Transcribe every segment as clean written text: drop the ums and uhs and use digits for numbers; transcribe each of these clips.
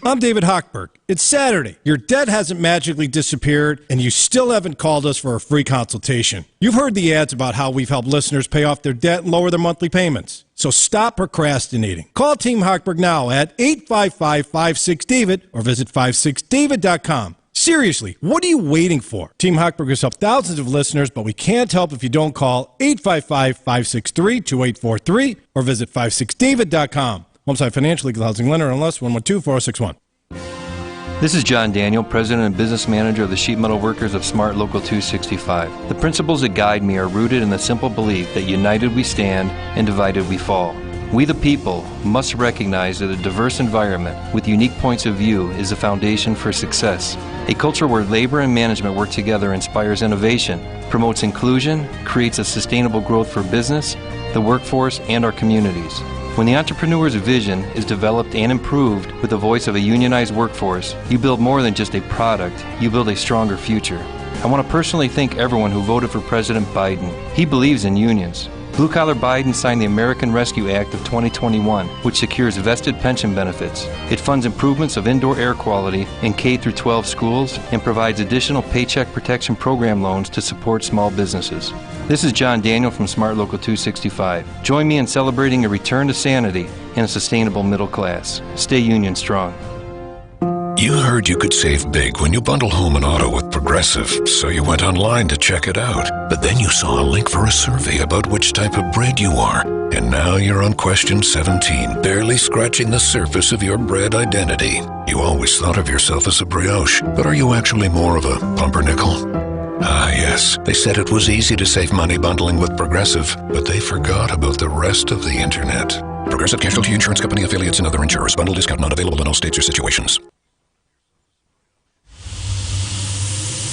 I'm David Hochberg. It's Saturday. Your debt hasn't magically disappeared, and you still haven't called us for a free consultation. You've heard the ads about how we've helped listeners pay off their debt and lower their monthly payments. So stop procrastinating. Call Team Hochberg now at 855-56-DAVID or visit 56david.com. Seriously, what are you waiting for? Team Hochberg has helped thousands of listeners, but we can't help if you don't call 855-563-2843 or visit 56david.com. Homeside Financial Legal Housing Lender unless 112-4061. This is John Daniel, President and Business Manager of the Sheet Metal Workers of Smart Local 265. The principles that guide me are rooted in the simple belief that united we stand and divided we fall. We the people must recognize that a diverse environment with unique points of view is the foundation for success. A culture where labor and management work together inspires innovation, promotes inclusion, creates a sustainable growth for business, the workforce, and our communities. When the entrepreneur's vision is developed and improved with the voice of a unionized workforce, you build more than just a product, you build a stronger future. I want to personally thank everyone who voted for President Biden. He believes in unions. Blue Collar Biden signed the American Rescue Act of 2021, which secures vested pension benefits. It funds improvements of indoor air quality in K-12 schools and provides additional Paycheck Protection Program loans to support small businesses. This is John Daniel from Smart Local 265. Join me in celebrating a return to sanity and a sustainable middle class. Stay union strong. You heard you could save big when you bundle home and auto with Progressive, so you went online to check it out. But then you saw a link for a survey about which type of bread you are. And now you're on question 17, barely scratching the surface of your bread identity. You always thought of yourself as a brioche, but are you actually more of a pumpernickel? Ah, yes. They said it was easy to save money bundling with Progressive, but they forgot about the rest of the internet. Progressive Casualty Insurance Company affiliates and other insurers. Bundle discount not available in all states or situations.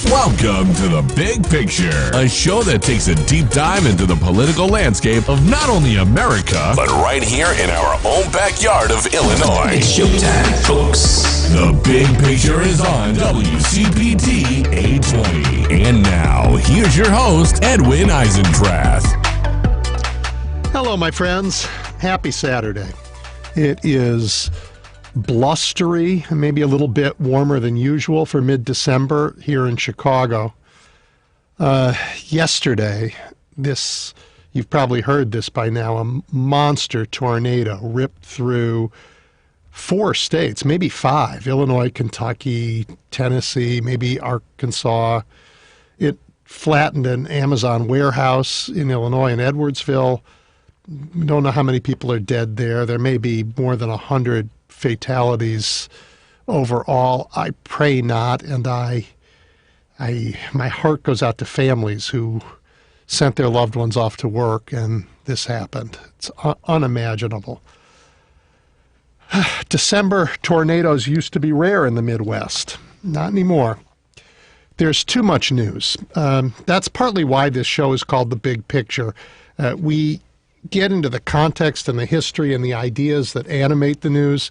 Welcome to The Big Picture, a show that takes a deep dive into the political landscape of not only America, but right here in our own backyard of Illinois. It's showtime, folks. The Big Picture is on WCPT 820. And now, here's your host, Edwin Eisendrath. Hello, my friends. Happy Saturday. It is blustery, maybe a little bit warmer than usual for mid-December here in Chicago. Yesterday, you've probably heard this by now, a monster tornado ripped through 4 states, maybe 5, Illinois, Kentucky, Tennessee, maybe Arkansas. It flattened an Amazon warehouse in Illinois in Edwardsville. We don't know how many people are dead there. There may be more than 100 fatalities overall. I pray not, and my heart goes out to families who sent their loved ones off to work, and this happened. It's unimaginable. December tornadoes used to be rare in the Midwest. Not anymore. There's too much news. That's partly why this show is called The Big Picture. We get into the context and the history and the ideas that animate the news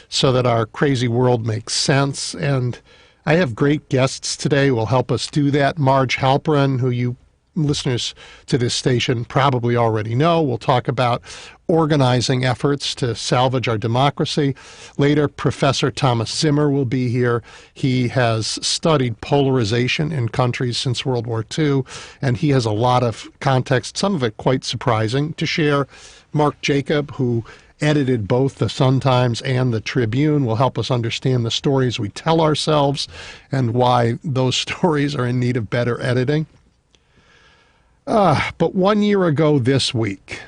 so that our crazy world makes sense. And I have great guests today who will help us do that. Marge Halperin, who you listeners to this station probably already know. We'll talk about organizing efforts to salvage our democracy. Later, Professor Thomas Zimmer will be here. He has studied polarization in countries since World War II, and he has a lot of context, some of it quite surprising, to share. Mark Jacob, who edited both the Sun-Times and the Tribune, will help us understand the stories we tell ourselves and why those stories are in need of better editing. But 1 year ago this week,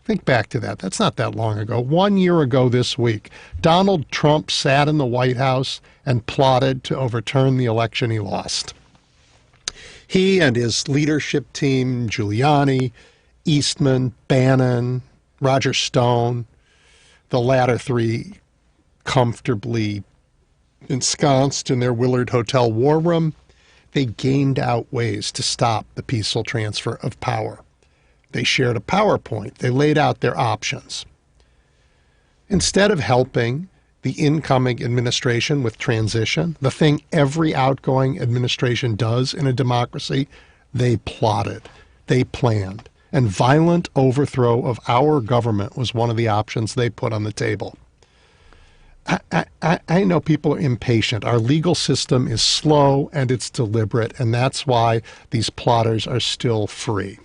think back to that. That's not that long ago. 1 year ago this week, Donald Trump sat in the White House and plotted to overturn the election he lost. He and his leadership team, Giuliani, Eastman, Bannon, Roger Stone, the latter 3 comfortably ensconced in their Willard Hotel war room, they gamed out ways to stop the peaceful transfer of power. They shared a PowerPoint. They laid out their options. Instead of helping the incoming administration with transition, the thing every outgoing administration does in a democracy, they plotted, they planned, and violent overthrow of our government was one of the options they put on the table. I I know people are impatient. Our legal system is slow and it's deliberate, and that's why these plotters are still free.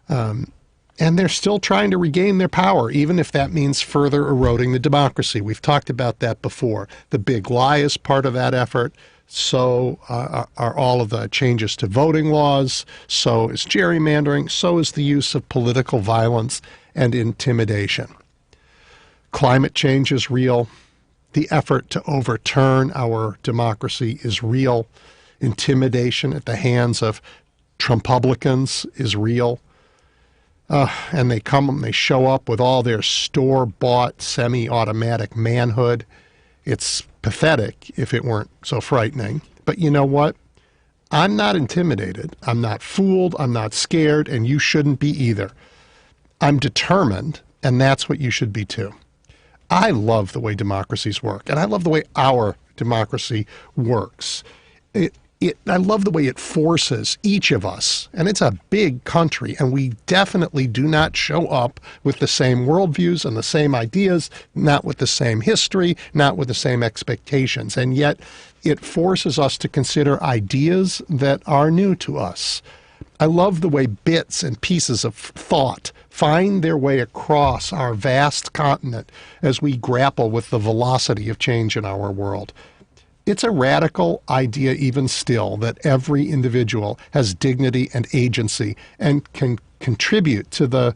And they're still trying to regain their power, even if that means further eroding the democracy. We've talked about that before. The big lie is part of that effort. So are all of the changes to voting laws. So is gerrymandering. So is the use of political violence and intimidation. Climate change is real. The effort to overturn our democracy is real. Intimidation at the hands of Trumpublicans is real. And they show up with all their store-bought semi-automatic manhood. It's pathetic if it weren't so frightening. But you know what? I'm not intimidated. I'm not fooled. I'm not scared, and you shouldn't be either. I'm determined, and that's what you should be too. I love the way democracies work, and I love the way our democracy works. I love the way it forces each of us, and it's a big country, and we definitely do not show up with the same worldviews and the same ideas, not with the same history, not with the same expectations, and yet it forces us to consider ideas that are new to us. I love the way bits and pieces of thought find their way across our vast continent as we grapple with the velocity of change in our world. It's a radical idea even still that every individual has dignity and agency and can contribute to the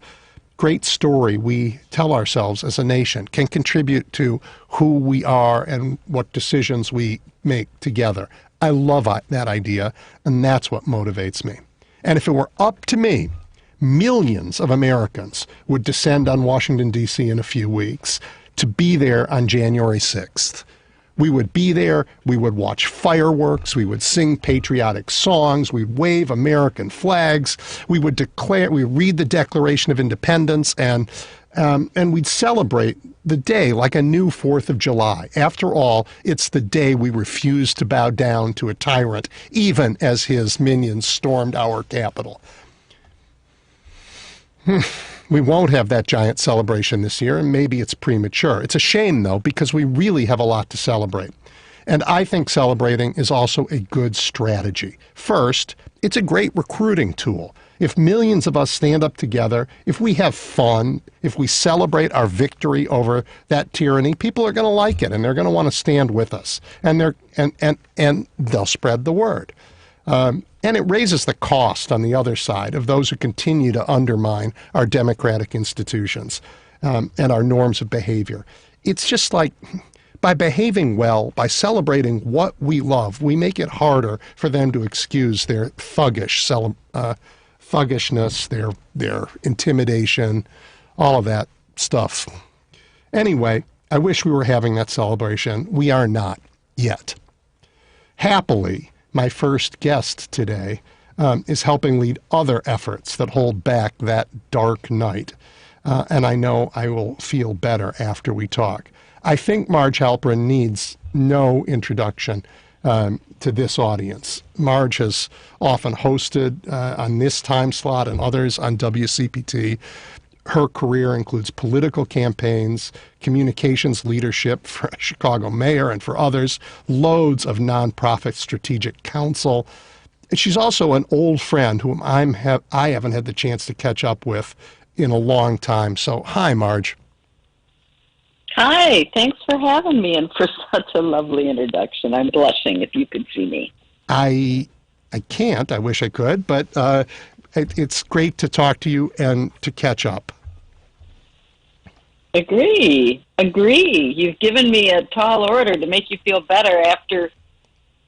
great story we tell ourselves as a nation, can contribute to who we are and what decisions we make together. I love that idea, and that's what motivates me. And if it were up to me, millions of Americans would descend on Washington, D.C. in a few weeks to be there on January 6th. We would be there, we would watch fireworks, we would sing patriotic songs, we'd wave American flags, we would read the Declaration of Independence, and we'd celebrate the day like a new 4th of July. After all, it's the day we refuse to bow down to a tyrant, even as his minions stormed our Capitol. We won't have that giant celebration this year, and maybe it's premature. It's a shame, though, because we really have a lot to celebrate. And I think celebrating is also a good strategy. First, it's a great recruiting tool. If millions of us stand up together, if we have fun, if we celebrate our victory over that tyranny, people are going to like it, and they're going to want to stand with us, and they'll spread the word. And it raises the cost on the other side of those who continue to undermine our democratic institutions and our norms of behavior. It's just like by behaving well, by celebrating what we love, we make it harder for them to excuse their thuggishness, their intimidation, all of that stuff. Anyway, I wish we were having that celebration. We are not yet. Happily, my first guest today is helping lead other efforts that hold back that dark night. And I know I will feel better after we talk. I think Marge Halperin needs no introduction to this audience. Marge has often hosted on this time slot and others on WCPT. Her career includes political campaigns, communications leadership for a Chicago mayor and for others, loads of nonprofit strategic counsel. She's also an old friend whom I haven't had the chance to catch up with in a long time. So, hi, Marge. Hi, thanks for having me and for such a lovely introduction. I'm blushing if you could see me. I can't. I wish I could, but it's great to talk to you and to catch up. Agree. You've given me a tall order to make you feel better after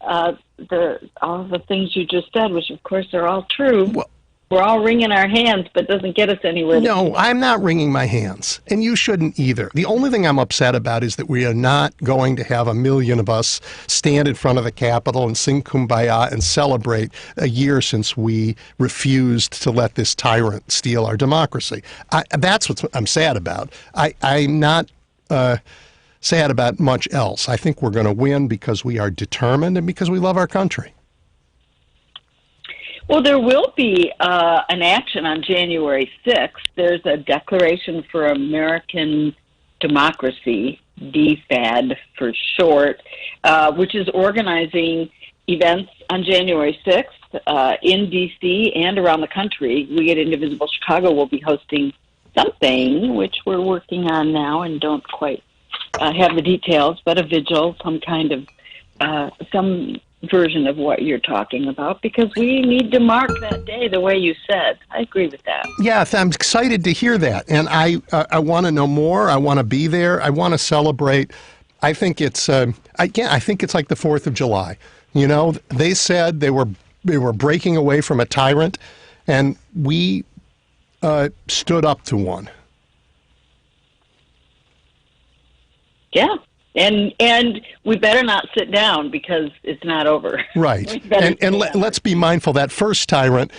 all the things you just said, which of course are all true. Well, we're all wringing our hands, but doesn't get us anywhere. No, I'm not wringing my hands, and you shouldn't either. The only thing I'm upset about is that we are not going to have a million of us stand in front of the Capitol and sing Kumbaya and celebrate a year since we refused to let this tyrant steal our democracy. That's what I'm sad about. I'm not sad about much else. I think we're going to win because we are determined and because we love our country. Well, there will be an action on January 6th. There's a Declaration for American Democracy DFAD for short, which is organizing events on January 6th in D.C. and around the country. We at Indivisible Chicago will be hosting something, which we're working on now and don't quite have the details, but a vigil, some kind of, some version of what you're talking about, because we need to mark that day the way you said. I agree with that. Yeah, I'm excited to hear that, and I want to know more. I want to be there. I want to celebrate. I think it's I think it's like the 4th of July. You know, they said they were breaking away from a tyrant, and we stood up to one. Yeah. And we better not sit down because it's not over. Right. And let's be mindful that first tyrant,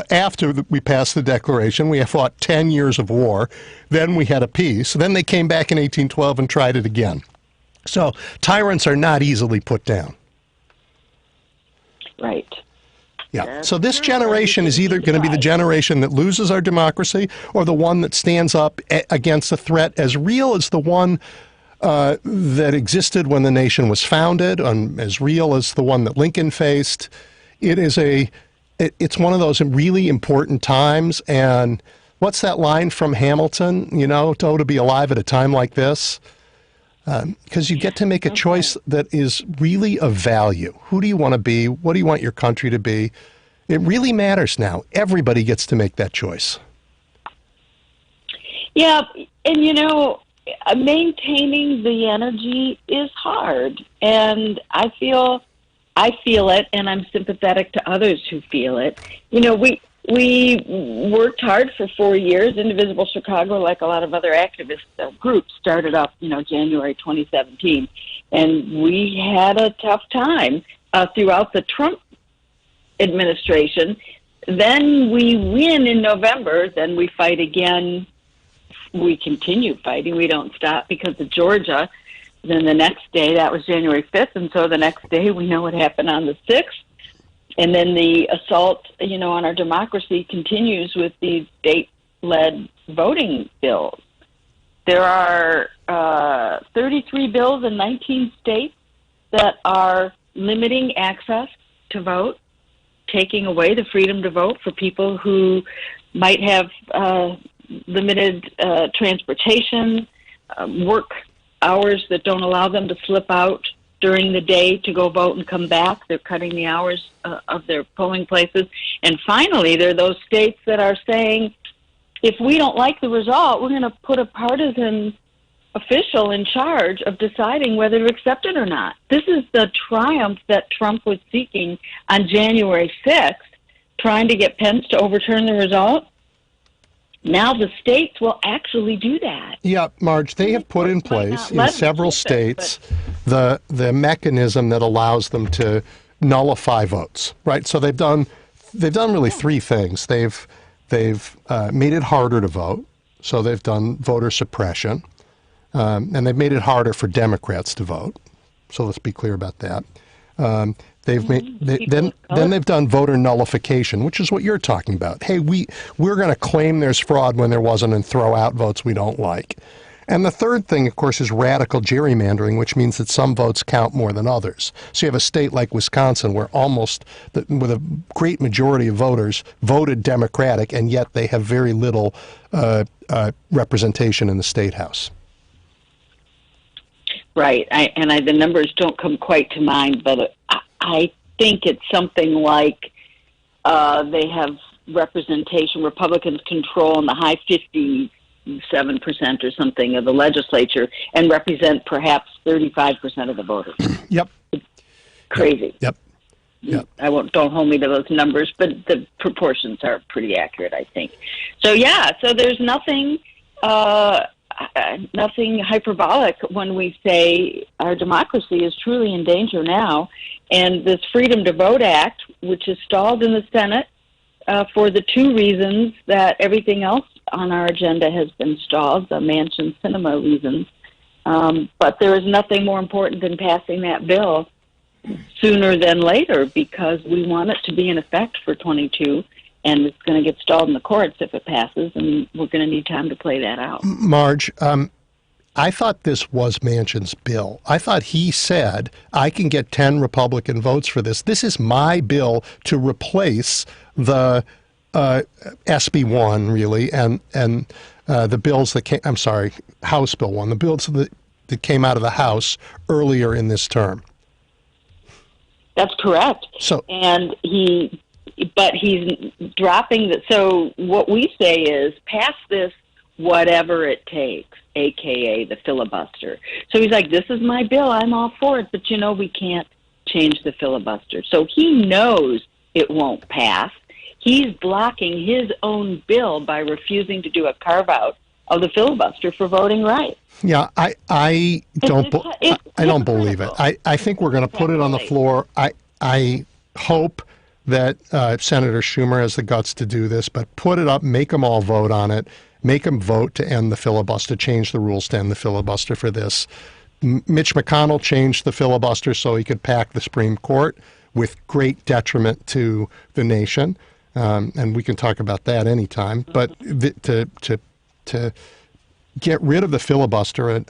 after we passed the Declaration, we fought 10 years of war. Then we had a peace. Then they came back in 1812 and tried it again. So tyrants are not easily put down. Right. Yeah. So this generation is either going to be the generation that loses our democracy or the one that stands up against a threat as real as the one that existed when the nation was founded, as real as the one that Lincoln faced. It's one of those really important times. And what's that line from Hamilton? You know, to be alive at a time like this. Because you get to make a choice that is really of value. Who do you want to be? What do you want your country to be? It really matters now. Everybody gets to make that choice. Yeah, and you know, maintaining the energy is hard, and I feel it, and I'm sympathetic to others who feel it. You know, we worked hard for 4 years. Indivisible Chicago, like a lot of other activist groups, started up, January 2017, and we had a tough time throughout the Trump administration. Then we win in November, then we fight again. We continue fighting. We don't stop because of Georgia. Then the next day, that was January 5th, and so the next day we know what happened on the 6th. And then the assault, on our democracy continues with these state-led voting bills. There are 33 bills in 19 states that are limiting access to vote, taking away the freedom to vote for people who might have limited transportation, work hours that don't allow them to slip out during the day to go vote and come back. They're cutting the hours of their polling places. And finally, there are those states that are saying, if we don't like the result, we're going to put a partisan official in charge of deciding whether to accept it or not. This is the triumph that Trump was seeking on January 6th, trying to get Pence to overturn the result. Now the states will actually do that. Yeah, Marge, they have put in place in several states the mechanism that allows them to nullify votes, right? So they've done really three things. They've made it harder to vote. So they've done voter suppression, and they've made it harder for Democrats to vote. So let's be clear about that. Then they've done voter nullification, which is what you're talking about. Hey, we're going to claim there's fraud when there wasn't and throw out votes we don't like. And the third thing, of course, is radical gerrymandering, which means that some votes count more than others. So you have a state like Wisconsin where with a great majority of voters voted Democratic, and yet they have very little representation in the state house. Right, the numbers don't come quite to mind, but I think it's something like they have representation. Republicans control in the high 57% or something of the legislature and represent perhaps 35% of the voters. Yep. It's crazy. Yep. Don't hold me to those numbers, but the proportions are pretty accurate, I think. So there's nothing hyperbolic when we say our democracy is truly in danger now. And this Freedom to Vote Act, which is stalled in the Senate for the two reasons that everything else on our agenda has been stalled, the Manchin Cinema reasons. But there is nothing more important than passing that bill sooner than later, because we want it to be in effect for 22. And it's going to get stalled in the courts if it passes, and we're going to need time to play that out. Marge, I thought this was Manchin's bill. I thought he said, I can get 10 Republican votes for this. This is my bill to replace the SB1, really, and the bills that came, I'm sorry, House Bill 1, the bills that came out of the House earlier in this term. That's correct. So, and he's dropping the. So what we say is pass this, whatever it takes, AKA the filibuster. So he's like, this is my bill. I'm all for it. But, we can't change the filibuster. So he knows it won't pass. He's blocking his own bill by refusing to do a carve-out of the filibuster for voting rights. Yeah, I don't believe it. I think we're going to put it on the floor. I hope that Senator Schumer has the guts to do this, but put it up, make them all vote on it, make them vote to end the filibuster, change the rules to end the filibuster for this. Mitch McConnell changed the filibuster so he could pack the Supreme Court with great detriment to the nation, and we can talk about that anytime. But to get rid of the filibuster,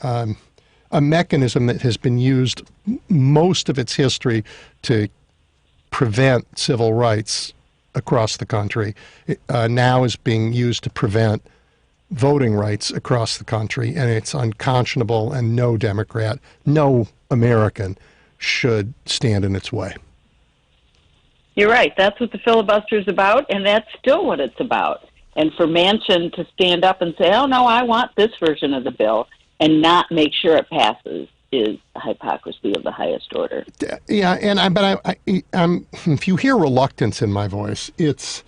a mechanism that has been used most of its history to prevent civil rights across the country, now is being used to prevent voting rights across the country, and it's unconscionable, and no Democrat, no American should stand in its way. You're right. That's what the filibuster is about, and that's still what it's about. And for Manchin to stand up and say, oh, no, I want this version of the bill, and not make sure it passes is hypocrisy of the highest order. Yeah, but if you hear reluctance in my voice, it's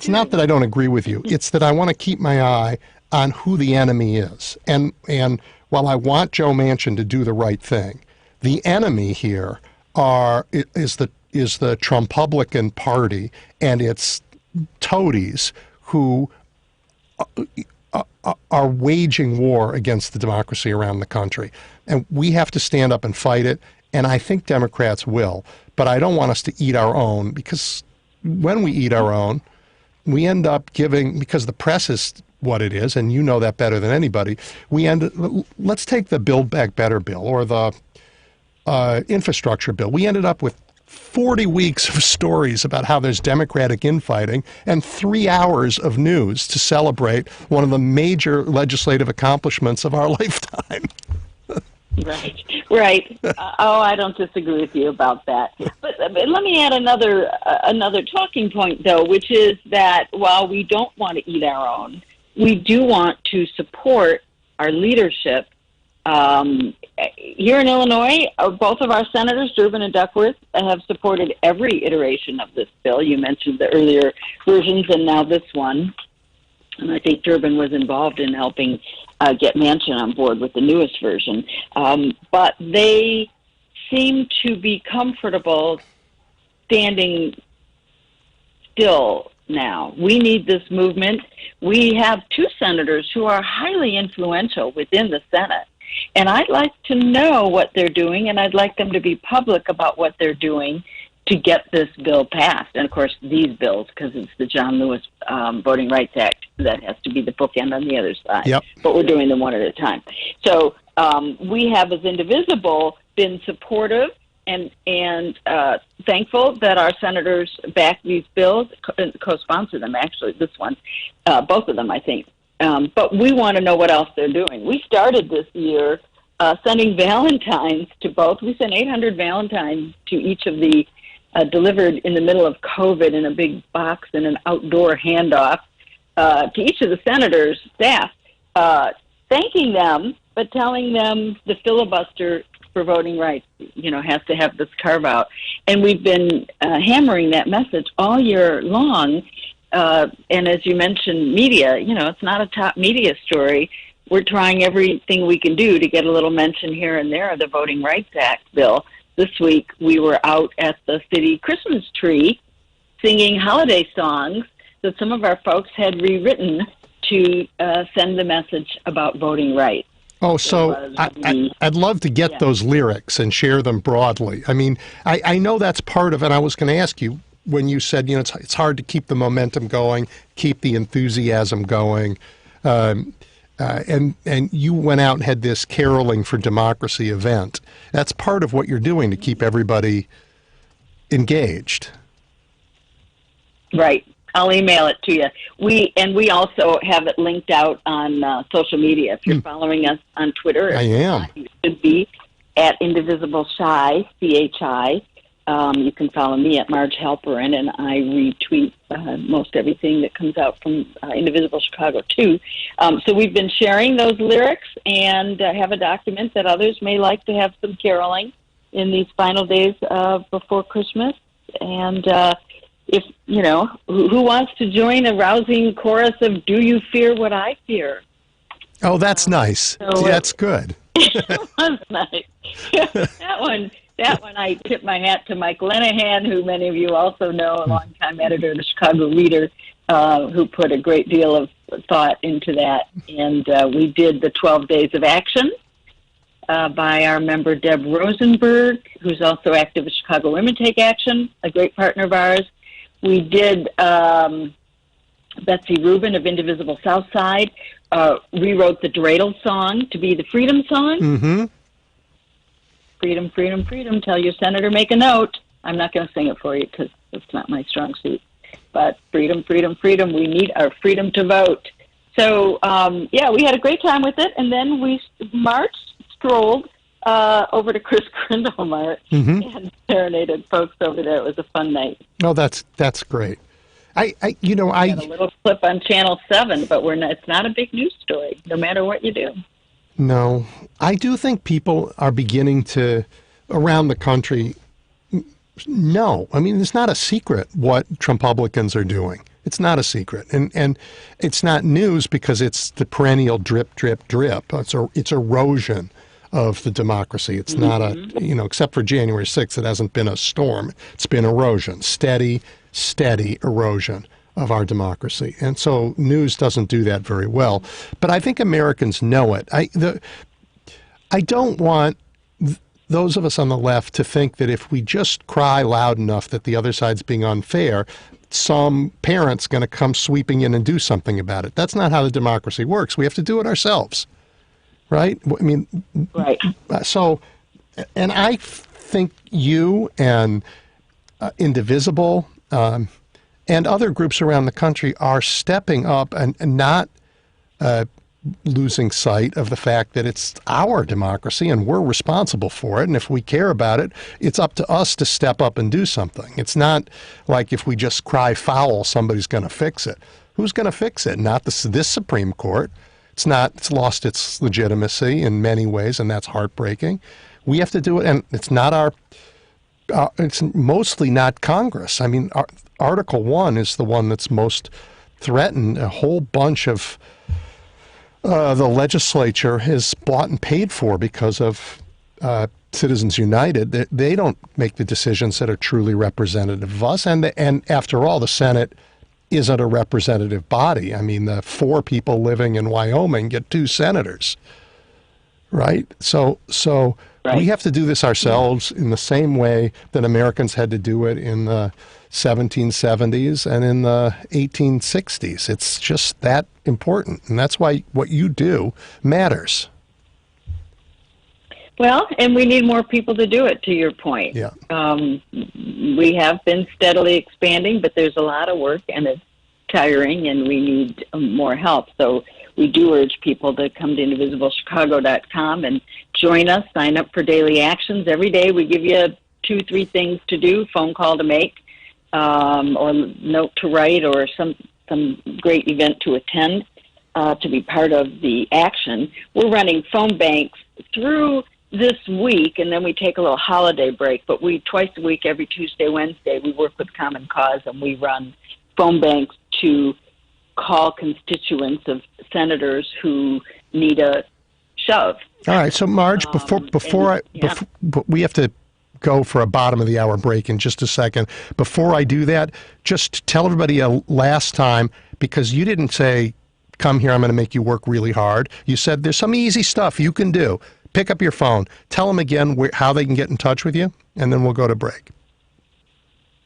not that I don't agree with you. It's that I want to keep my eye on who the enemy is. And while I want Joe Manchin to do the right thing, the enemy here is the Trumpublican Party and its toadies who are waging war against the democracy around the country. And we have to stand up and fight it, and I think Democrats will. But I don't want us to eat our own, because when we eat our own, we end up giving, because the press is what it is, and you know that better than anybody, let's take the Build Back Better bill or the infrastructure bill. We ended up with 40 weeks of stories about how there's Democratic infighting and 3 hours of news to celebrate one of the major legislative accomplishments of our lifetime. Right. I don't disagree with you about that. But let me add another talking point, though, which is that while we don't want to eat our own, we do want to support our leadership. Here in Illinois, both of our senators, Durbin and Duckworth, have supported every iteration of this bill. You mentioned the earlier versions and now this one. And I think Durbin was involved in helping get Manchin on board with the newest version. But they seem to be comfortable standing still now. We need this movement. We have two senators who are highly influential within the Senate. And I'd like to know what they're doing, and I'd like them to be public about what they're doing to get this bill passed. And, of course, these bills, because it's the John Lewis Voting Rights Act that has to be the bookend on the other side. Yep. But we're doing them one at a time. So we have, as Indivisible, been supportive and thankful that our senators back these bills, co-sponsor them, actually, this one, both of them, I think. But we want to know what else they're doing. We started this year sending Valentines to both. We sent 800 Valentines to each of the delivered in the middle of COVID in a big box in an outdoor handoff to each of the senators' staff, thanking them, but telling them the filibuster for voting rights, has to have this carve out. And we've been hammering that message all year long. And as you mentioned, media, it's not a top media story. We're trying everything we can do to get a little mention here and there of the Voting Rights Act bill. This week, we were out at the city Christmas tree singing holiday songs that some of our folks had rewritten to send the message about voting rights. Oh, so I'd love to get those lyrics and share them broadly. I mean, I know that's part of it. I was going to ask you, when you said, it's hard to keep the momentum going, keep the enthusiasm going. and you went out and had this Caroling for Democracy event. That's part of what you're doing to keep everybody engaged. Right. I'll email it to you. We also have it linked out on social media. If you're following us on Twitter, I am. You should be at Indivisible Shy, CHI. You can follow me at Marge Halperin, and I retweet most everything that comes out from Indivisible Chicago, too. So we've been sharing those lyrics and have a document that others may like to have some caroling in these final days before Christmas. And if, who wants to join a rousing chorus of Do You Fear What I Fear? Oh, that's nice. So that's good. It was nice. That one, I tip my hat to Mike Lenahan, who many of you also know, a longtime editor of the Chicago Reader, who put a great deal of thought into that. And we did the 12 Days of Action by our member Deb Rosenberg, who's also active with Chicago Women Take Action, a great partner of ours. We did Betsy Rubin of Indivisible Southside rewrote the dreidel song to be the freedom song. Mm-hmm. Freedom, freedom, freedom. Tell your senator, make a note. I'm not going to sing it for you because it's not my strong suit. But freedom, freedom, freedom. We need our freedom to vote. So, we had a great time with it. And then we strolled over to Chris Grindelmart and serenaded folks over there. It was a fun night. Oh, that's great. I had a little clip on Channel 7, but it's not a big news story, no matter what you do. No, I do think people are beginning to, around the country, know. I mean, it's not a secret what Trumpublicans are doing. It's not a secret. And it's not news because it's the perennial drip, drip, drip. It's erosion of the democracy. It's not except for January 6th, it hasn't been a storm. It's been erosion, steady erosion of our democracy. And so news doesn't do that very well. But I think Americans know it. I don't want those of us on the left to think that if we just cry loud enough that the other side's being unfair, some parent's going to come sweeping in and do something about it. That's not how the democracy works. We have to do it ourselves. Right? I mean, right. So, and I think you and Indivisible and other groups around the country are stepping up and not losing sight of the fact that it's our democracy and we're responsible for it. And if we care about it, it's up to us to step up and do something. It's not like if we just cry foul, somebody's going to fix it. Who's going to fix it? Not this Supreme Court. It's lost its legitimacy in many ways, and that's heartbreaking. We have to do it, and it's not it's mostly not Congress. I mean, Article 1 is the one that's most threatened. A whole bunch of the legislature is bought and paid for because of Citizens United. They don't make the decisions that are truly representative of us, and after all, the Senate isn't a representative body. I mean, the 4 people living in Wyoming get 2 senators, right? So right. We have to do this ourselves in the same way that Americans had to do it in the 1770s and in the 1860s. It's just that important, and that's why what you do matters. Well, and we need more people to do it, to your point. Yeah. We have been steadily expanding, but there's a lot of work, and it's tiring, and we need more help. So we do urge people to come to indivisiblechicago.com and join us, sign up for daily actions. Every day we give you 2-3 things to do, phone call to make, or note to write, or some great event to attend to be part of the action. We're running phone banks through this week, and then we take a little holiday break, but twice a week, every Tuesday, Wednesday, we work with Common Cause, and we run phone banks to call constituents of senators who need a shove. All right, so Marge, before we have to go for a bottom of the hour break in just a second. Before I do that, just tell everybody last time, because you didn't say, come here, I'm going to make you work really hard. You said there's some easy stuff you can do. Pick up your phone. Tell them again how they can get in touch with you, and then we'll go to break.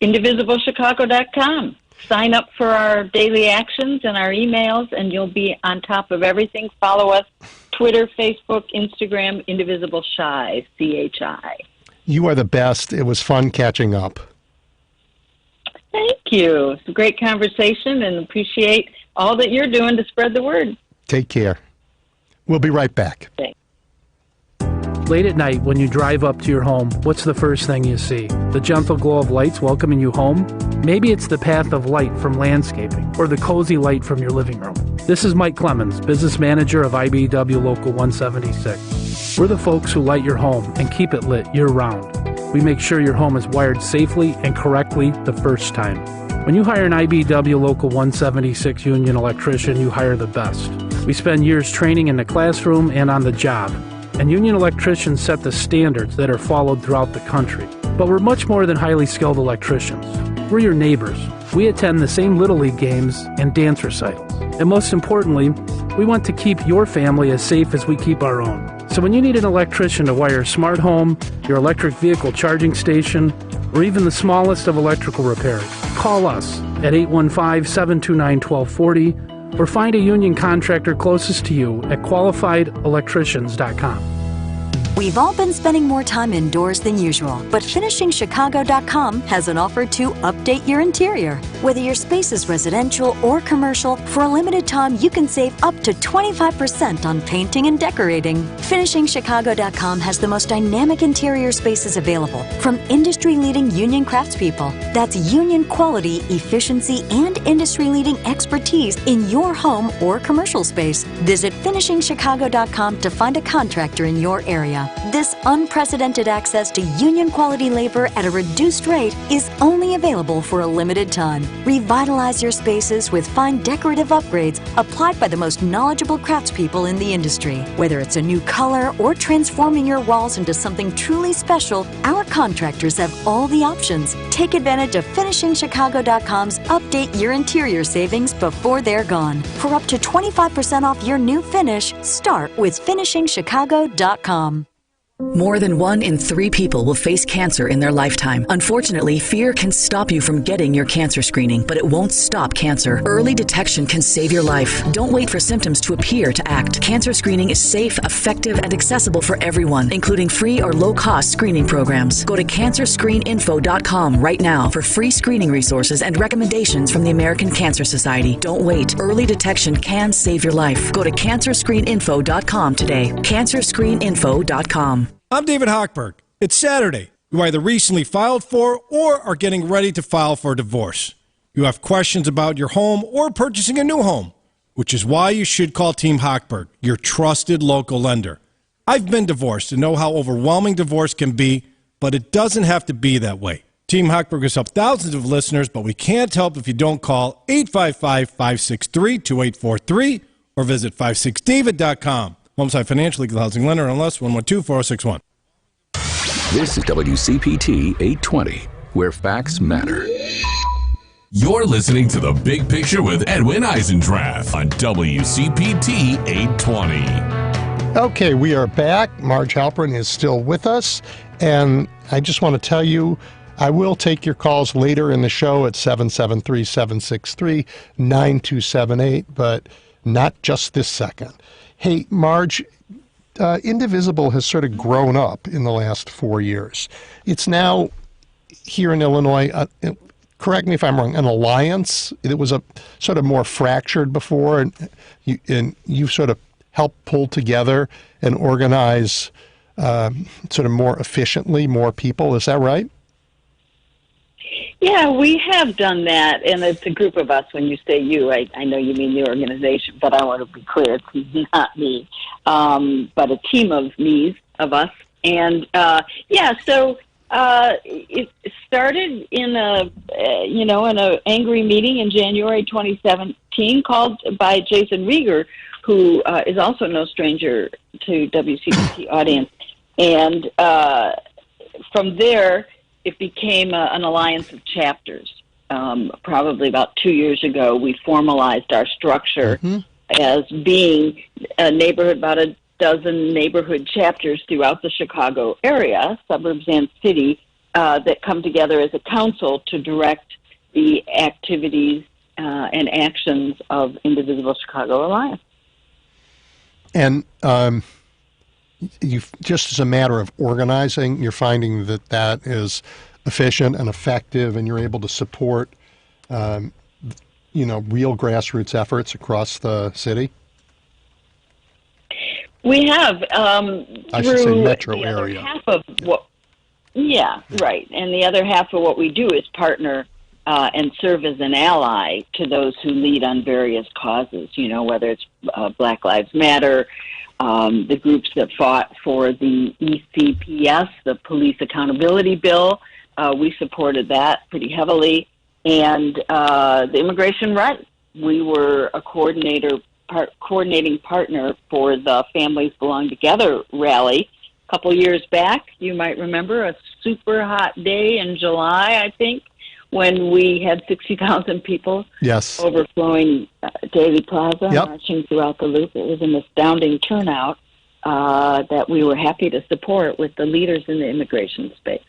Indivisiblechicago.com. sign up for our daily actions and our emails, and you'll be on top of everything. Follow us, Twitter, Facebook, Instagram, Indivisible Shy, CHI. You are the best. It was fun catching up. Thank you. It's a great conversation, and appreciate all that you're doing to spread the word. Take care. We'll be right back. Thanks. Late at night, when you drive up to your home, what's the first thing you see? The gentle glow of lights welcoming you home? Maybe it's the path of light from landscaping, or the cozy light from your living room. This is Mike Clemens, business manager of IBEW Local 176. We're the folks who light your home and keep it lit year-round. We make sure your home is wired safely and correctly the first time. When you hire an IBEW Local 176 union electrician, you hire the best. We spend years training in the classroom and on the job. And union electricians set the standards that are followed throughout the country. But we're much more than highly skilled electricians. We're your neighbors. We attend the same Little League games and dance recitals. And most importantly, we want to keep your family as safe as we keep our own. So when you need an electrician to wire a smart home, your electric vehicle charging station, or even the smallest of electrical repairs, call us at 815-729-1240 or find a union contractor closest to you at qualifiedelectricians.com. We've all been spending more time indoors than usual, but FinishingChicago.com has an offer to update your interior. Whether your space is residential or commercial, for a limited time you can save up to 25% on painting and decorating. FinishingChicago.com has the most dynamic interior spaces available from industry-leading union craftspeople. That's union quality, efficiency, and industry-leading expertise in your home or commercial space. Visit FinishingChicago.com to find a contractor in your area. This unprecedented access to union quality labor at a reduced rate is only available for a limited time. Revitalize your spaces with fine decorative upgrades applied by the most knowledgeable craftspeople in the industry. Whether it's a new color or transforming your walls into something truly special, our contractors have all the options. Take advantage of FinishingChicago.com's Update Your Interior savings before they're gone. For up to 25% off your new finish, start with FinishingChicago.com. More than 1 in 3 people will face cancer in their lifetime. Unfortunately, fear can stop you from getting your cancer screening, but it won't stop cancer. Early detection can save your life. Don't wait for symptoms to appear to act. Cancer screening is safe, effective, and accessible for everyone, including free or low-cost screening programs. Go to CancerScreenInfo.com right now for free screening resources and recommendations from the American Cancer Society. Don't wait. Early detection can save your life. Go to CancerScreenInfo.com today. CancerScreenInfo.com. I'm David Hochberg. It's Saturday. You either recently filed for or are getting ready to file for a divorce. You have questions about your home or purchasing a new home, which is why you should call Team Hochberg, your trusted local lender. I've been divorced and know how overwhelming divorce can be, but it doesn't have to be that way. Team Hochberg has helped thousands of listeners, but we can't help if you don't call 855-563-2843 or visit 56david.com. Homeside Financial Legal Housing Lender, unless 112-4061. This is WCPT 820, where facts matter. You're listening to The Big Picture with Edwin Eisendrath on WCPT 820. Okay, we are back. Marge Halperin is still with us, and I just want to tell you, I will take your calls later in the show at 773-763-9278, but not just this second. Hey, Marge, Indivisible has sort of grown up in the last 4 years. It's now, here in Illinois, correct me if I'm wrong, an alliance. It was a sort of more fractured before, and you sort of helped pull together and organize sort of more efficiently, more people. Is that right? Yeah, we have done that, and it's a group of us. When you say you, I know you mean the organization, but I want to be clear, it's not me, but a team of me's, of us. And, so it started in an angry meeting in January 2017 called by Jason Rieger, who is also no stranger to WCPT audience. And from there, it became an alliance of chapters. Probably about 2 years ago, we formalized our structure as being a neighborhood, about a dozen neighborhood chapters throughout the Chicago area, suburbs and city, that come together as a council to direct the activities and actions of Indivisible Chicago Alliance. And you, just as a matter of organizing, you're finding that that is efficient and effective, and you're able to support, real grassroots efforts across the city? We have I should say metro area. Half of what, right. And the other half of what we do is partner and serve as an ally to those who lead on various causes. Whether it's Black Lives Matter, the groups that fought for the ECPS, the Police Accountability Bill. We supported that pretty heavily, and the immigration right. We were a coordinating partner for the Families Belong Together rally a couple years back. You might remember a super hot day in July, I think, when we had 60,000 people overflowing Daly Plaza, marching throughout the loop. It was an astounding turnout that we were happy to support with the leaders in the immigration space.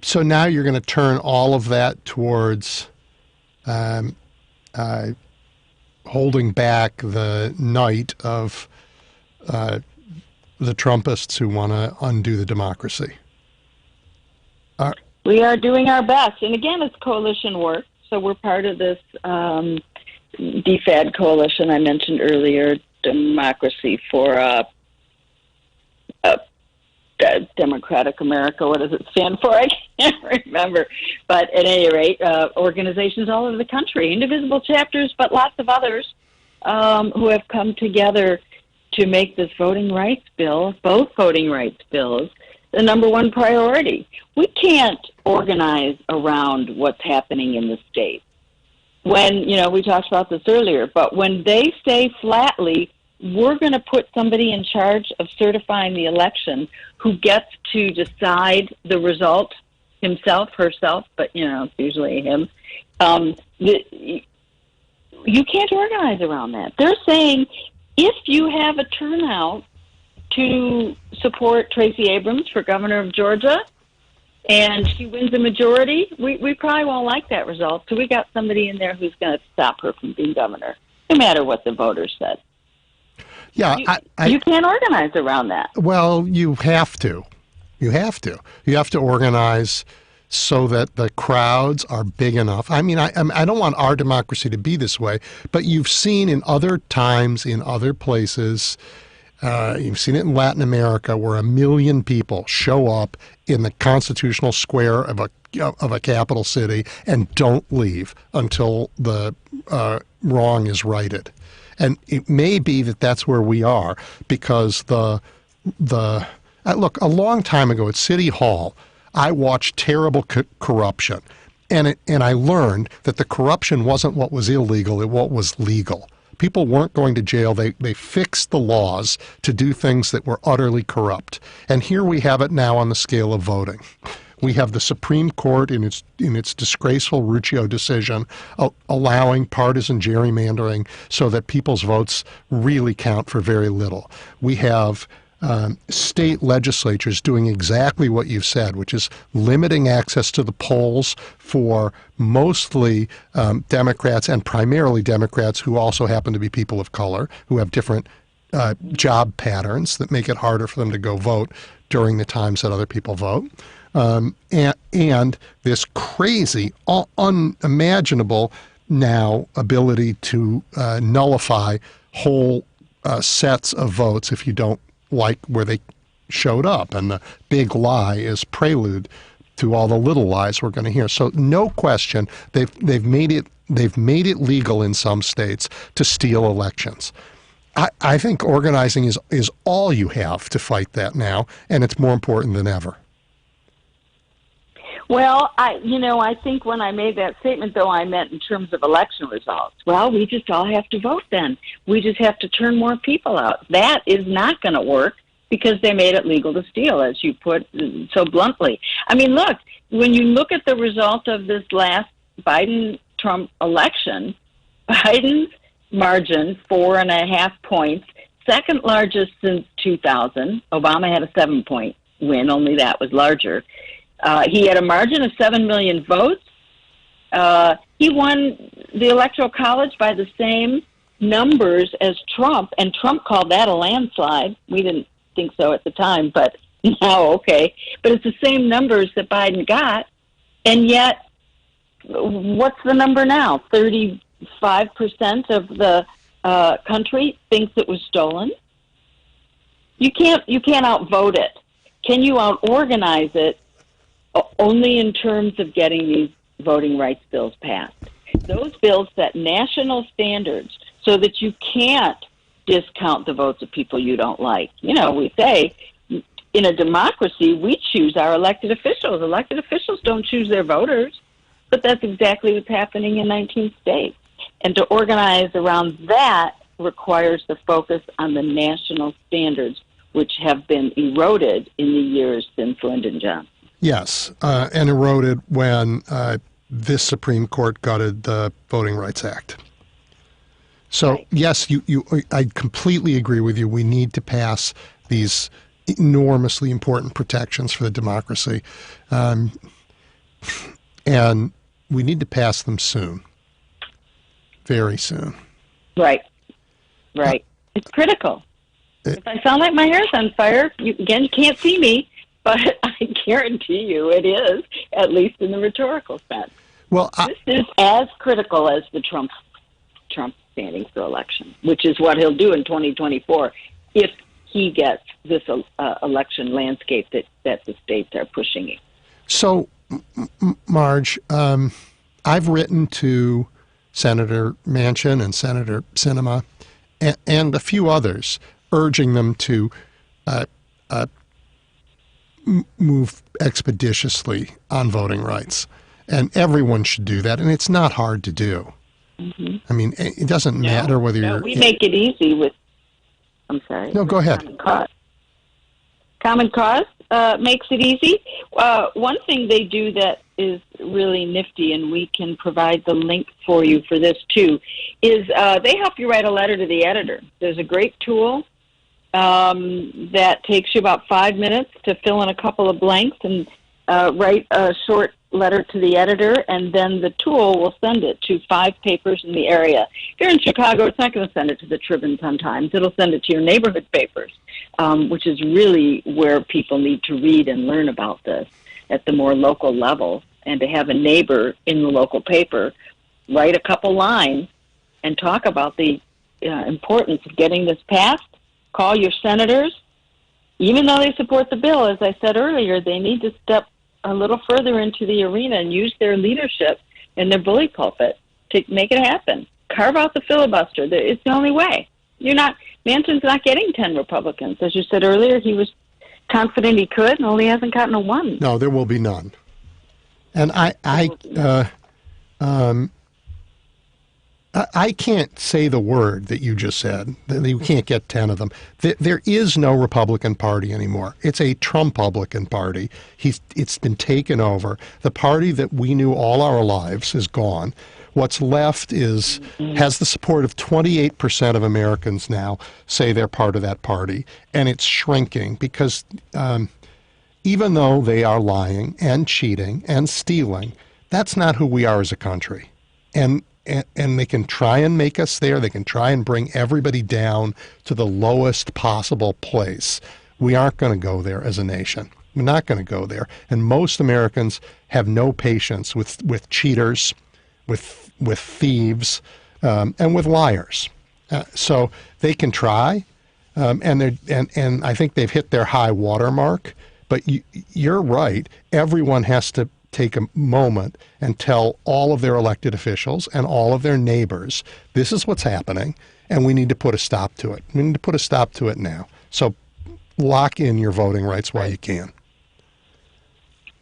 So now you're going to turn all of that towards holding back the night of the Trumpists who want to undo the democracy. We are doing our best. And again, it's coalition work. So we're part of this DFAD coalition I mentioned earlier, Democracy for Democratic America. What does it stand for? I can't remember. But at any rate, organizations all over the country, indivisible chapters, but lots of others who have come together to make this voting rights bill, both voting rights bills, the number one priority. We can't organize around what's happening in the state. When, we talked about this earlier, but when they say flatly, we're going to put somebody in charge of certifying the election who gets to decide the result himself, herself, but, it's usually him. You can't organize around that. They're saying if you have a turnout to support Tracy Abrams for governor of Georgia and she wins a majority, we probably won't like that result. So we got somebody in there who's going to stop her from being governor, no matter what the voters said. Yeah, you can't organize around that. Well, you have to. You have to organize so that the crowds are big enough. I mean, I don't want our democracy to be this way, but you've seen in other times, in other places, you've seen it in Latin America, where 1 million people show up in the constitutional square of a capital city and don't leave until the wrong is righted. And it may be that that's where we are, because look, a long time ago at City Hall, I watched terrible corruption, and I learned that the corruption wasn't what was illegal, it what was legal. People weren't going to jail. They fixed the laws to do things that were utterly corrupt. And here we have it now on the scale of voting. We have the Supreme Court in its disgraceful Ruccio decision allowing partisan gerrymandering so that people's votes really count for very little. We have state legislatures doing exactly what you've said, which is limiting access to the polls for mostly Democrats, and primarily Democrats who also happen to be people of color, who have different job patterns that make it harder for them to go vote during the times that other people vote. And this crazy, unimaginable now ability to nullify whole sets of votes if you don't like where they showed up. And the big lie is prelude to all the little lies we're going to hear. So no question, they've made it legal in some states to steal elections. I think organizing is all you have to fight that now, and it's more important than ever. Well, I think when I made that statement, though, I meant in terms of election results. Well, we just all have to vote then. We just have to turn more people out. That is not going to work because they made it legal to steal, as you put so bluntly. I mean, look, when you look at the result of this last Biden-Trump election, Biden's margin, 4.5 points, second largest since 2000. Obama had a 7-point win, only that was larger. He had a margin of 7 million votes. He won the Electoral College by the same numbers as Trump, and Trump called that a landslide. We didn't think so at the time, but now, okay. But it's the same numbers that Biden got, and yet, what's the number now? 35% of the country thinks it was stolen. You can't outvote it. Can you out-organize it? Only in terms of getting these voting rights bills passed. Those bills set national standards so that you can't discount the votes of people you don't like. You know, we say in a democracy, we choose our elected officials. Elected officials don't choose their voters, but that's exactly what's happening in 19 states. And to organize around that requires the focus on the national standards, which have been eroded in the years since Lyndon Johnson. Yes, and eroded when this Supreme Court gutted the Voting Rights Act. So, right. Yes, I completely agree with you. We need to pass these enormously important protections for the democracy. And we need to pass them soon. Very soon. Right. It's critical. If I sound like my hair's on fire, you can't see me, but I guarantee you it is, at least in the rhetorical sense. Well, this is as critical as the Trump standing for election, which is what he'll do in 2024 if he gets this election landscape that the states are pushing it. So, Marge, I've written to Senator Manchin and Senator Sinema and a few others, urging them to move expeditiously on voting rights. And everyone should do that, and it's not hard to do. Mm-hmm. I mean, it doesn't matter whether you're... we make it easy with... I'm sorry. No, go ahead. Common Cause makes it easy. One thing they do that is really nifty, and we can provide the link for you for this too, is they help you write a letter to the editor. There's a great tool that takes you about 5 minutes to fill in a couple of blanks and write a short letter to the editor, and then the tool will send it to 5 papers in the area. If you're in Chicago, it's not going to send it to the Tribune Sun-Times. It'll send it to your neighborhood papers, which is really where people need to read and learn about this at the more local level, and to have a neighbor in the local paper write a couple lines and talk about the importance of getting this passed. Call your senators. Even though they support the bill, as I said earlier, they need to step a little further into the arena and use their leadership and their bully pulpit to make it happen. Carve out the filibuster. It's the only way. Manchin's not getting 10 Republicans. As you said earlier, he was confident he could, and only hasn't gotten a 1. No, there will be none. And I can't say the word that you just said. You can't get 10 of them. There is no Republican Party anymore. It's a Trump-Publican Party. It's been taken over. The party that we knew all our lives is gone. What's left has the support of 28% of Americans now say they're part of that party, and it's shrinking because even though they are lying and cheating and stealing, that's not who we are as a country. And they can try and make us there. They can try and bring everybody down to the lowest possible place. We aren't going to go there as a nation. We're not going to go there. And most Americans have no patience with cheaters, with thieves, and with liars. So they can try, and I think they've hit their high water mark. But you're right. Everyone has to take a moment and tell all of their elected officials and all of their neighbors, this is what's happening, and we need to put a stop to it. We need to put a stop to it now. So lock in your voting rights while you can.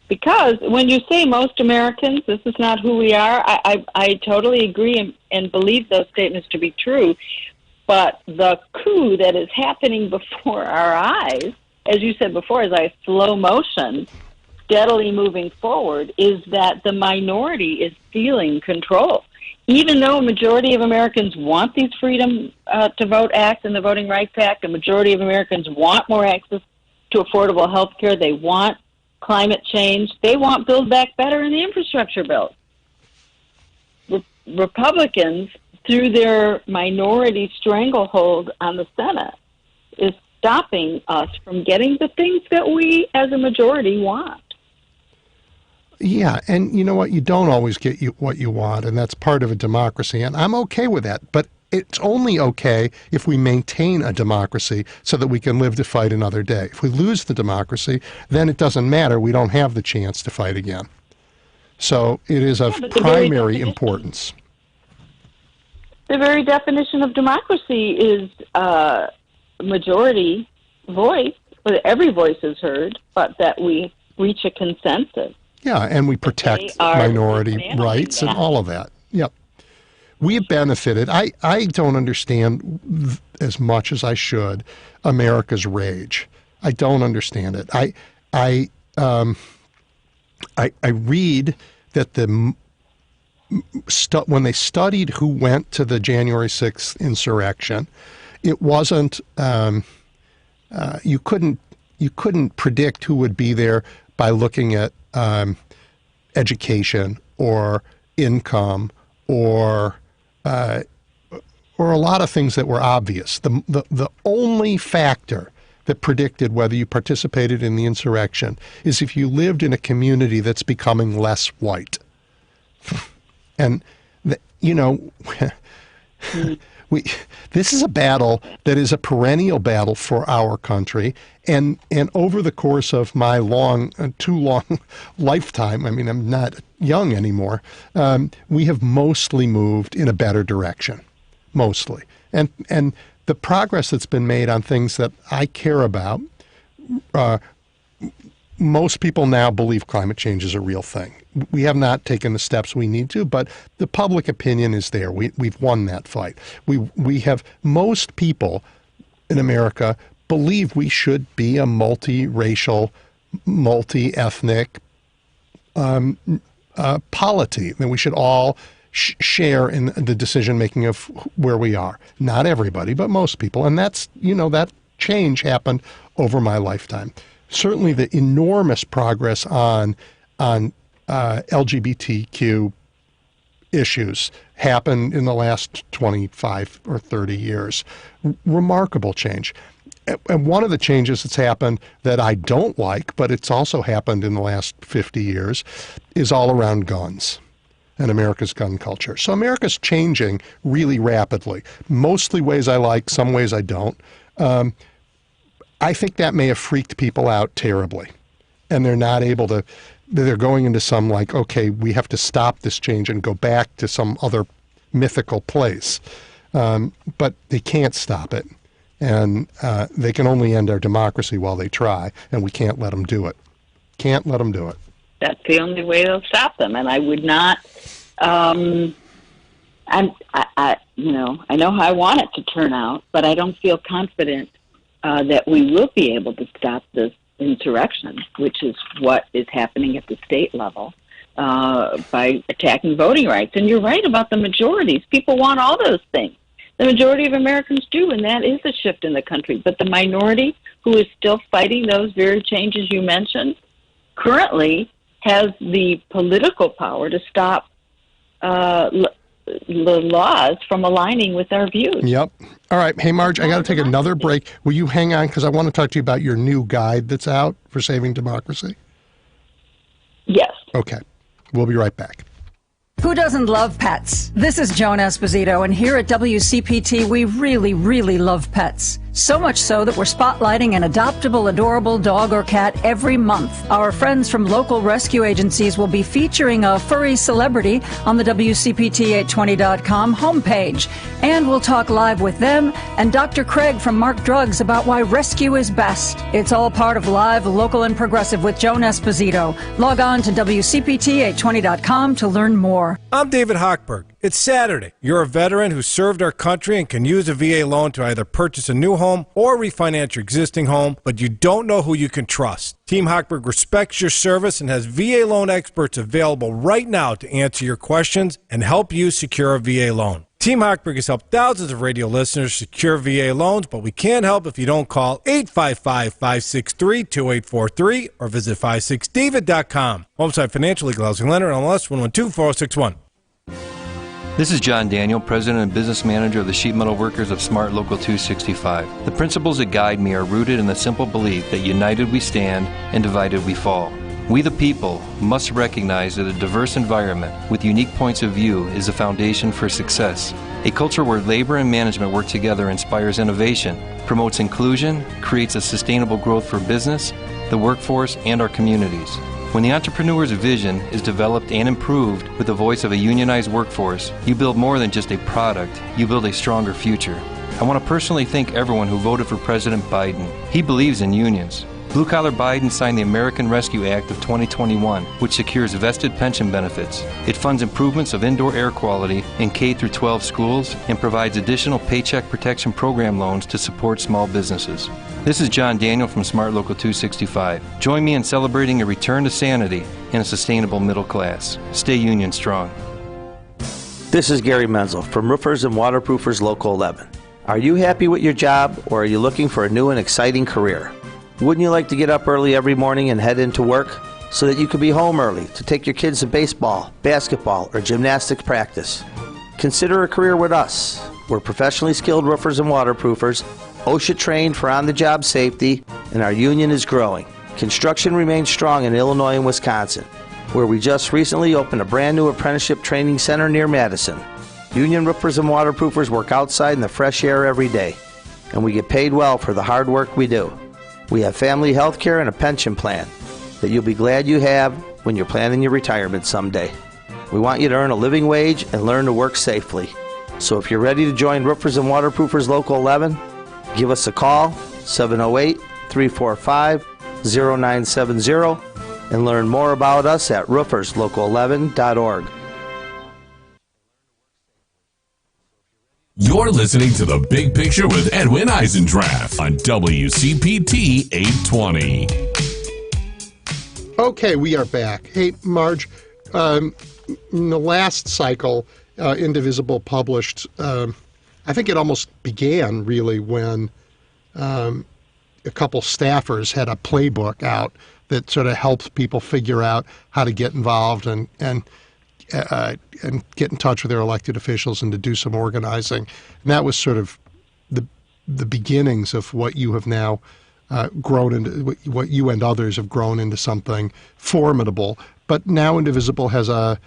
Because when you say most Americans, this is not who we are, I totally agree and believe those statements to be true. But the coup that is happening before our eyes, as you said before, is like slow motion, steadily moving forward, is that the minority is stealing control. Even though a majority of Americans want these Freedom to Vote Act and the Voting Rights Act, a majority of Americans want more access to affordable health care, they want climate change. They want Build Back Better in the infrastructure bill. Republicans, through their minority stranglehold on the Senate, is stopping us from getting the things that we as a majority want. Yeah, and you know what? You don't always get what you want, and that's part of a democracy, and I'm okay with that. But it's only okay if we maintain a democracy so that we can live to fight another day. If we lose the democracy, then it doesn't matter. We don't have the chance to fight again. So it is of primary importance. The very definition of democracy is majority voice, where every voice is heard, but that we reach a consensus. Yeah, and we protect minority rights and all of that. Yep. We have benefited. I don't understand as much as I should America's rage. I don't understand it. I read that when they studied who went to the January 6th insurrection, it wasn't you couldn't predict who would be there by looking at education or income or a lot of things that were obvious. The only factor that predicted whether you participated in the insurrection is if you lived in a community that's becoming less white. And, this is a battle that is a perennial battle for our country. And over the course of my too long lifetime, I mean, I'm not young anymore, we have mostly moved in a better direction, mostly. And the progress that's been made on things that I care about, most people now believe climate change is a real thing. We have not taken the steps we need to, but the public opinion is there. We've won that fight. We have, most people in America believe we should be a multiracial, multi-ethnic polity, that we should all share in the decision-making of where we are. Not everybody, but most people. And that's, that change happened over my lifetime. Certainly the enormous progress on LGBTQ issues happened in the last 25 or 30 years. Remarkable change. And one of the changes that's happened that I don't like, but it's also happened in the last 50 years, is all around guns and America's gun culture. So America's changing really rapidly. Mostly ways I like, some ways I don't. I think that may have freaked people out terribly. And they're not able to, they're going into some okay, we have to stop this change and go back to some other mythical place. But they can't stop it. And they can only end our democracy while they try, and we can't let them do it. Can't let them do it. That's the only way they'll stop them. And I would not, I know how I want it to turn out, but I don't feel confident that we will be able to stop this insurrection, which is what is happening at the state level, by attacking voting rights. And you're right about the majorities. People want all those things. The majority of Americans do, and that is a shift in the country. But the minority, who is still fighting those very changes you mentioned, currently has the political power to stop the laws from aligning with our views. Yep. All right. Hey, Marge, I got to take another break. Will you hang on? Because I want to talk to you about your new guide that's out for saving democracy. Yes. Okay. We'll be right back. Who doesn't love pets? This is Joan Esposito, and here at WCPT, we really, really love pets. So much so that we're spotlighting an adoptable, adorable dog or cat every month. Our friends from local rescue agencies will be featuring a furry celebrity on the WCPT820.com homepage. And we'll talk live with them and Dr. Craig from Mark Drugs about why rescue is best. It's all part of Live, Local, and Progressive with Joan Esposito. Log on to WCPT820.com to learn more. I'm David Hochberg. It's Saturday. You're a veteran who served our country and can use a VA loan to either purchase a new home or refinance your existing home, but you don't know who you can trust. Team Hochberg respects your service and has VA loan experts available right now to answer your questions and help you secure a VA loan. Team Hochberg has helped thousands of radio listeners secure VA loans, but we can't help if you don't call 855-563-2843 or visit 56david.com. Website financial legal housing lender, NMLS 1124061. This is John Daniel, President and Business Manager of the Sheet Metal Workers of Smart Local 265. The principles that guide me are rooted in the simple belief that united we stand and divided we fall. We the people must recognize that a diverse environment with unique points of view is the foundation for success. A culture where labor and management work together inspires innovation, promotes inclusion, creates a sustainable growth for business, the workforce, and our communities. When the entrepreneur's vision is developed and improved with the voice of a unionized workforce, you build more than just a product, you build a stronger future. I want to personally thank everyone who voted for President Biden. He believes in unions. Blue Collar Biden signed the American Rescue Act of 2021, which secures vested pension benefits. It funds improvements of indoor air quality in K-12 schools and provides additional Paycheck Protection Program loans to support small businesses. This is John Daniel from Smart Local 265. Join me in celebrating a return to sanity and a sustainable middle class. Stay union strong. This is Gary Menzel from Roofers and Waterproofers Local 11. Are you happy with your job, or are you looking for a new and exciting career? Wouldn't you like to get up early every morning and head into work so that you could be home early to take your kids to baseball, basketball, or gymnastics practice? Consider a career with us. We're professionally skilled roofers and waterproofers, OSHA trained for on-the-job safety, and our union is growing. Construction remains strong in Illinois and Wisconsin, where we just recently opened a brand new apprenticeship training center near Madison. Union roofers and waterproofers work outside in the fresh air every day, and we get paid well for the hard work we do. We have family health care and a pension plan that you'll be glad you have when you're planning your retirement someday. We want you to earn a living wage and learn to work safely. So if you're ready to join Roofers and Waterproofers Local 11, give us a call, 708-345-0970, and learn more about us at rooferslocal11.org. You're listening to The Big Picture with Edwin Eisendrath on WCPT 820. Okay, we are back. Hey, Marge, in the last cycle, Indivisible published, I think it almost began really when a couple staffers had a playbook out that sort of helps people figure out how to get involved and get in touch with their elected officials and to do some organizing. And that was sort of the beginnings of what you have now grown into, what you and others have grown into something formidable. But now Indivisible has a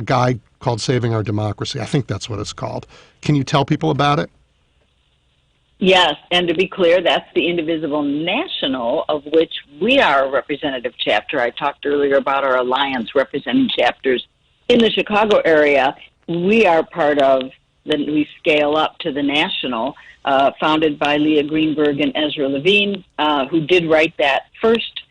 guide called Saving Our Democracy. I think that's what it's called. Can you tell people about it? Yes, and to be clear, that's the Indivisible National, of which we are a representative chapter. I talked earlier about our alliance representing chapters in the Chicago area. We are part of, we scale up to the national, founded by Leah Greenberg and Ezra Levine, who did write that first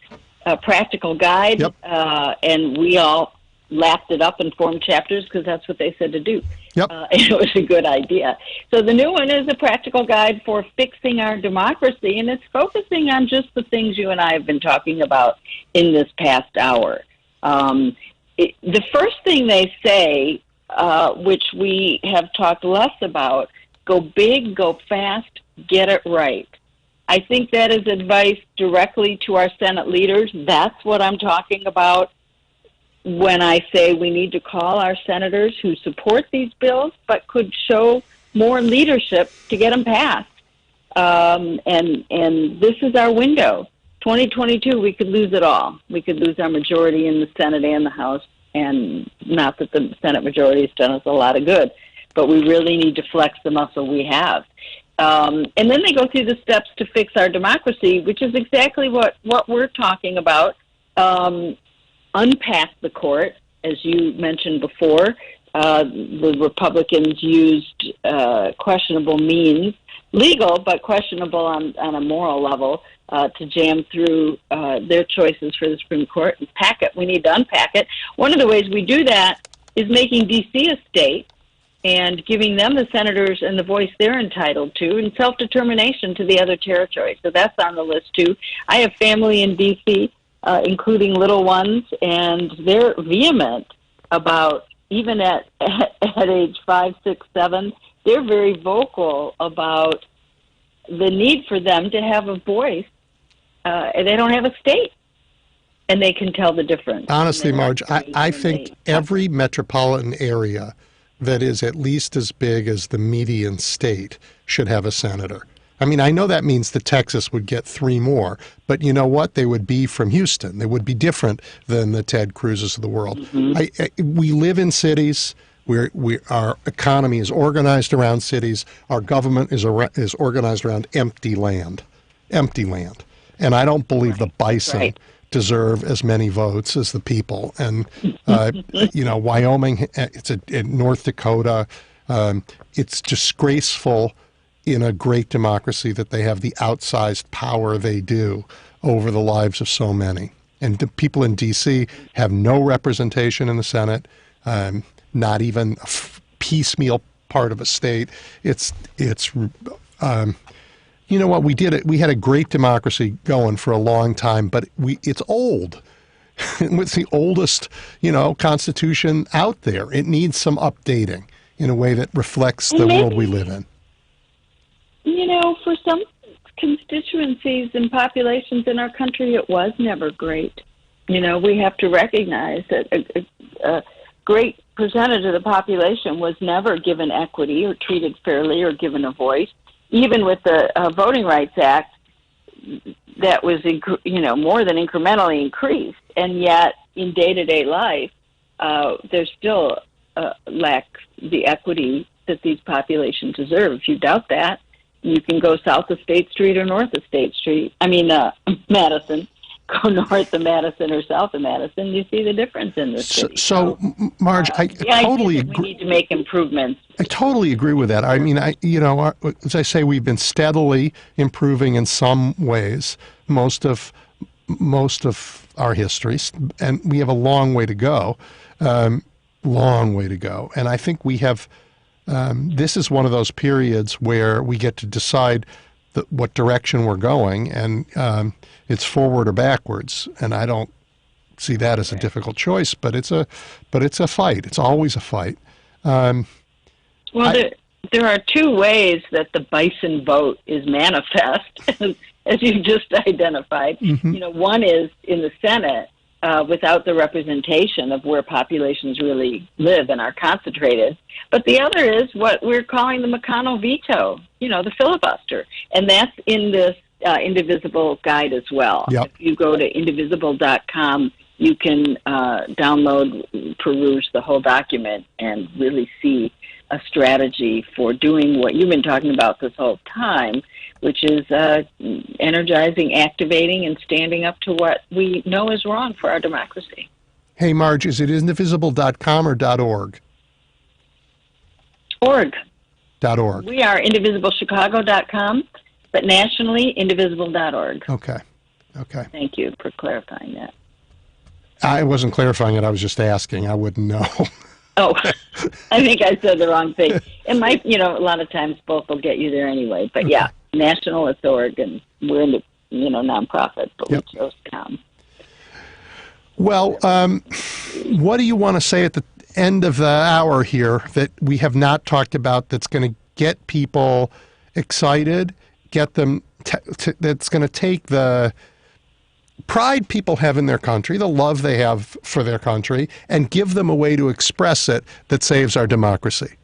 practical guide, Yep. And we all lapped it up and formed chapters because that's what they said to do. Yep. And it was a good idea. So the new one is a practical guide for fixing our democracy, and it's focusing on just the things you and I have been talking about in this past hour. The first thing they say, which we have talked less about, go big, go fast, get it right. I think that is advice directly to our Senate leaders. That's what I'm talking about when I say we need to call our senators who support these bills but could show more leadership to get them passed. And this is our window. 2022, we could lose it all. We could lose our majority in the Senate and the House, and not that the Senate majority has done us a lot of good, but we really need to flex the muscle we have. And then they go through the steps to fix our democracy, which is exactly what we're talking about. Unpack the court, as you mentioned before. The Republicans used questionable means, legal but questionable on a moral level, to jam through their choices for the Supreme Court and pack it. We need to unpack it. One of the ways we do that is making D.C. a state and giving them the senators and the voice they're entitled to, and self-determination to the other territories. So that's on the list, too. I have family in D.C., including little ones, and they're vehement about, even at age 5, 6, 7, they're very vocal about the need for them to have a voice. They don't have a state, and they can tell the difference. Honestly, Marge, I think every metropolitan area that is at least as big as the median state should have a senator. I mean, I know that means that Texas would get 3 more, but you know what? They would be from Houston. They would be different than the Ted Cruzes of the world. Mm-hmm. We live in cities. Our economy is organized around cities. Our government is organized around empty land. And I don't believe the bison deserve as many votes as the people. And, Wyoming, it's in North Dakota. It's disgraceful in a great democracy that they have the outsized power they do over the lives of so many. And the people in D.C. have no representation in the Senate, not even a piecemeal part of a state. It's you know what, we did it. We had a great democracy going for a long time, but it's old. It's the oldest, constitution out there. It needs some updating in a way that reflects the world we live in. For some constituencies and populations in our country, it was never great. We have to recognize that a great percentage of the population was never given equity or treated fairly or given a voice. Even with the Voting Rights Act, that was, more than incrementally increased. And yet, in day-to-day life, there's still lacks the equity that these populations deserve. If you doubt that, you can go south of State Street or north of State Street. Madison. Go north of Madison or south of Madison, you see the difference in this city. So, Marge, I totally agree. We need to make improvements. I totally agree with that. I mean, as I say, we've been steadily improving in some ways most of our histories, and we have a long way to go. And I think we have. This is one of those periods where we get to decide what direction we're going, and it's forward or backwards. And I don't see that as a difficult choice, but it's a fight. It's always a fight. There are 2 ways that the bison vote is manifest, as you just identified. Mm-hmm. One is in the Senate, without the representation of where populations really live and are concentrated. But the other is what we're calling the McConnell veto, the filibuster. And that's in this Indivisible guide as well. Yep. If you go to indivisible.com, you can download, peruse the whole document and really see a strategy for doing what you've been talking about this whole time, which is energizing, activating, and standing up to what we know is wrong for our democracy. Hey, Marge, is it indivisible.com or .org? Org. .org. We are indivisible.chicago.com, but nationally, indivisible.org. Okay. Thank you for clarifying that. I wasn't clarifying it. I was just asking. I wouldn't know. Oh, I think I said the wrong thing. It might, a lot of times both will get you there anyway. But yeah, national, it's org, and we're in the, nonprofit, but we chose com. Well, what do you want to say at the end of the hour here that we have not talked about that's going to get people excited, get them, that's going to take the pride people have in their country, the love they have for their country, and give them a way to express it that saves our democracy?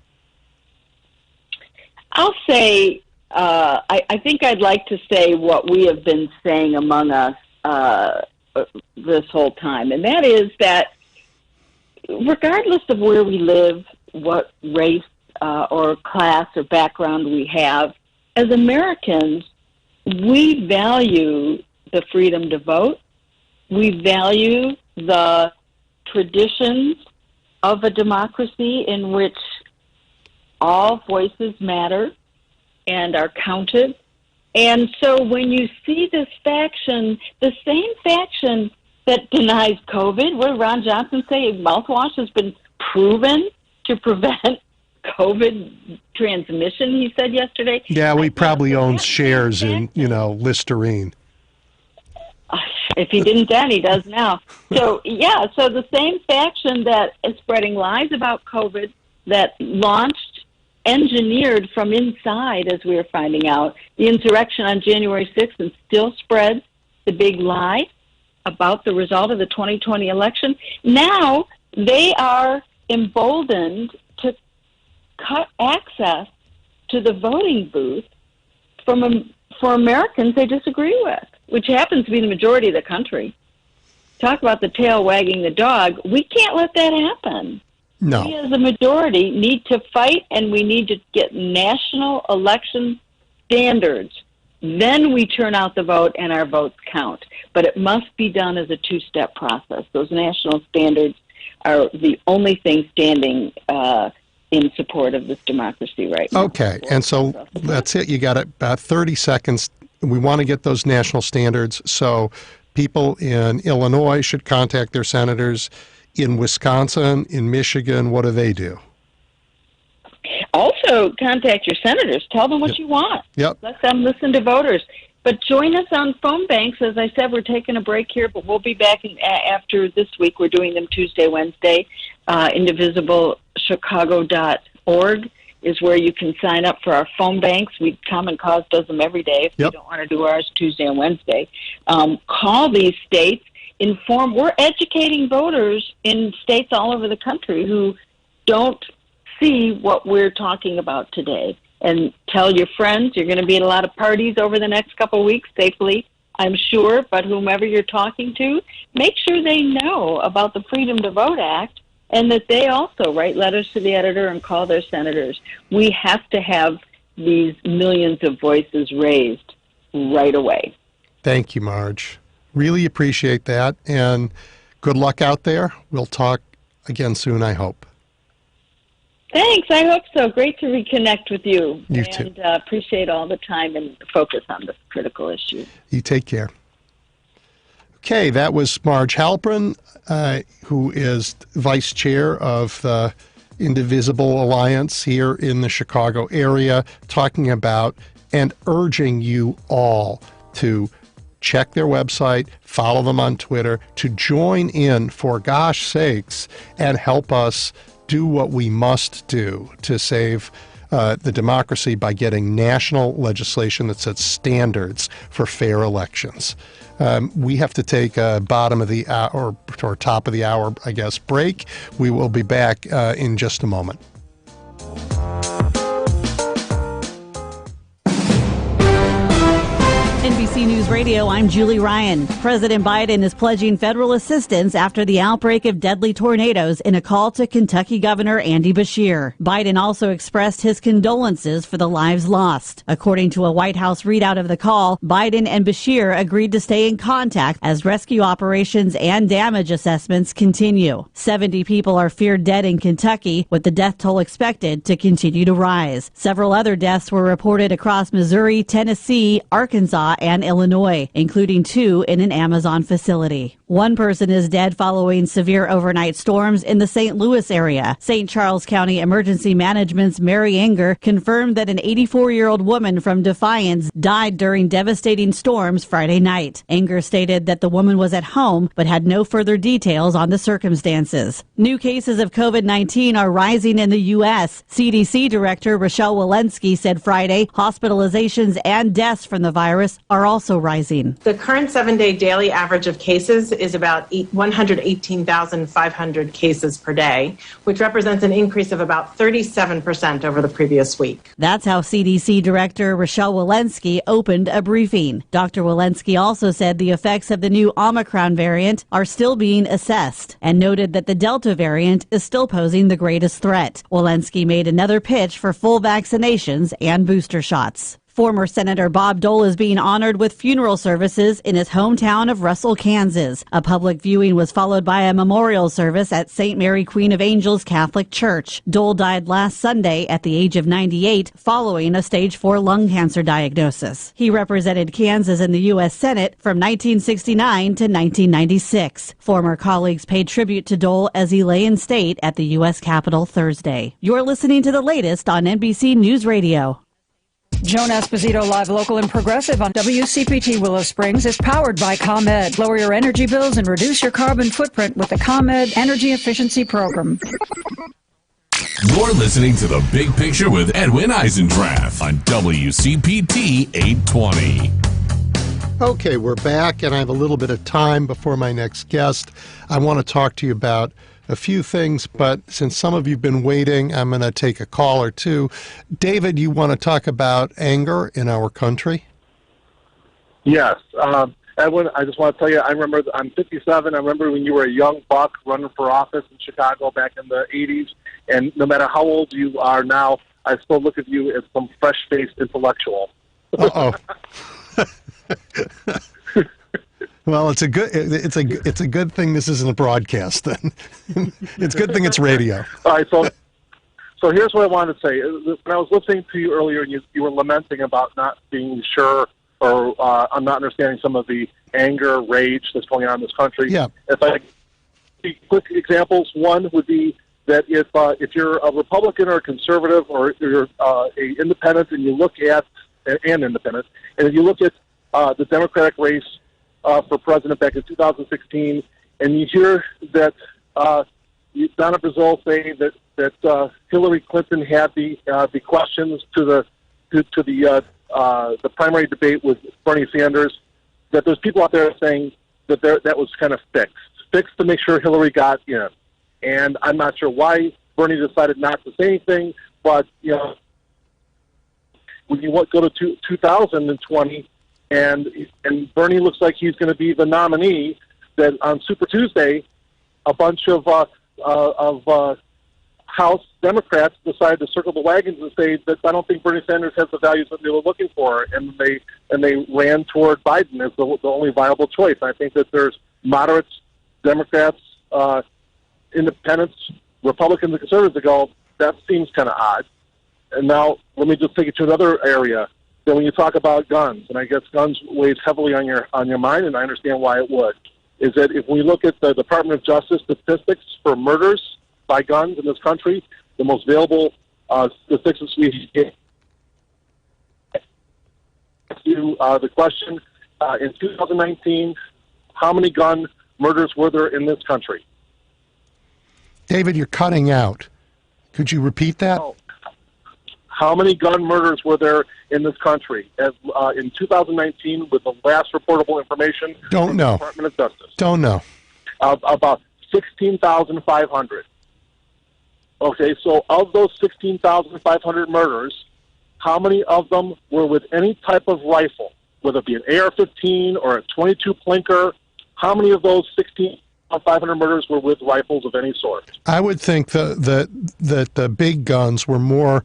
I'll say, I think I'd like to say what we have been saying among us this whole time, and that is that regardless of where we live, what race or class or background we have, as Americans, we value the freedom to vote. We value the traditions of a democracy in which all voices matter and are counted. And so when you see this faction, the same faction that denies COVID, what did Ron Johnson say? Mouthwash has been proven to prevent COVID transmission, he said yesterday. Yeah, we probably own shares in, Listerine. If he didn't then, he does now. So, so the same faction that is spreading lies about COVID, that launched engineered from inside, as we are finding out. The insurrection on January 6th and still spreads the big lie about the result of the 2020 election. Now they are emboldened to cut access to the voting booth for Americans they disagree with, which happens to be the majority of the country. Talk about the tail wagging the dog. We can't let that happen. No. We as a majority need to fight, and we need to get national election standards. Then we turn out the vote and our votes count. But it must be done as a two-step process. Those national standards are the only thing standing in support of this democracy right now. Okay, and so that's it. You got about 30 seconds. We want to get those national standards, so people in Illinois should contact their senators. In Wisconsin, in Michigan, what do they do? Also, contact your senators. Tell them what you want. Yep. Let them listen to voters. But join us on phone banks. As I said, we're taking a break here, but we'll be back after this week. We're doing them Tuesday, Wednesday. IndivisibleChicago.org is where you can sign up for our phone banks. Common Cause does them every day. If you don't want to do ours Tuesday and Wednesday, call these states. Inform. We're educating voters in states all over the country who don't see what we're talking about today. And tell your friends. You're going to be at a lot of parties over the next couple of weeks, safely, I'm sure. But whomever you're talking to, make sure they know about the Freedom to Vote Act and that they also write letters to the editor and call their senators. We have to have these millions of voices raised right away. Thank you, Marge. Really appreciate that, and good luck out there. We'll talk again soon, I hope. Thanks. I hope so. Great to reconnect with you. You too. And appreciate all the time and focus on this critical issue. You take care. Okay, that was Marge Halpern, who is vice chair of the Indivisible Alliance here in the Chicago area, talking about and urging you all to check their website, follow them on Twitter, to join in, for gosh sakes, and help us do what we must do to save the democracy by getting national legislation that sets standards for fair elections. We have to take a bottom of the hour, or top of the hour, I guess, break. We will be back in just a moment. NBC News Radio, I'm Julie Ryan. President Biden is pledging federal assistance after the outbreak of deadly tornadoes in a call to Kentucky Governor Andy Beshear. Biden also expressed his condolences for the lives lost. According to a White House readout of the call, Biden and Beshear agreed to stay in contact as rescue operations and damage assessments continue. 70 people are feared dead in Kentucky, with the death toll expected to continue to rise. Several other deaths were reported across Missouri, Tennessee, Arkansas, and Illinois, including 2 in an Amazon facility. One person is dead following severe overnight storms in the St. Louis area. St. Charles County Emergency Management's Mary Anger confirmed that an 84-year-old woman from Defiance died during devastating storms Friday night. Anger stated that the woman was at home but had no further details on the circumstances. New cases of COVID-19 are rising in the U.S. CDC Director Rochelle Walensky said Friday hospitalizations and deaths from the virus are also rising. The current 7-day daily average of cases is about 118,500 cases per day, which represents an increase of about 37% over the previous week. That's how CDC Director Rochelle Walensky opened a briefing. Dr. Walensky also said the effects of the new Omicron variant are still being assessed and noted that the Delta variant is still posing the greatest threat. Walensky made another pitch for full vaccinations and booster shots. Former Senator Bob Dole is being honored with funeral services in his hometown of Russell, Kansas. A public viewing was followed by a memorial service at St. Mary Queen of Angels Catholic Church. Dole died last Sunday at the age of 98 following a stage 4 lung cancer diagnosis. He represented Kansas in the U.S. Senate from 1969 to 1996. Former colleagues paid tribute to Dole as he lay in state at the U.S. Capitol Thursday. You're listening to the latest on NBC News Radio. Joan Esposito, live, local, and progressive on WCPT Willow Springs is powered by ComEd. Lower your energy bills and reduce your carbon footprint with the ComEd Energy Efficiency Program. You're listening to The Big Picture with Edwin Eisendrath on WCPT 820. Okay, we're back, and I have a little bit of time before my next guest. I want to talk to you about a few things, but since some of you have been waiting, I'm going to take a call or two. David, you want to talk about anger in our country? Yes. Edwin, I just want to tell you, I'm 57. I remember when you were a young buck running for office in Chicago back in the 80s, and no matter how old you are now, I still look at you as some fresh-faced intellectual. Uh-oh. Well, it's a good thing this isn't a broadcast. Then it's a good thing it's radio. All right, so here's what I wanted to say. When I was listening to you earlier, and you were lamenting about not being sure or I'm not understanding some of the anger, rage that's going on in this country. Yeah. If I give quick examples, one would be that if you're a Republican or a conservative or you're a independent, and you look at independent, and if you look at the Democratic race for president back in 2016, and you hear that Donna Brazil say that Hillary Clinton had the questions to the primary debate with Bernie Sanders, that there's people out there saying that that was kind of fixed to make sure Hillary got in. And I'm not sure why Bernie decided not to say anything, but when you go to 2020, and Bernie looks like he's going to be the nominee, that on Super Tuesday, a bunch of House Democrats decided to circle the wagons and say that I don't think Bernie Sanders has the values that they were looking for, and they ran toward Biden as the only viable choice. I think that there's moderates, Democrats, independents, Republicans, and conservatives that go, that seems kind of odd. And now let me just take it to another area. Then when you talk about guns, and I guess guns weighs heavily on your mind, and I understand why it would, is that if we look at the Department of Justice statistics for murders by guns in this country, the most available statistics we get to the question, in 2019, how many gun murders were there in this country? David, you're cutting out. Could you repeat that? Oh. How many gun murders were there in this country in 2019 with the last reportable information from the Department of Justice? Don't know. About 16,500. Okay, so of those 16,500 murders, how many of them were with any type of rifle, whether it be an AR-15 or a .22 Plinker? How many of those 16,500 murders were with rifles of any sort? I would think that the big guns were more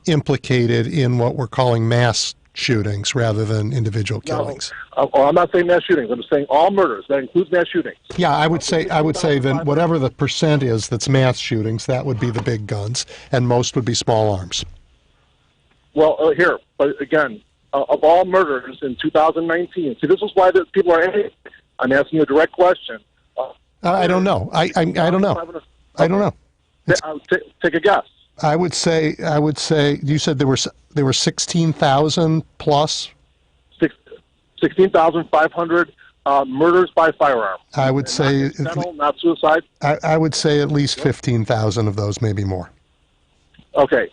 implicated in what we're calling mass shootings rather than individual killings. No, I'm not saying mass shootings. I'm saying all murders. That includes mass shootings. Yeah, I would say that whatever the percent is that's mass shootings, that would be the big guns, and most would be small arms. Well, here, but again, of all murders in 2019, see, this is why people are angry. I'm asking you a direct question. I don't know. I don't know. I don't know. Take a guess. I would say. You said there were 16,000 plus. 16,500 murders by firearm. I would say not suicide. I would say at least 15,000 of those, maybe more. Okay,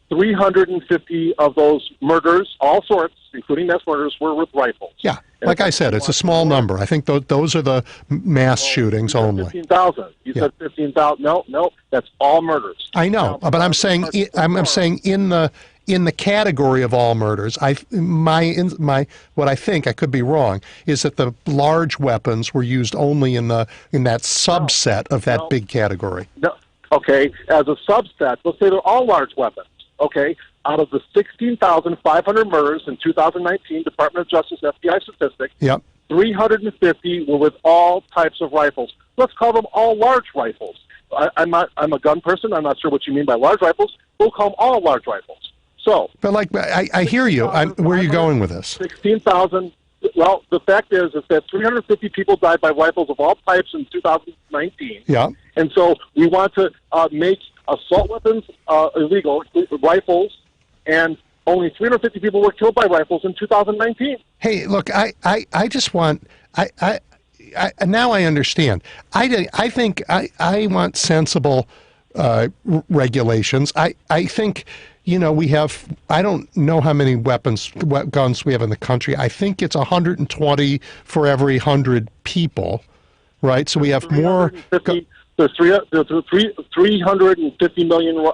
350 of those murders, all sorts, including mass murders, were with rifles. Yeah, like I said, it's a small number. I think those are the mass shootings only. 15,000. You said 15,000. No, that's all murders. I know, but I'm saying in the category of all murders, what I think, I could be wrong, is that the large weapons were used only in that subset of that big category. No. Okay, as a subset, let's say they're all large weapons. Okay, out of the 16,500 murders in 2019, Department of Justice FBI statistics, 350 were with all types of rifles. Let's call them all large rifles. I'm a gun person. I'm not sure what you mean by large rifles. We'll call them all large rifles. So, but I hear you. Where are you going with this? 16,000. Well, the fact is that 350 people died by rifles of all types in 2019. Yeah. And so we want to make assault weapons illegal, rifles, and only 350 people were killed by rifles in 2019. Hey, look, I just want now I understand. I think I want sensible regulations. I think, we have, I don't know how many guns we have in the country. I think it's 120 for every 100 people, right? So we have more. There's 350 million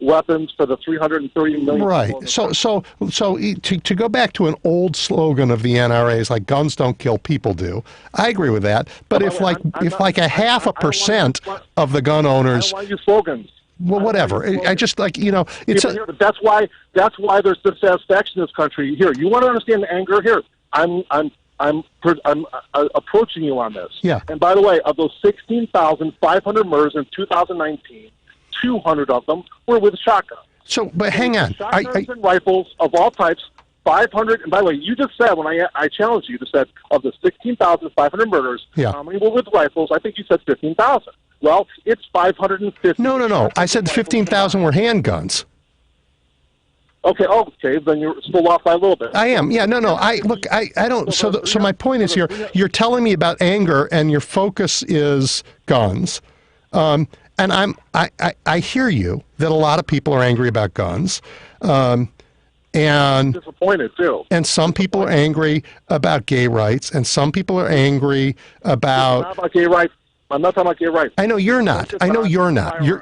weapons for the 330 million. Right. So to go back to an old slogan of the NRA is like guns don't kill, people do. I agree with that. But if like 0.5% of the gun owners. I don't want to use slogans. Well, whatever. I just it's. That's why there's dissatisfaction in this country. Here, you want to understand the anger? Here, I'm approaching you on this. Yeah. And by the way, of those 16,500 murders in 2019, 200 of them were with shotguns. So, but hang on. Shotguns and rifles of all types. 500. And by the way, you just said when I challenged you, you said of the 16,500 murders, how many were with rifles? I think you said 15,000. Well, it's 550. No. I said 15,000 were handguns. Okay, then you're still off by a little bit. I am. Yeah, no. I don't. So my point is here. You're telling me about anger, and your focus is guns, and I hear you that a lot of people are angry about guns, and I'm disappointed too. And some people are angry about gay rights, and some people are angry about. Not about gay rights. I'm not talking about gay rights. I know you're not.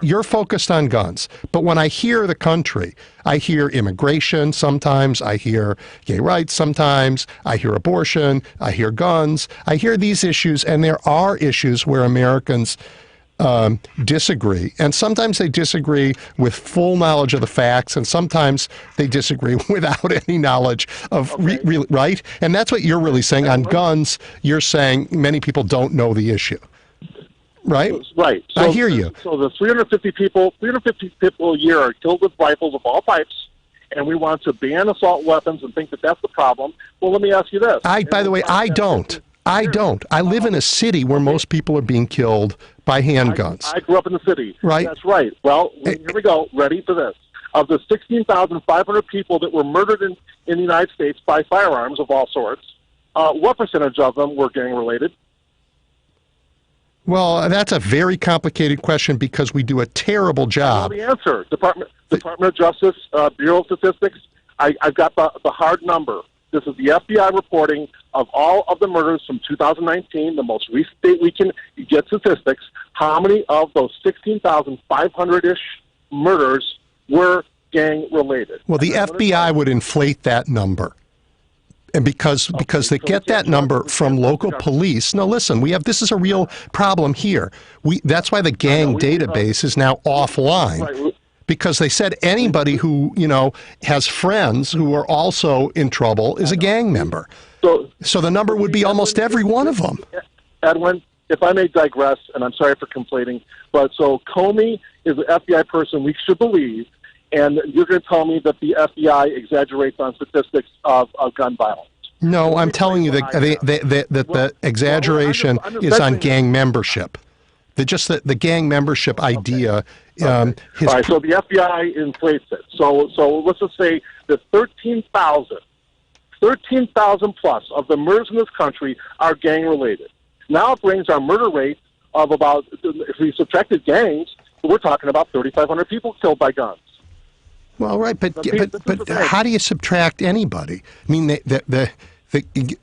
You're focused on guns. But when I hear the country, I hear immigration sometimes, I hear gay rights sometimes, I hear abortion, I hear guns, I hear these issues, and there are issues where Americans disagree. And sometimes they disagree with full knowledge of the facts, and sometimes they disagree without any knowledge of, right? And that's what you're really saying. On guns, you're saying many people don't know the issue. Right. Right. So, I hear you. So the 350 people a year are killed with rifles of all types, and we want to ban assault weapons and think that that's the problem. Well, let me ask you this. By the way, I don't. I live in a city where most people are being killed by handguns. I grew up in the city. Right. That's right. Well, here we go. Ready for this. Of the 16,500 people that were murdered in the United States by firearms of all sorts, what percentage of them were gang-related? Well, that's a very complicated question because we do a terrible job. I know the answer. Department of Justice, Bureau of Statistics. I've got the hard number. This is the FBI reporting of all of the murders from 2019, the most recent date we can get statistics. How many of those 16,500-ish murders were gang-related? Well, the FBI would inflate that number. And because they get that number from local police. No, listen, this is a real problem here. That's why the gang database is now offline. Because they said anybody who, has friends who are also in trouble is a gang member. So the number would be almost every one of them. Edwin, if I may digress, and I'm sorry for complaining, but so Comey is an FBI person we should believe, and you're going to tell me that the FBI exaggerates on statistics of gun violence. No, I'm telling you that the exaggeration is on gang membership. The gang membership idea. All right, so the FBI inflates it. So let's just say that 13,000 plus of the murders in this country are gang-related. Now it brings our murder rate of about, if we subtracted gangs, we're talking about 3,500 people killed by guns. Well, right, but how do you subtract anybody? I mean,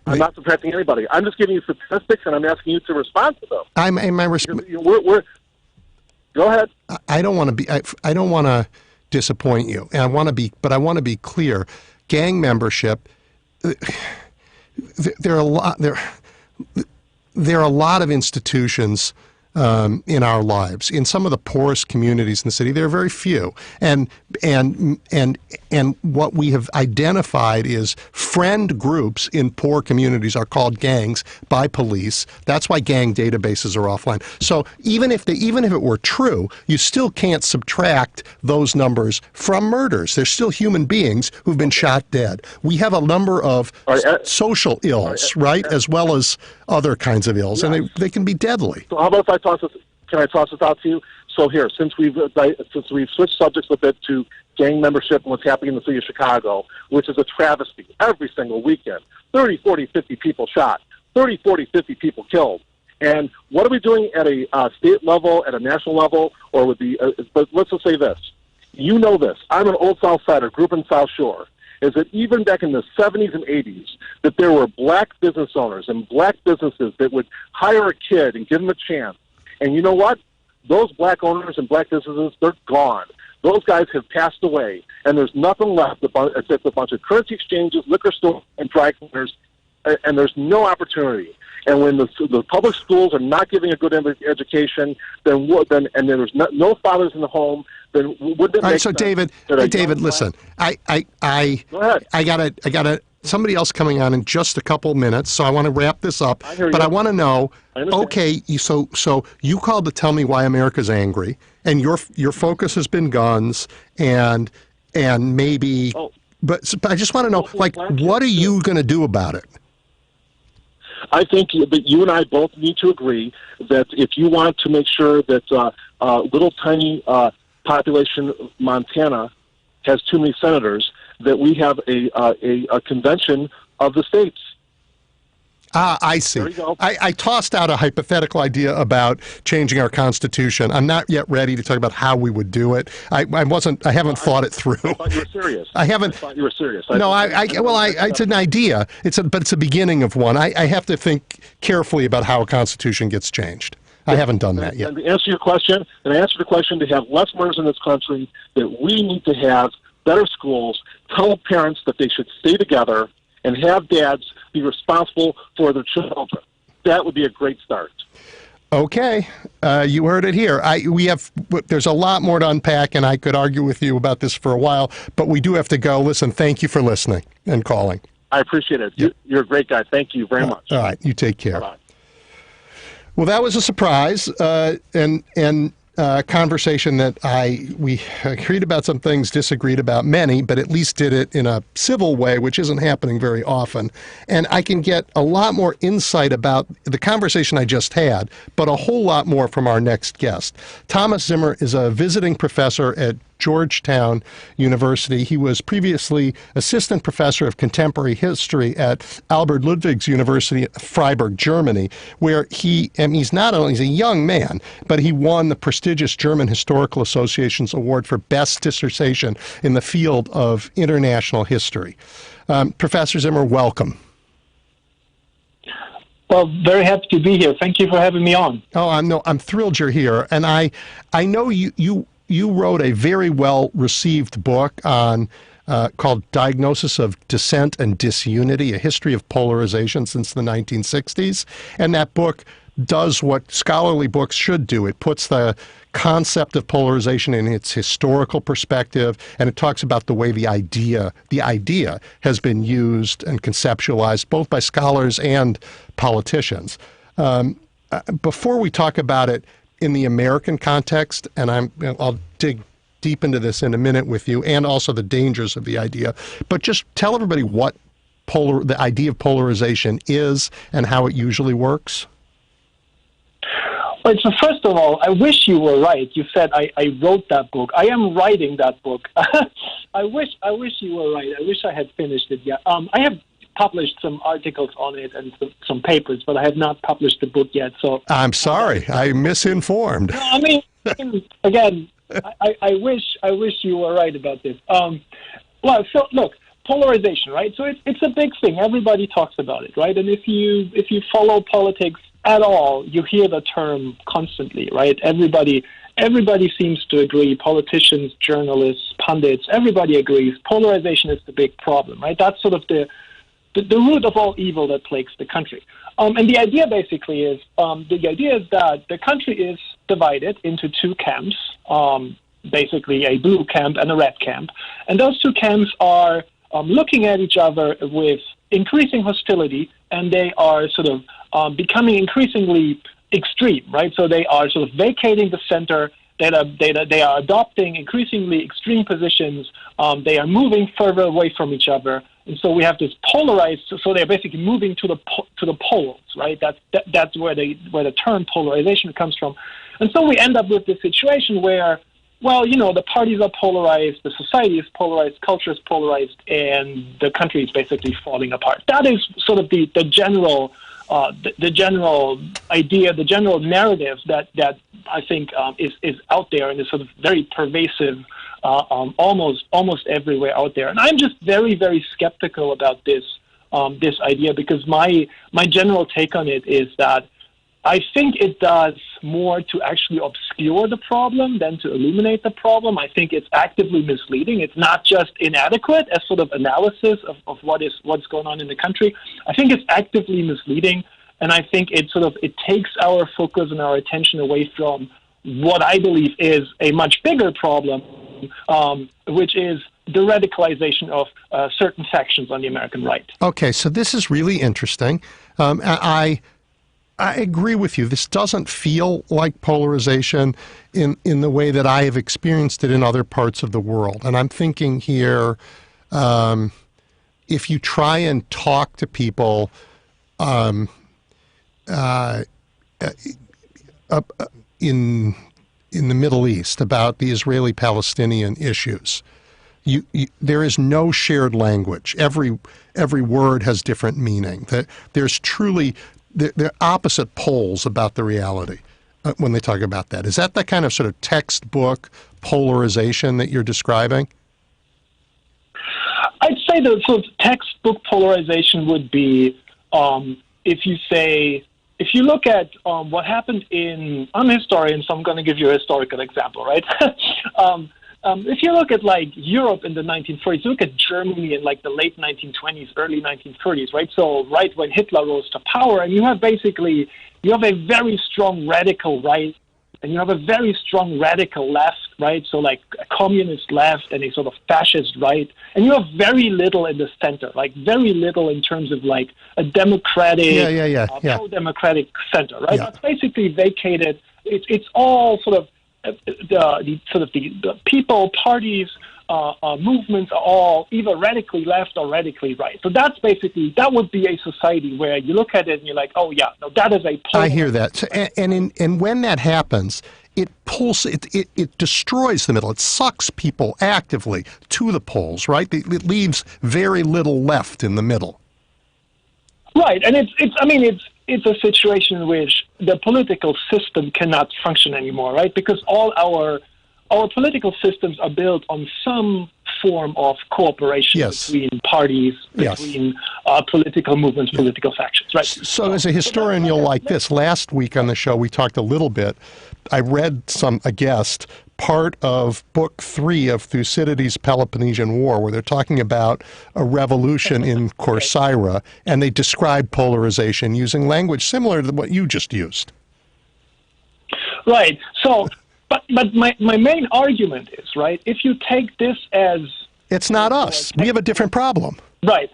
I'm not subtracting anybody. I'm just giving you statistics, and I'm asking you to respond to them. Go ahead. I don't want to disappoint you, and I want to be clear. Gang membership. There are a lot of institutions in our lives. In some of the poorest communities in the city, there are very few. And what we have identified is friend groups in poor communities are called gangs by police. That's why gang databases are offline. So even if it were true, you still can't subtract those numbers from murders. They're still human beings who've been shot dead. We have a number of social ills, right, as well as other kinds of ills, and they can be deadly. So how about if I toss this out to you? So here, since we've switched subjects a bit to gang membership and what's happening in the city of Chicago, which is a travesty every single weekend, 30, 40, 50 people shot, 30, 40, 50 people killed. And what are we doing at a state level, at a national level, or with the? But let's just say this. You know this. I'm an old South Sider, grew up in South Shore. Is that even back in the 70s and 80s, that there were black business owners and black businesses that would hire a kid and give him a chance. And you know what? Those black owners and black businesses, they're gone. Those guys have passed away, and there's nothing left except a bunch of currency exchanges, liquor stores, and dry cleaners, and there's no opportunity. And when the public schools are not giving a good education, then there's no fathers in the home, then wouldn't it make sense? All right, so David, listen. Go ahead. I gotta somebody else coming on in just a couple minutes, so I want to wrap this up. But I want to know, okay, so you called to tell me why America's angry, and your focus has been guns and maybe, but I just want to know, like, what are you going to do about it? I think that you and I both need to agree that if you want to make sure that little tiny population Montana has too many senators, that we have a convention of the states. I see. I tossed out a hypothetical idea about changing our Constitution. I'm not yet ready to talk about how we would do it. I haven't thought it through. I thought you were serious. I thought you were serious. It's an idea. But it's a beginning of one. I have to think carefully about how a Constitution gets changed. I haven't done that yet. And to answer your question, to have less murders in this country, that we need to have better schools, tell parents that they should stay together, and have dads be responsible for their children. That would be a great start. Okay, you heard it here. There's a lot more to unpack, and I could argue with you about this for a while, but we do have to go. Listen, thank you for listening and calling. I appreciate it. Yep. You're a great guy. Thank you very much. All right, you take care. Bye-bye. Well, that was a surprise, and conversation that we agreed about some things, disagreed about many, but at least did it in a civil way, which isn't happening very often. And I can get a lot more insight about the conversation I just had, but a whole lot more from our next guest. Thomas Zimmer is a visiting professor at Georgetown University. He was previously assistant professor of contemporary history at Albert Ludwigs University, Freiburg, Germany, where he's a young man, but he won the prestigious German Historical Association's award for best dissertation in the field of international history. Professor Zimmer, welcome. Well, very happy to be here. Thank you for having me on. Oh, I'm thrilled you're here, and I know you wrote a very well-received book on called Diagnosis of Dissent and Disunity, a history of polarization since the 1960s. And that book does what scholarly books should do. It puts the concept of polarization in its historical perspective, and it talks about the way the idea has been used and conceptualized both by scholars and politicians. Before we talk about it in the American context, and I'll dig deep into this in a minute with you, and also the dangers of the idea, but just tell everybody what the idea of polarization is and how it usually works. Well, so first of all, I wish you were right. You said I wrote that book. I am writing that book. I wish you were right. I wish I had finished it yet. I have published some articles on it and some papers, but I have not published the book yet. So I'm sorry, I'm misinformed. No, I mean, again, I wish you were right about this. Well, so look, polarization, right? So it's a big thing. Everybody talks about it, right? And if you follow politics at all, you hear the term constantly, right? Everybody seems to agree. Politicians, journalists, pundits, everybody agrees. Polarization is the big problem, right? That's sort of the root of all evil that plagues the country. And the idea basically is, that the country is divided into two camps, basically a blue camp and a red camp. And those two camps are looking at each other with increasing hostility, and they are sort of becoming increasingly extreme, right? So they are sort of vacating the center. They are adopting increasingly extreme positions. They are moving further away from each other, and so we have this polarized. So they're basically moving to the poles, right? That's where the term polarization comes from, and so we end up with this situation where, well, the parties are polarized, the society is polarized, culture is polarized, and the country is basically falling apart. That is sort of the general the general idea, the general narrative that I think is out there and is sort of very pervasive, almost everywhere out there. And I'm just very, very skeptical about this idea, because my general take on it is that I think it does more to actually obscure the problem than to illuminate the problem. I think it's actively misleading. It's not just inadequate as sort of analysis of what's going on in the country. I think it's actively misleading, and I think it takes our focus and our attention away from what I believe is a much bigger problem, which is the radicalization of certain sections on the American right. Okay, so this is really interesting. I agree with you. This doesn't feel like polarization in the way that I have experienced it in other parts of the world. And I'm thinking here, if you try and talk to people in the Middle East about the Israeli-Palestinian issues, there is no shared language. Every word has different meaning. There's truly... They're opposite poles about the reality when they talk about that. Is that the kind of sort of textbook polarization that you're describing? I'd say the sort of textbook polarization would be if you look at what happened I'm a historian, so I'm going to give you a historical example, right? If you look at like Europe in the 1940s, look at Germany in like the late 1920s, early 1930s, right? So right when Hitler rose to power, and you have a very strong radical right, and you have a very strong radical left, right? So like a communist left and a sort of fascist right, and you have very little in the center, like very little in terms of like a democratic, pro-democratic center, right? That's basically vacated. It's all sort of the people, parties, movements are all either radically left or radically right. So that would be a society where you look at it and you're like, oh yeah, no, that is a polar. I hear that. So, and when that happens, it destroys the middle. It sucks people actively to the poles, right? It leaves very little left in the middle. Right, and it's a situation in which the political system cannot function anymore, right? Because all our political systems are built on some form of cooperation between parties, between political movements, political factions, right? So as a historian, you'll like this. Last week on the show, we talked a little bit. I read a guest, part of Book 3 of Thucydides' Peloponnesian War, where they're talking about a revolution in Corcyra, and they describe polarization using language similar to what you just used. Right. So, but my main argument is, right, if you take this as... It's not us. We have a different problem. Right.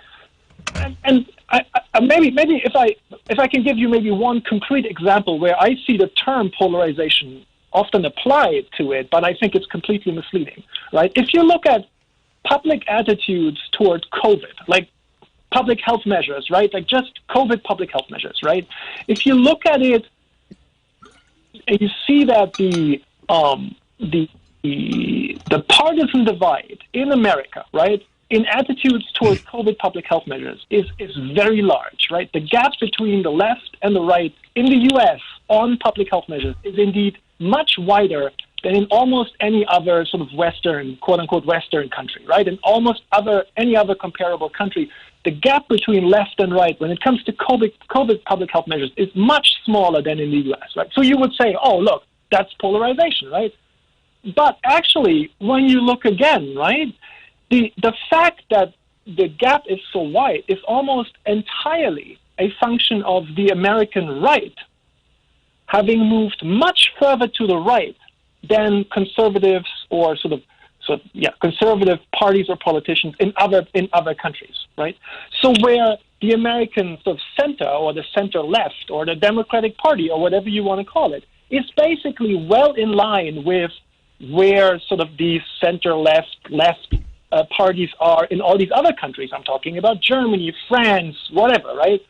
And I maybe if I can give you maybe one concrete example where I see the term polarization often applied to it, but I think it's completely misleading, right? If you look at public attitudes toward COVID, like public health measures, right? Like just COVID public health measures, right? If you look at it and you see that the partisan divide in America, right, in attitudes towards COVID public health measures is very large, right? The gap between the left and the right in the U.S. on public health measures is indeed much wider than in almost any other sort of Western, quote-unquote, Western country, right? In almost any other comparable country, the gap between left and right when it comes to COVID public health measures is much smaller than in the U.S., right? So you would say, oh, look, that's polarization, right? But actually, when you look again, right, the fact that the gap is so wide is almost entirely a function of the American right having moved much further to the right than conservatives or conservative parties or politicians in other countries, right? So where the American sort of center or the center left or the Democratic Party or whatever you want to call it is basically well in line with where sort of these center left parties are in all these other countries. I'm talking about Germany, France, whatever, right?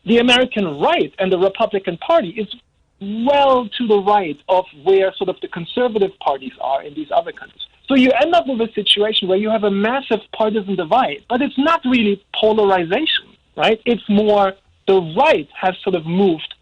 The American right and the Republican Party is well to the right of where sort of the conservative parties are in these other countries. So you end up with a situation where you have a massive partisan divide, but it's not really polarization, right? It's more the right has sort of moved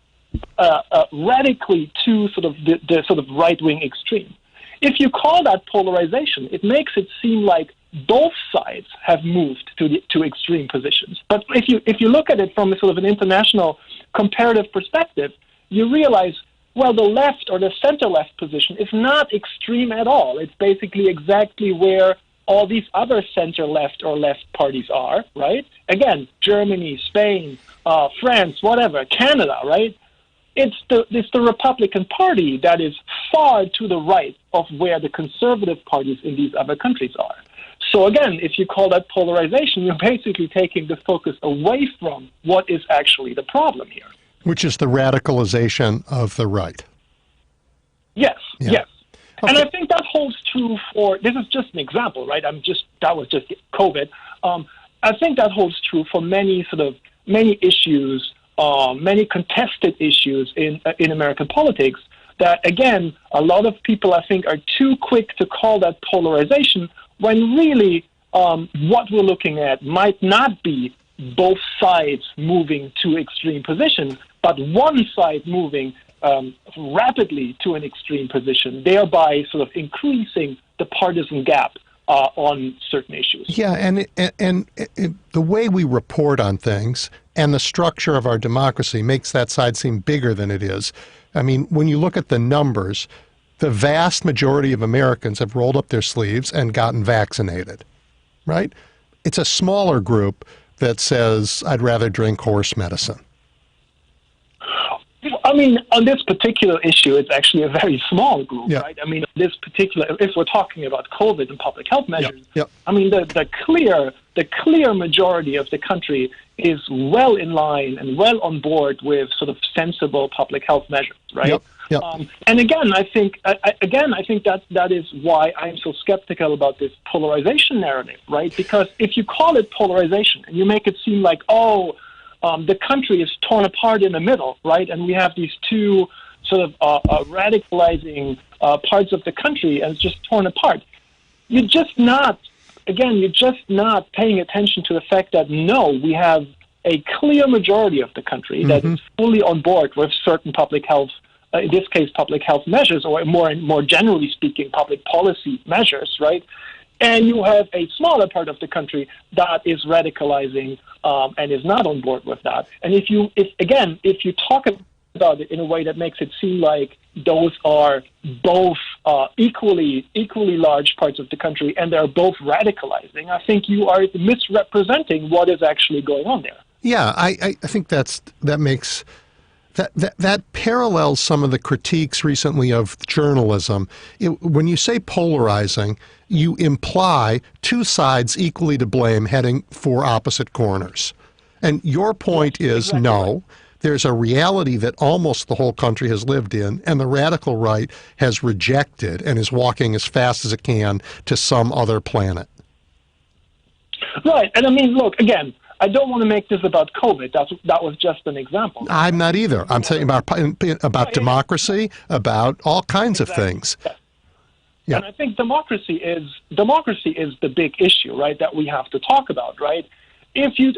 radically to sort of the sort of right-wing extreme. If you call that polarization, it makes it seem like both sides have moved to extreme positions. But if you look at it from a sort of an international comparative perspective, you realize, well, the left or the center-left position is not extreme at all. It's basically exactly where all these other center-left or left parties are, right? Again, Germany, Spain, France, whatever, Canada, right? It's the Republican Party that is far to the right of where the conservative parties in these other countries are. So again, if you call that polarization, you're basically taking the focus away from what is actually the problem here. Which is the radicalization of the right. Yes, yeah. Yes. Okay. And I think that holds true for, this is just an example, right? That was just COVID. I think that holds true for many issues, many contested issues in American politics that, again, a lot of people, I think, are too quick to call that polarization when really what we're looking at might not be both sides moving to extreme positions, but one side moving rapidly to an extreme position, thereby sort of increasing the partisan gap on certain issues. Yeah, and the way we report on things and the structure of our democracy makes that side seem bigger than it is. I mean, when you look at the numbers, the vast majority of Americans have rolled up their sleeves and gotten vaccinated, right? It's a smaller group that says, I'd rather drink horse medicine. I mean, on this particular issue, it's actually a very small group, right? I mean, this particular, if we're talking about COVID and public health measures, I mean, the clear majority of the country is well in line and well on board with sort of sensible public health measures, right? And again, I think that is why I'm so skeptical about this polarization narrative, right? Because if you call it polarization and you make it seem like, the country is torn apart in the middle, right? And we have these two sort of radicalizing parts of the country, and it's just torn apart. You're just not paying attention to the fact that, no, we have a clear majority of the country that is fully on board with certain public health, in this case, public health measures, or more generally speaking, public policy measures, right? And you have a smaller part of the country that is radicalizing and is not on board with that. And if you talk about it in a way that makes it seem like those are both equally large parts of the country and they're both radicalizing, I think you are misrepresenting what is actually going on there. Yeah, I think that parallels some of the critiques recently of journalism. When you say polarizing, you imply two sides equally to blame heading for opposite corners. And your point is, no, there's a reality that almost the whole country has lived in, and the radical right has rejected and is walking as fast as it can to some other planet. Right. And I mean, look, again, I don't want to make this about COVID. That was just an example. I'm not either. I'm saying about democracy, about all kinds of things. Yes. Yeah. And I think democracy is the big issue, right? That we have to talk about, right? If you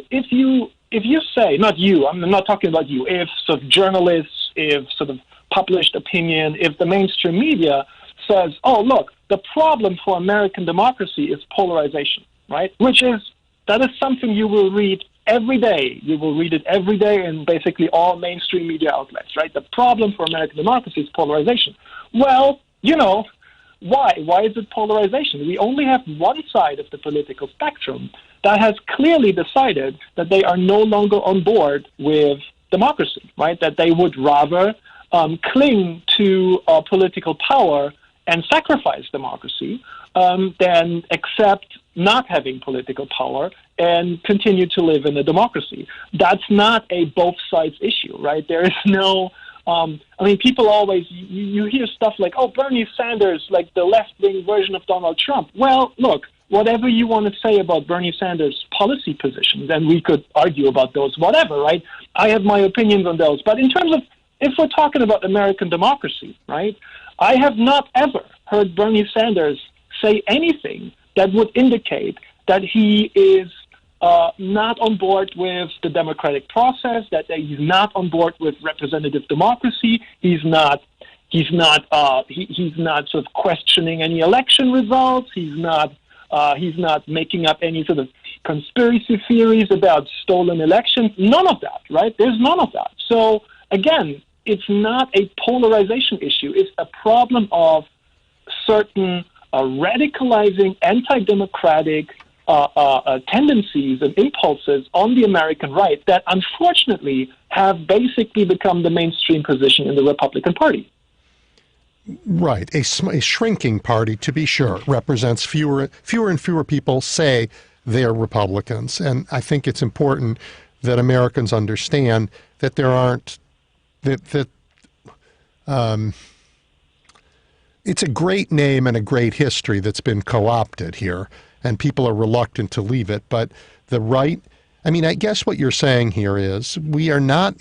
say, not you, I'm not talking about you. If sort of journalists, if sort of published opinion, if the mainstream media says, oh, look, the problem for American democracy is polarization, right? That is something you will read every day. You will read it every day in basically all mainstream media outlets, right? The problem for American democracy is polarization. Well, why? Why is it polarization? We only have one side of the political spectrum that has clearly decided that they are no longer on board with democracy, right? That they would rather cling to political power and sacrifice democracy than accept not having political power and continue to live in a democracy. That's not a both sides issue, right? There is no, people always, you hear stuff like, oh, Bernie Sanders, like the left-wing version of Donald Trump. Well, look, whatever you want to say about Bernie Sanders' policy positions, and we could argue about those, whatever, right? I have my opinions on those. But in terms of, if we're talking about American democracy, right, I have not ever heard Bernie Sanders say anything that would indicate that he is not on board with the democratic process, that he's not on board with representative democracy. He's not sort of questioning any election results. He's not making up any sort of conspiracy theories about stolen elections. None of that, right? There's none of that. So again, it's not a polarization issue. It's a problem of certain radicalizing anti-democratic tendencies and impulses on the American right that unfortunately have basically become the mainstream position in the Republican Party. Right. A shrinking party, to be sure, represents fewer and fewer people say they're Republicans. And I think it's important that Americans understand that there aren't, it's a great name and a great history that's been co-opted here, and people are reluctant to leave it. But the right, I mean, I guess what you're saying here is we are not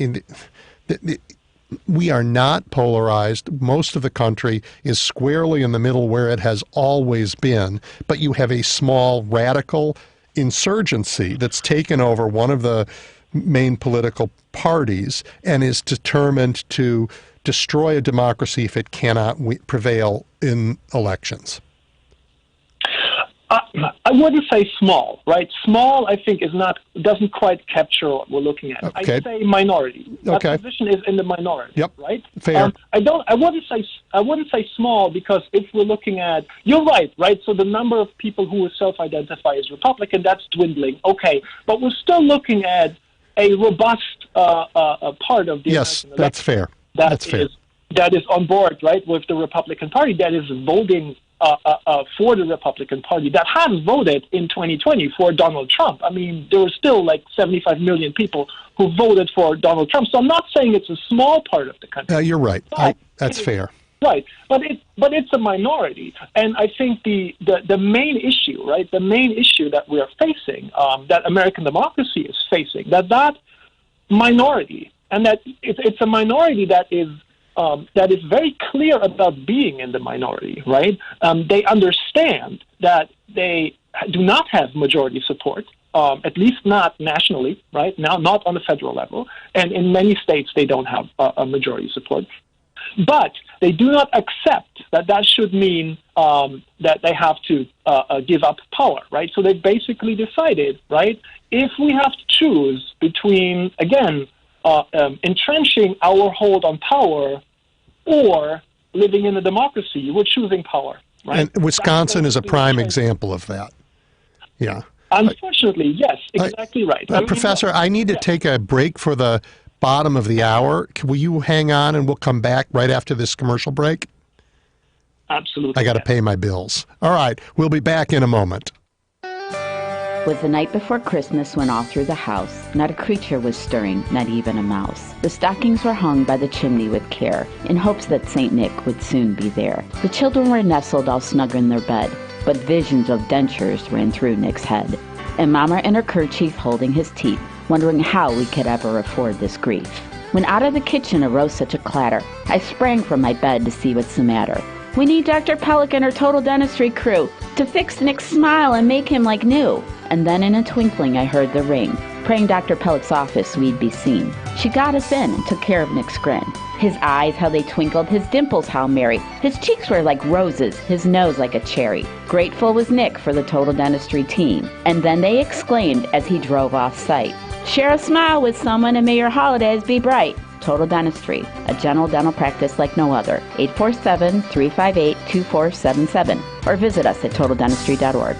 we are not polarized. Most of the country is squarely in the middle where it has always been, but you have a small radical insurgency that's taken over one of the main political parties and is determined to destroy a democracy if it cannot prevail in elections. I wouldn't say small, right? Small, I think, doesn't quite capture what we're looking at. Okay. I'd say minority. Okay. That position is in the minority. Yep. Right. Fair. I wouldn't say small, because if we're looking at, you're right. So the number of people who self-identify as Republican, that's dwindling. Okay, but we're still looking at a robust part of the yes, American that's fair. That's fair. That is on board, right, with the Republican Party, that is voting for the Republican Party, that has voted in 2020 for Donald Trump. I mean, there were still like 75 million people who voted for Donald Trump. So I'm not saying it's a small part of the country. You're right. That's fair. Right, but it's a minority, and I think the main issue, right, the main issue that we are facing, that American democracy is facing, that minority, and that it's a minority that is very clear about being in the minority, right? They understand that they do not have majority support, at least not nationally, right? Now, not on the federal level, and in many states they don't have a majority support. But they do not accept that should mean that they have to give up power, right? So they basically decided, right, if we have to choose between, again, entrenching our hold on power or living in a democracy, we're choosing power, right? And Wisconsin is a prime example of that. Yeah. Unfortunately, yes, exactly right. Professor, I need to take a break for the bottom of the hour. Will you hang on and we'll come back right after this commercial break? Absolutely. I got to pay my bills. All right. We'll be back in a moment. Was the night before Christmas when all through the house, not a creature was stirring, not even a mouse. The stockings were hung by the chimney with care, in hopes that St. Nick would soon be there. The children were nestled all snug in their bed, but visions of dentures ran through Nick's head. And Mama in her kerchief holding his teeth, wondering how we could ever afford this grief. When out of the kitchen arose such a clatter, I sprang from my bed to see what's the matter. We need Dr. Pellick and her total dentistry crew to fix Nick's smile and make him like new. And then in a twinkling I heard the ring, praying Dr. Pellick's office we'd be seen. She got us in and took care of Nick's grin. His eyes, how they twinkled, his dimples, how merry. His cheeks were like roses, his nose like a cherry. Grateful was Nick for the total dentistry team. And then they exclaimed as he drove off site, share a smile with someone and may your holidays be bright. Total Dentistry, a general dental practice like no other. 847-358-2477 or visit us at totaldentistry.org.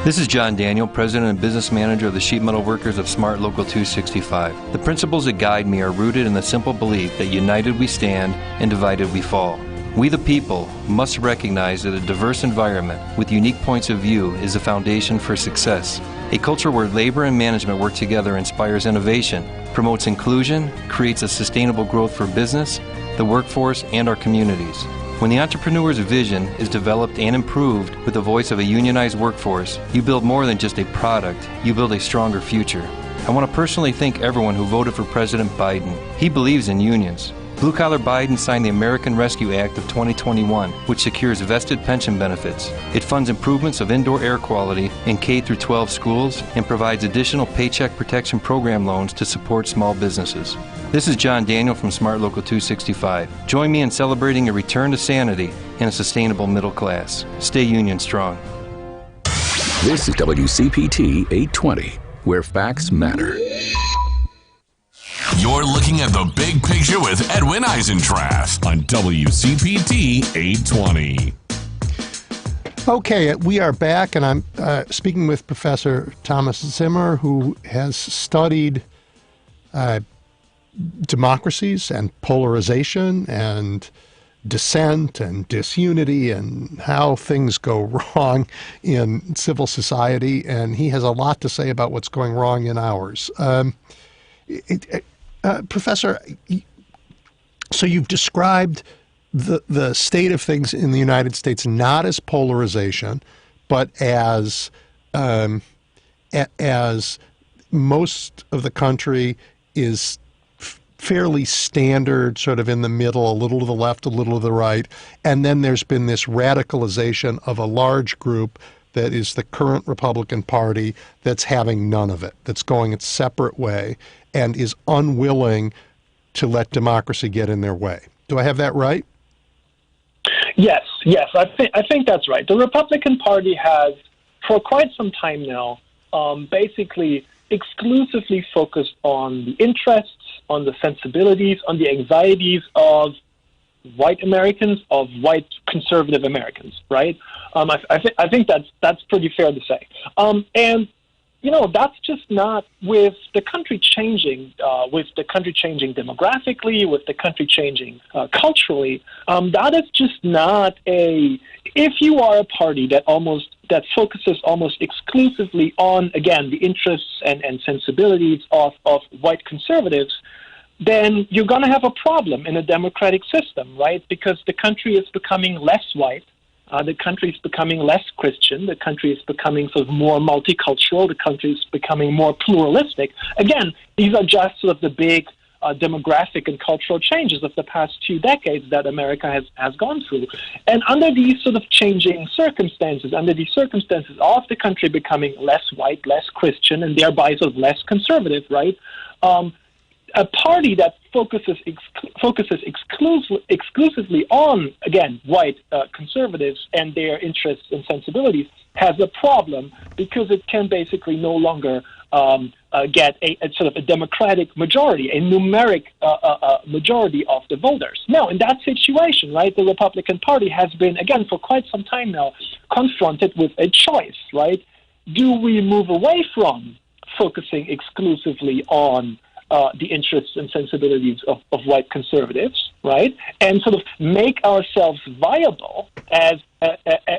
This is John Daniel, President and Business Manager of the Sheet Metal Workers of Smart Local 265. The principles that guide me are rooted in the simple belief that united we stand and divided we fall. We the people must recognize that a diverse environment with unique points of view is the foundation for success. A culture where labor and management work together inspires innovation, promotes inclusion, creates a sustainable growth for business, the workforce, and our communities. When the entrepreneur's vision is developed and improved with the voice of a unionized workforce, you build more than just a product, you build a stronger future. I want to personally thank everyone who voted for President Biden. He believes in unions. Blue-collar Biden signed the American Rescue Act of 2021, which secures vested pension benefits. It funds improvements of indoor air quality in K-12 schools and provides additional Paycheck Protection Program loans to support small businesses. This is John Daniel from Smart Local 265. Join me in celebrating a return to sanity and a sustainable middle class. Stay union strong. This is WCPT 820, where facts matter. You're looking at the big picture with Edwin Eisendrath on WCPT 820. Okay, we are back, and I'm speaking with Professor Thomas Zimmer, who has studied democracies and polarization and dissent and disunity and how things go wrong in civil society, and he has a lot to say about what's going wrong in ours. Professor, so you've described the state of things in the United States not as polarization, but as most of the country is fairly standard, sort of in the middle, a little to the left, a little to the right, and then there's been this radicalization of a large group that is the current Republican Party that's having none of it, that's going its separate way, and is unwilling to let democracy get in their way. Do I have that right? Yes, I think that's right. The Republican Party has, for quite some time now, basically exclusively focused on the interests, on the sensibilities, on the anxieties of white Americans, of white conservative Americans, right? I think that's pretty fair to say. And you know, that's just not, with the country changing, demographically, with the country changing culturally, that is just not if you are a party that focuses almost exclusively on, again, the interests and sensibilities of white conservatives, then you're going to have a problem in a democratic system, right? Because the country is becoming less white. The country is becoming less Christian. The country is becoming sort of more multicultural. The country is becoming more pluralistic. Again, these are just sort of the big demographic and cultural changes of the past 2 decades that America has gone through. And under these sort of changing circumstances, of the country becoming less white, less Christian, and thereby sort of less conservative, right? A party that focuses exclusively on, again, white conservatives and their interests and sensibilities has a problem, because it can basically no longer get a sort of a democratic majority, a numeric majority of the voters. Now, in that situation, right, the Republican Party has been, again, for quite some time now, confronted with a choice, right? Do we move away from focusing exclusively on the interests and sensibilities of white conservatives, right, and sort of make ourselves viable as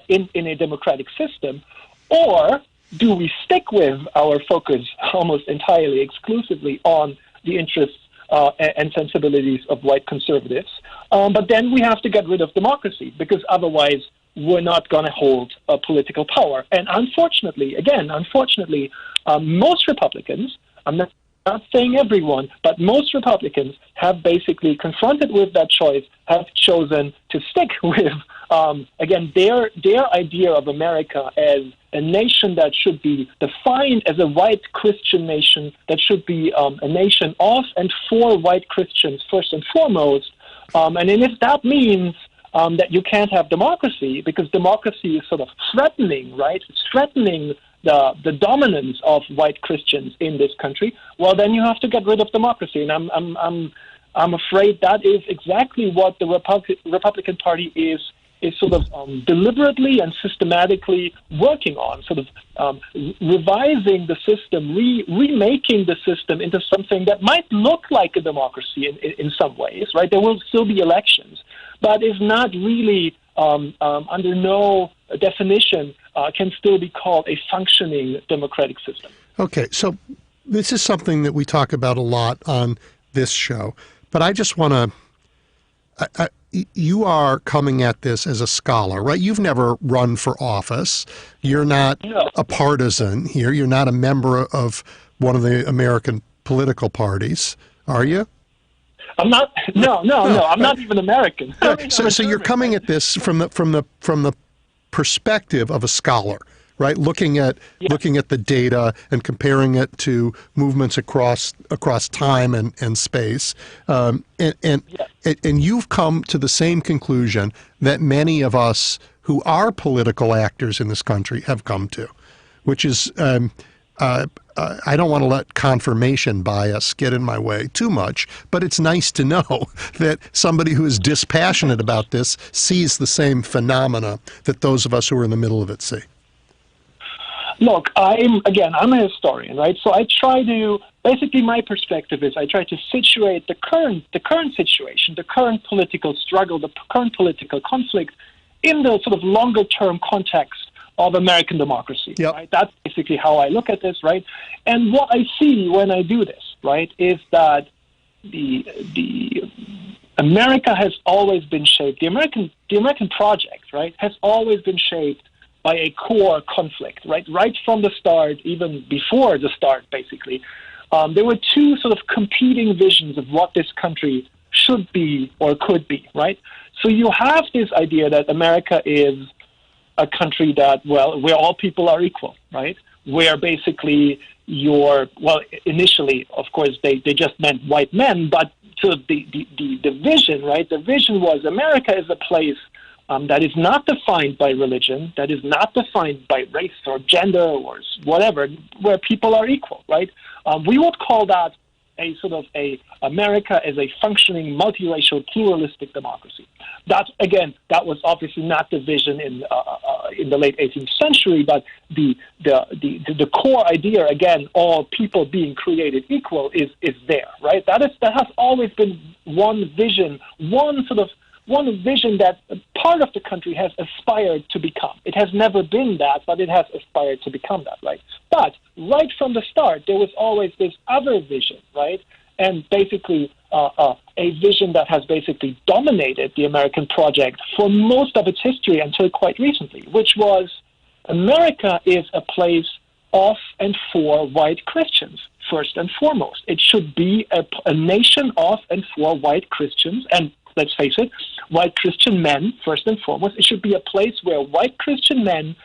in a democratic system, or do we stick with our focus almost entirely exclusively on the interests and sensibilities of white conservatives? But then we have to get rid of democracy, because otherwise we're not going to hold political power. And unfortunately, most Republicans, I'm not saying everyone, but most Republicans have basically, confronted with that choice, have chosen to stick with, again, their idea of America as a nation that should be defined as a white Christian nation, that should be a nation of and for white Christians first and foremost. And then if that means that you can't have democracy, because democracy is sort of threatening, right? It's threatening the dominance of white Christians in this country, well, then you have to get rid of democracy. And I'm afraid that is exactly what the Republican Party is sort of deliberately and systematically working on, sort of revising the system, remaking the system into something that might look like a democracy in some ways, right? There will still be elections, but is not really, under no definition, can still be called a functioning democratic system. Okay, so this is something that we talk about a lot on this show, but I just want to, you are coming at this as a scholar, right? You've never run for office. You're not a partisan here. You're not a member of one of the American political parties, are you? I'm not. No. I'm not even American. So you're coming at this from the perspective of a scholar, right? Looking at the data and comparing it to movements across time and space, and you've come to the same conclusion that many of us who are political actors in this country have come to, which is. I don't want to let confirmation bias get in my way too much, but it's nice to know that somebody who is dispassionate about this sees the same phenomena that those of us who are in the middle of it see. Look, I'm a historian, right? So I try to, basically my perspective is I try to situate the current situation, the current political struggle, the current political conflict in the sort of longer term context of American democracy, right? That's basically how I look at this, right? And what I see when I do this, right, is that the America has always been shaped. The American project, right, has always been shaped by a core conflict, right? Right from the start, even before the start, basically, there were two sort of competing visions of what this country should be or could be, right? So you have this idea that America is a country that, where all people are equal, right? Where basically initially, of course, they just meant white men, but so the vision, right? The vision was America is a place that is not defined by religion, that is not defined by race or gender or whatever, where people are equal, right? We would call that a sort of a America as a functioning multiracial pluralistic democracy. That was obviously not the vision in the late 18th century, but the core idea, again, all people being created equal is there, right? That has always been one vision, one vision that part of the country has aspired to become. It has never been that, but it has aspired to become that, right? But right from the start, there was always this other vision, right? And basically a vision that has basically dominated the American project for most of its history until quite recently, which was America is a place of and for white Christians, first and foremost. It should be a nation of and for white Christians, and let's face it, white Christian men, first and foremost. It should be a place where white Christian men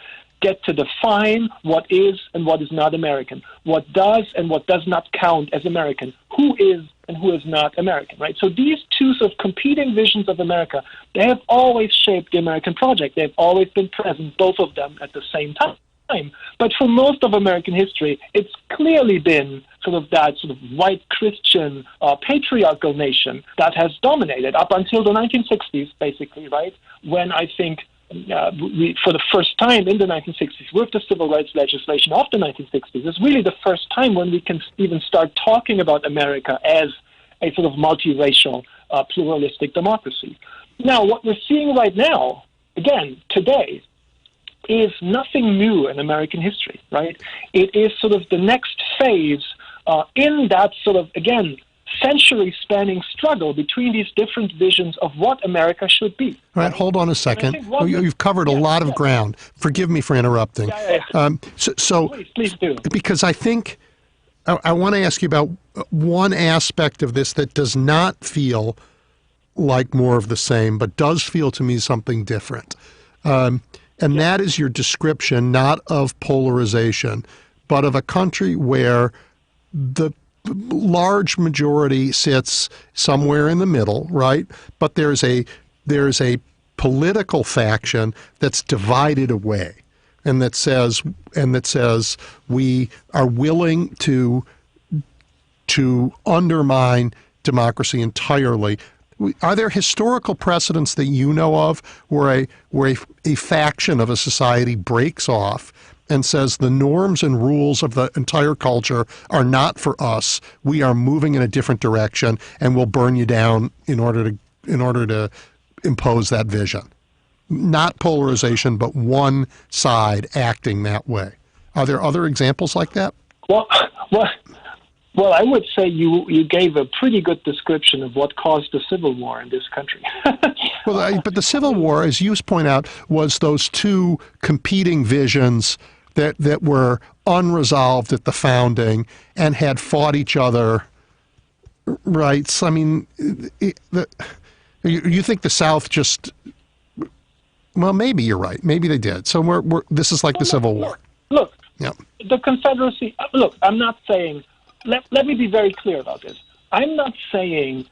get to define what is and what is not American, what does and what does not count as American, who is and who is not American, right? So these two sort of competing visions of America, they have always shaped the American project. They've always been present, both of them at the same time. But for most of American history, it's clearly been sort of that sort of white Christian patriarchal nation that has dominated up until the 1960s, basically, right? When I think we, for the first time in the 1960s, with the civil rights legislation of the 1960s, is really the first time when we can even start talking about America as a sort of multiracial, pluralistic democracy. Now, what we're seeing right now, again, today, is nothing new in American history, right? It is sort of the next phase in that sort of, again, century-spanning struggle between these different visions of what America should be. All right, hold on a second. You've covered a lot of ground. Forgive me for interrupting. So please do. Because I think I want to ask you about one aspect of this that does not feel like more of the same, but does feel to me something different. And that is your description, not of polarization, but of a country where the large majority sits somewhere in the middle, right? But there's a political faction that's divided away, and that says we are willing to undermine democracy entirely. Are there historical precedents that you know of where a faction of a society breaks off and says the norms and rules of the entire culture are not for us, we are moving in a different direction, and we'll burn you down in order to impose that vision? Not polarization, but one side acting that way. Are there other examples like that? Well, I would say you gave a pretty good description of what caused the Civil War in this country. But the Civil War, as you point out, was those two competing visions that were unresolved at the founding and had fought each other Right. So, I mean, you think the South just... Well, maybe you're right. Maybe they did. So this is like the Civil War. Look, yep. The Confederacy... Look, I'm not saying... Let me be very clear about this. I'm not saying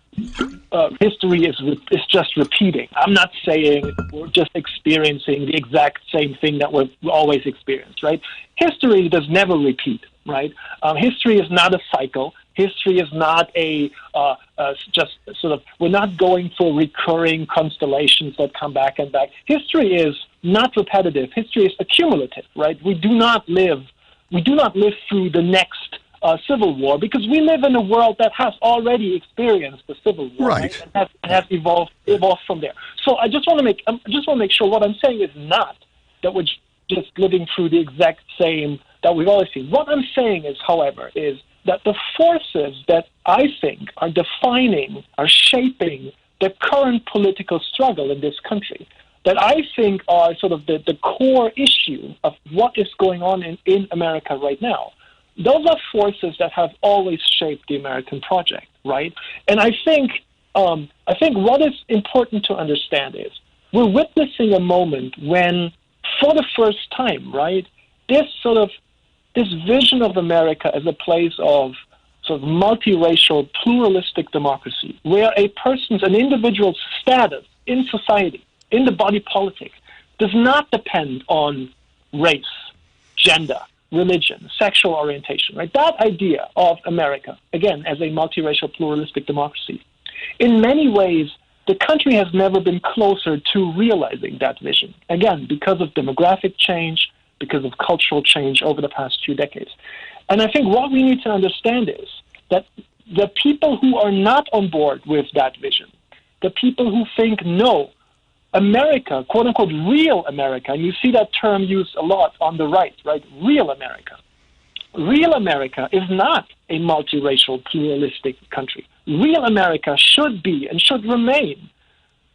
history is just repeating. I'm not saying we're just experiencing the exact same thing that we've always experienced, right? History does never repeat, right? History is not a cycle. History is not just sort of, we're not going for recurring constellations that come back and back. History is not repetitive. History is accumulative, right? We do not live through the next Civil War because we live in a world that has already experienced the Civil War, right? And has evolved from there. So I just want to make sure what I'm saying is not that we're just living through the exact same that we've always seen. What I'm saying is, however, is that the forces that I think are shaping the current political struggle in this country, that I think are sort of the core issue of what is going on in America right now. Those are forces that have always shaped the American project, right? And I think what is important to understand is we're witnessing a moment when, for the first time, right, this vision of America as a place of sort of multiracial, pluralistic democracy, where an individual's status in society, in the body politic, does not depend on race, gender, religion, sexual orientation, right? That idea of America, again, as a multiracial, pluralistic democracy, in many ways, the country has never been closer to realizing that vision. Again, because of demographic change, because of cultural change over the past few decades. And I think what we need to understand is that the people who are not on board with that vision, the people who think, no, America, quote-unquote, real America, and you see that term used a lot on the right, right? Real America. Real America is not a multiracial, pluralistic country. Real America should be and should remain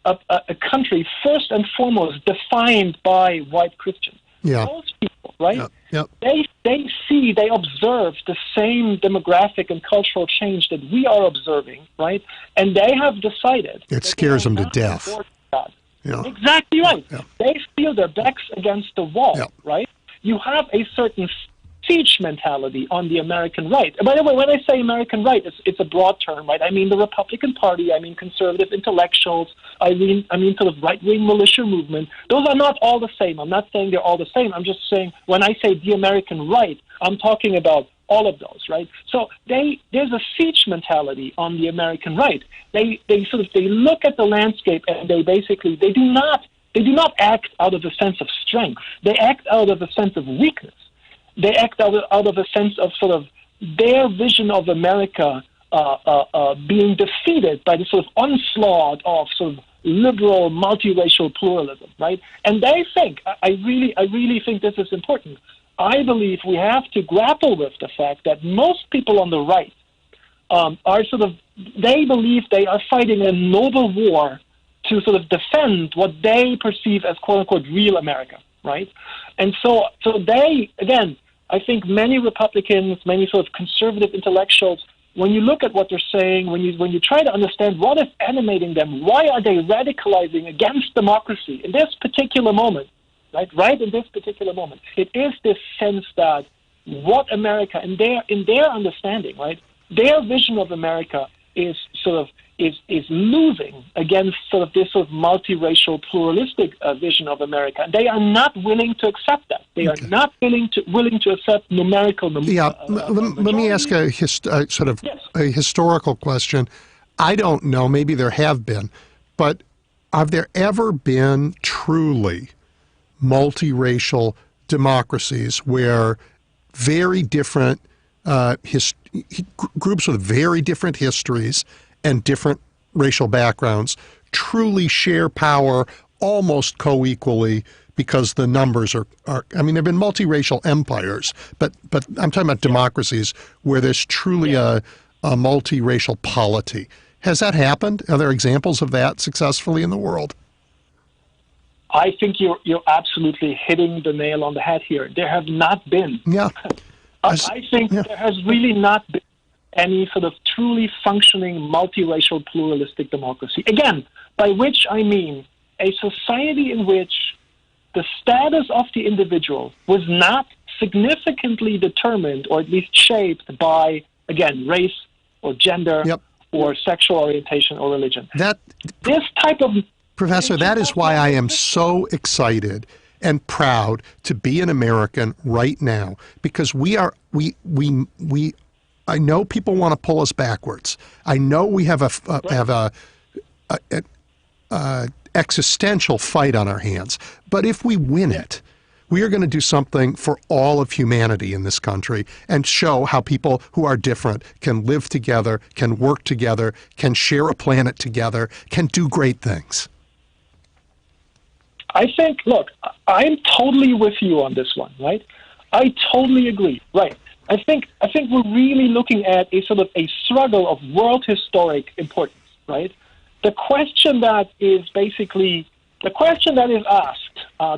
a country first and foremost defined by white Christians. Yeah. Those people, right? Yep. They observe the same demographic and cultural change that we are observing, right? And they have decided... It scares them to death. Yeah. Exactly right. Yeah. They feel their backs against the wall, right? You have a certain siege mentality on the American right. By the way, when I say American right, it's a broad term, right? I mean the Republican Party, I mean conservative intellectuals, I mean sort of right-wing militia movement. Those are not all the same. I'm not saying they're all the same. I'm just saying when I say the American right, I'm talking about all of those, right? So there's a siege mentality on the American right. They look at the landscape and they do not act out of a sense of strength. They act out of a sense of weakness. They act out of a sense of sort of their vision of America being defeated by the sort of onslaught of sort of liberal, multiracial pluralism, right? And they think, I really think this is important. I believe we have to grapple with the fact that most people on the right they believe they are fighting a noble war to sort of defend what they perceive as quote-unquote real America, right? And so they, again, I think many Republicans, many sort of conservative intellectuals, when you look at what they're saying, when you try to understand what is animating them, why are they radicalizing against democracy in this particular moment, right in this particular moment, it is this sense that what America, in their understanding, right, their vision of America is sort of is losing against sort of this sort of multiracial, pluralistic vision of America. And they are not willing to accept that. They are not willing to accept numerical. Let me ask a historical question. I don't know. Maybe there have been, but have there ever been truly multiracial democracies where very different groups with very different histories and different racial backgrounds truly share power almost co-equally because the numbers are I mean, there have been multiracial empires, but I'm talking about democracies where there's truly a multiracial polity. Has that happened? Are there examples of that successfully in the world? I think you're absolutely hitting the nail on the head here. There have not been. Yeah. I think there has really not been any sort of truly functioning multiracial pluralistic democracy. Again, by which I mean a society in which the status of the individual was not significantly determined or at least shaped by, again, race or gender or sexual orientation or religion. This type of... Professor, that is why I am so excited and proud to be an American right now, because I know people want to pull us backwards. I know we have a existential fight on our hands. But if we win it, we are going to do something for all of humanity in this country and show how people who are different can live together, can work together, can share a planet together, can do great things. I think, look, I'm totally with you on this one, right? I totally agree, right? I think we're really looking at a sort of a struggle of world historic importance, right? The question that is basically, the question that is asked,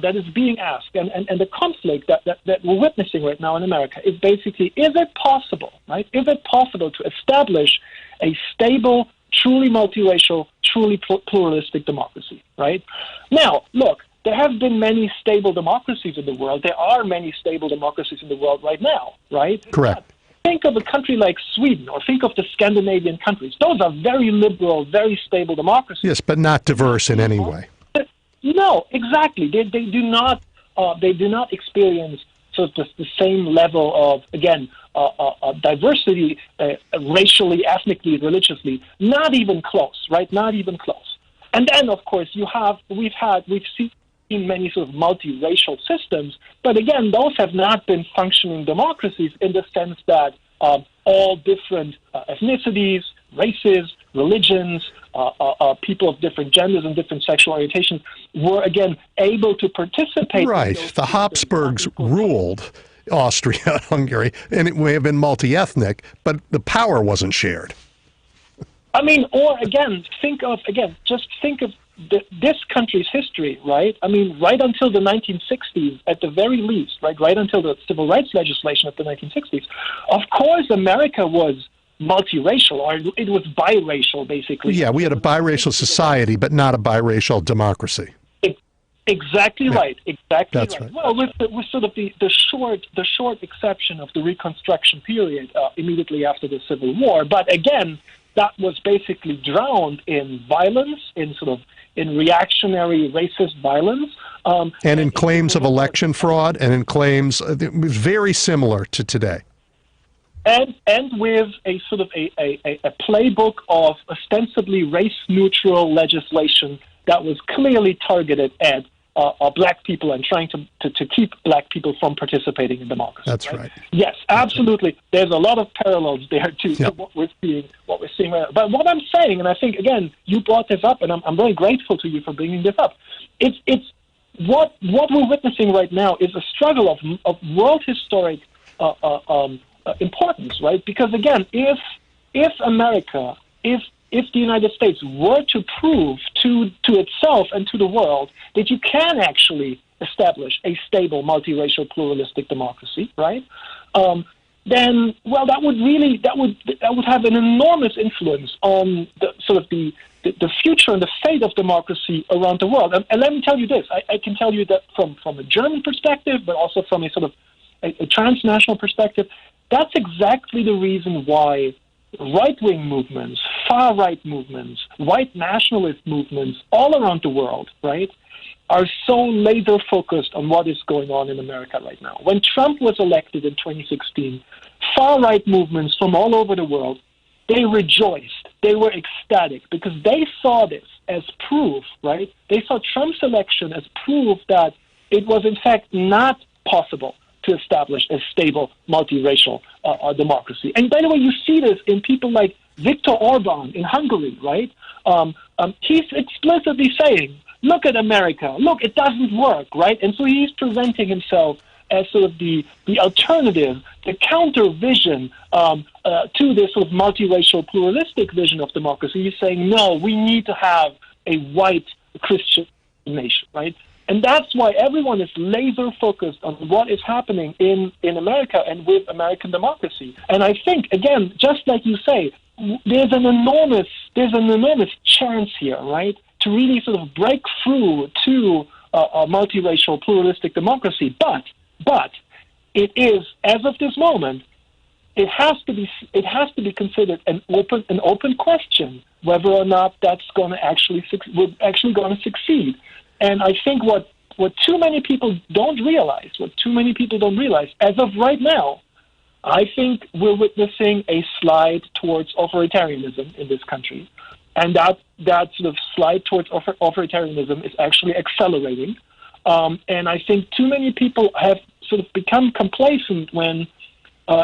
that is being asked, and the conflict that we're witnessing right now in America is basically, is it possible, right? Is it possible to establish a stable, truly multiracial, truly pluralistic democracy, right? Now, look, there have been many stable democracies in the world. There are many stable democracies in the world right now, right? Correct. But think of a country like Sweden, or think of the Scandinavian countries. Those are very liberal, very stable democracies. Yes, but not diverse in any way. No, exactly. They do not experience sort of the same level of, again, diversity, racially, ethnically, religiously. Not even close, right? Not even close. And then, of course, we've seen many sort of multiracial systems, but again, those have not been functioning democracies in the sense that all different ethnicities, races, religions, people of different genders and different sexual orientations were, again, able to participate. Right. The Habsburgs ruled Austria, Hungary, and it may have been multi-ethnic, but the power wasn't shared. I mean, or again, just think of this country's history, right? I mean, right until the 1960s, at the very least, right until the civil rights legislation of the 1960s, of course, America was multiracial, or it was biracial, basically. Yeah, we had a biracial society, but not a biracial democracy. Exactly right. Exactly That's right. Well, with sort of the short exception of the Reconstruction period immediately after the Civil War, but again, that was basically drowned in violence, in reactionary racist violence. And in claims of election fraud, and in claims, it was very similar to today. And with a sort of a playbook of ostensibly race-neutral legislation that was clearly targeted at black people and trying to keep black people from participating in democracy. That's right. Yes, absolutely. There's a lot of parallels there to what we're seeing right now. But what I'm saying, and I think again you brought this up, and I'm very grateful to you for bringing this up. It's what we're witnessing right now is a struggle of world historic importance, right? Because again, if America, if the United States were to prove to itself and to the world that you can actually establish a stable, multiracial, pluralistic democracy, right? Then, well, that would have an enormous influence on the future and the fate of democracy around the world. And let me tell you this: I can tell you that from a German perspective, but also from a sort of a transnational perspective, that's exactly the reason why right-wing movements, far-right movements, white nationalist movements all around the world, right, are so laser-focused on what is going on in America right now. When Trump was elected in 2016, far-right movements from all over the world, they rejoiced. They were ecstatic because they saw this as proof, right? They saw Trump's election as proof that it was, in fact, not possible to establish a stable, multiracial democracy. And by the way, you see this in people like Viktor Orban in Hungary, right? He's explicitly saying, look at America, look, it doesn't work, right? And so he's presenting himself as sort of the alternative, the counter vision to this sort of multiracial, pluralistic vision of democracy. He's saying, no, we need to have a white Christian nation, right? And that's why everyone is laser focused on what is happening in America and with American democracy. And I think, again, just like you say, there's an enormous chance here, right, to really sort of break through to a multiracial, pluralistic democracy. But it is, as of this moment, it has to be considered an open question whether or not that's going to actually succeed. And I think what too many people don't realize, as of right now, I think we're witnessing a slide towards authoritarianism in this country. And that sort of slide towards authoritarianism is actually accelerating. And I think too many people have sort of become complacent when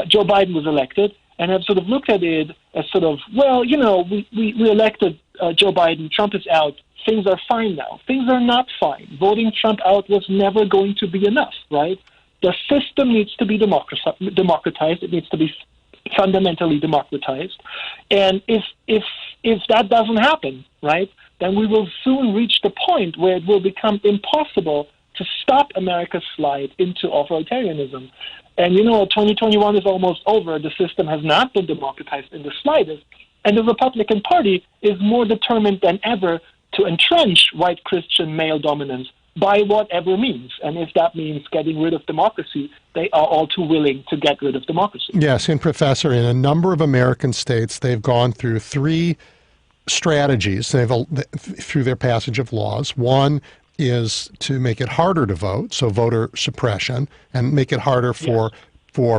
Joe Biden was elected and have sort of looked at it as sort of, well, you know, we elected Joe Biden, Trump is out, things are fine now. Things are not fine. Voting Trump out was never going to be enough, right? The system needs to be democratized. It needs to be fundamentally democratized. And if that doesn't happen, right, then we will soon reach the point where it will become impossible to stop America's slide into authoritarianism. And, you know, 2021 is almost over. The system has not been democratized in the slightest. And the Republican Party is more determined than ever to entrench white Christian male dominance by whatever means. And if that means getting rid of democracy, they are all too willing to get rid of democracy. Yes, and Professor, in a number of American states, they've gone through three strategies through their passage of laws. One is to make it harder to vote, so voter suppression, and make it harder for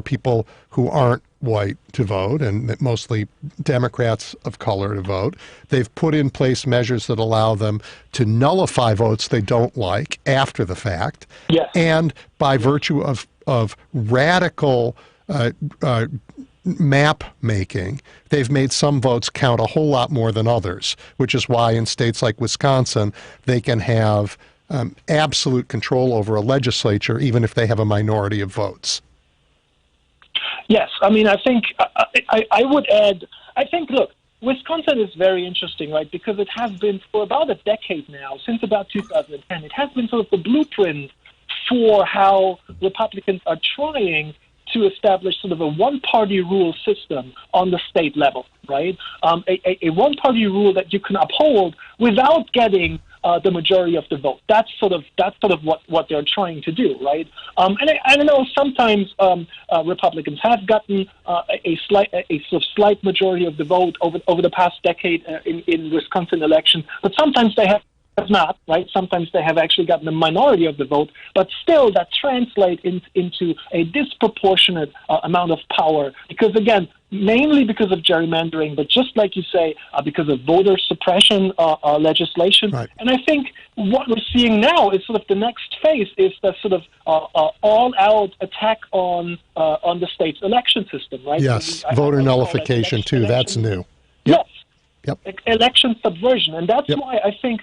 people who aren't white to vote, and mostly Democrats of color to vote. They've put in place measures that allow them to nullify votes they don't like after the fact. Yes. And by virtue of radical map making, they've made some votes count a whole lot more than others, which is why in states like Wisconsin, they can have absolute control over a legislature, even if they have a minority of votes. Yes, I mean, I think I would add, I think, look, Wisconsin is very interesting, right, because it has been for about a decade now, since about 2010, it has been sort of the blueprint for how Republicans are trying to establish sort of a one-party rule system on the state level, right? A one-party rule that you can uphold without getting the majority of the vote. That's sort of what they're trying to do, right? And I don't know. Sometimes Republicans have gotten a slight majority of the vote over the past decade in Wisconsin election, but sometimes they have not, right? Sometimes they have actually gotten a minority of the vote, but still that translates into a disproportionate amount of power because, again, mainly because of gerrymandering, but just like you say, because of voter suppression legislation. Right. And I think what we're seeing now is sort of the next phase is the sort of all-out attack on the state's election system, right? Yes, voter nullification too. That's new. Yes. Yep. Election subversion. And that's why I think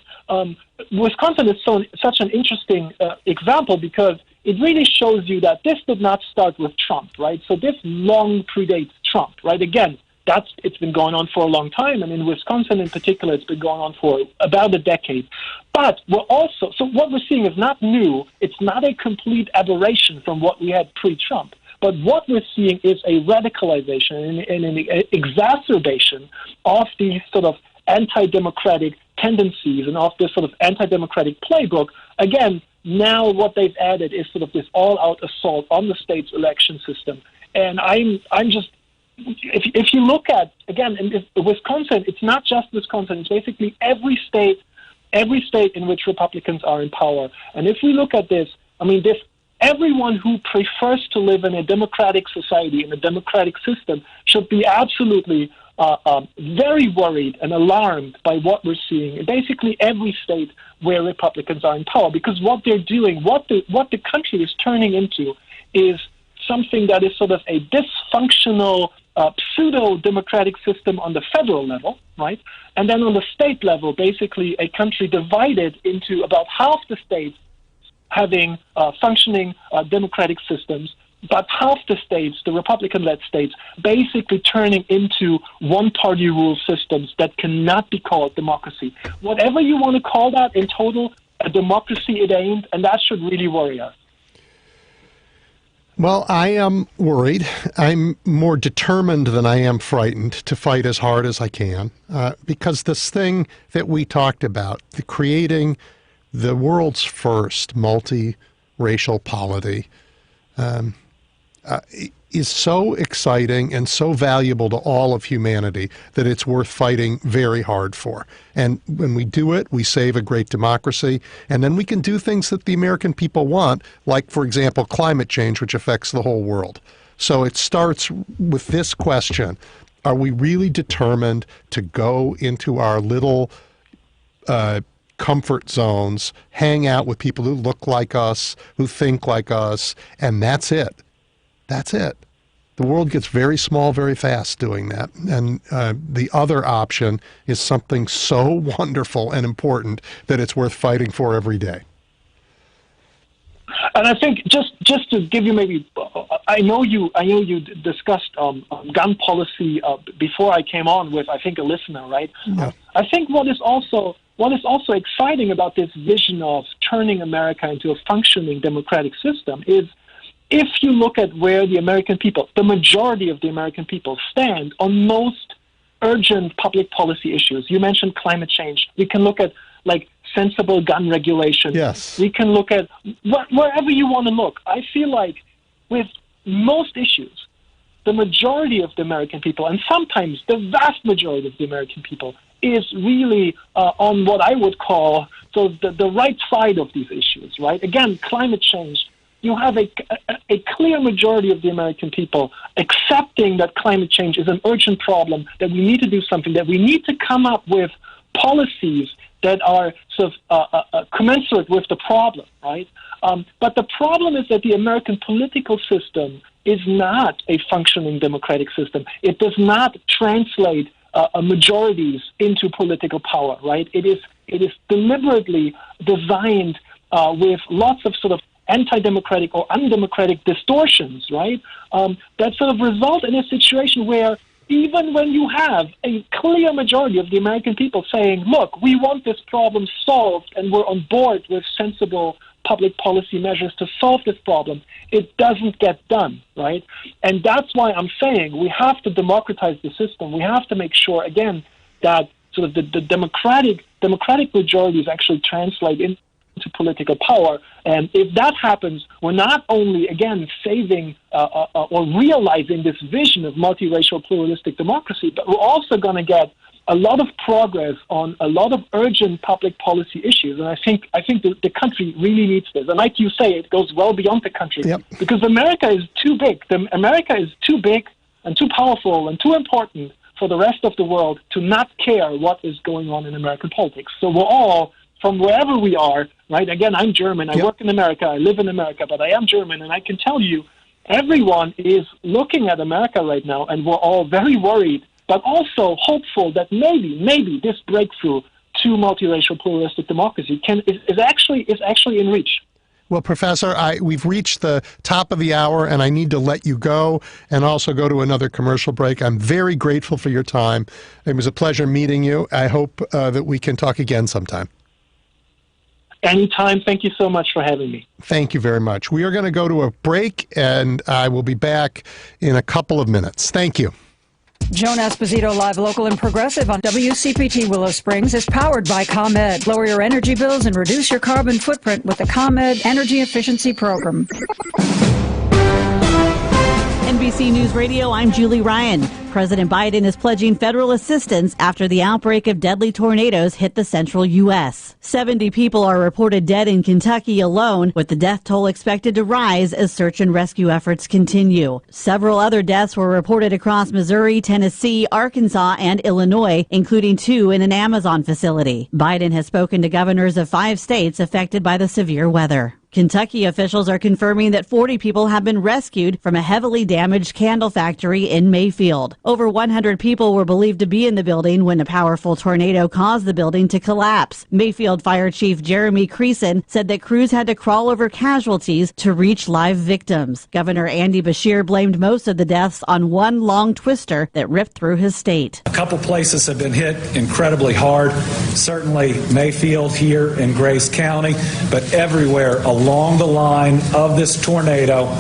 Wisconsin is such an interesting example because it really shows you that this did not start with Trump, right? So this long predates Trump, right? Again, it's been going on for a long time, and in Wisconsin in particular, it's been going on for about a decade. But so what we're seeing is not new. It's not a complete aberration from what we had pre-Trump. But what we're seeing is a radicalization and an exacerbation of these sort of anti-democratic tendencies and of this sort of anti-democratic playbook. Again, now what they've added is sort of this all-out assault on the state's election system. And I'm just, if you look at, again, in Wisconsin, it's not just Wisconsin, it's basically every state in which Republicans are in power. And if we look at this, I mean, everyone who prefers to live in a democratic society, in a democratic system, should be absolutely very worried and alarmed by what we're seeing in basically every state where Republicans are in power. Because what they're doing, what the country is turning into is something that is sort of a dysfunctional pseudo-democratic system on the federal level, right? And then on the state level, basically a country divided into about half the states having functioning democratic systems, but half the states, the Republican-led states, basically turning into one-party rule systems that cannot be called democracy. Whatever you want to call that in total, a democracy it ain't, and that should really worry us. Well, I am worried. I'm more determined than I am frightened to fight as hard as I can, because this thing that we talked about, the creating the world's first multi-racial polity, is so exciting and so valuable to all of humanity that it's worth fighting very hard for. And when we do it, we save a great democracy, and then we can do things that the American people want, like, for example, climate change, which affects the whole world. So it starts with this question: are we really determined to go into our little comfort zones, hang out with people who look like us, who think like us, and that's it? That's it. The world gets very small very fast doing that. And the other option is something so wonderful and important that it's worth fighting for every day. And I think just to give you maybe, I know you discussed gun policy before I came on with, I think, a listener, right? Yeah. I think what is also exciting about this vision of turning America into a functioning democratic system is, if you look at where the American people, the majority of the American people, stand on most urgent public policy issues. You mentioned climate change. We can look at, like, sensible gun regulation. Yes. We can look at wherever you want to look. I feel like with most issues, the majority of the American people, and sometimes the vast majority of the American people, is really on what I would call the right side of these issues, right? Again, climate change. You have a clear majority of the American people accepting that climate change is an urgent problem, that we need to do something, that we need to come up with policies that are sort of commensurate with the problem, right? But the problem is that the American political system is not a functioning democratic system. It does not translate majorities into political power, right? It is deliberately designed with lots of sort of anti-democratic or undemocratic distortions, right? That sort of result in a situation where even when you have a clear majority of the American people saying, look, we want this problem solved and we're on board with sensible public policy measures to solve this problem, it doesn't get done, right? And that's why I'm saying we have to democratize the system. We have to make sure, again, that sort of the democratic majorities actually translate into political power. And if that happens, we're not only, again, saving or realizing this vision of multiracial pluralistic democracy, but we're also going to get a lot of progress on a lot of urgent public policy issues. And I think the country really needs this. And like you say, it goes well beyond the country. Yep. Because America is too big. America is too big and too powerful and too important for the rest of the world to not care what is going on in American politics. So we're all, from wherever we are, right? Again, I'm German. I work in America. I live in America, but I am German. And I can tell you, everyone is looking at America right now, and we're all very worried, but also hopeful that maybe this breakthrough to multiracial pluralistic democracy is actually in reach. Well, Professor, we've reached the top of the hour, and I need to let you go and also go to another commercial break. I'm very grateful for your time. It was a pleasure meeting you. I hope that we can talk again sometime. Anytime. Thank you so much for having me. Thank you very much. We are going to go to a break, and I will be back in a couple of minutes. Thank you. Joan Esposito, live, local, and progressive on WCPT Willow Springs is powered by ComEd. Lower your energy bills and reduce your carbon footprint with the ComEd Energy Efficiency Program. NBC News Radio, I'm Julie Ryan. President Biden is pledging federal assistance after the outbreak of deadly tornadoes hit the central U.S. 70 people are reported dead in Kentucky alone, with the death toll expected to rise as search and rescue efforts continue. Several other deaths were reported across Missouri, Tennessee, Arkansas, and Illinois, including 2 in an Amazon facility. Biden has spoken to governors of 5 states affected by the severe weather. Kentucky officials are confirming that 40 people have been rescued from a heavily damaged candle factory in Mayfield. Over 100 people were believed to be in the building when a powerful tornado caused the building to collapse. Mayfield Fire Chief Jeremy Creason said that crews had to crawl over casualties to reach live victims. Governor Andy Beshear blamed most of the deaths on one long twister that ripped through his state. A couple places have been hit incredibly hard, certainly Mayfield here in Grace County, but everywhere along the line of this tornado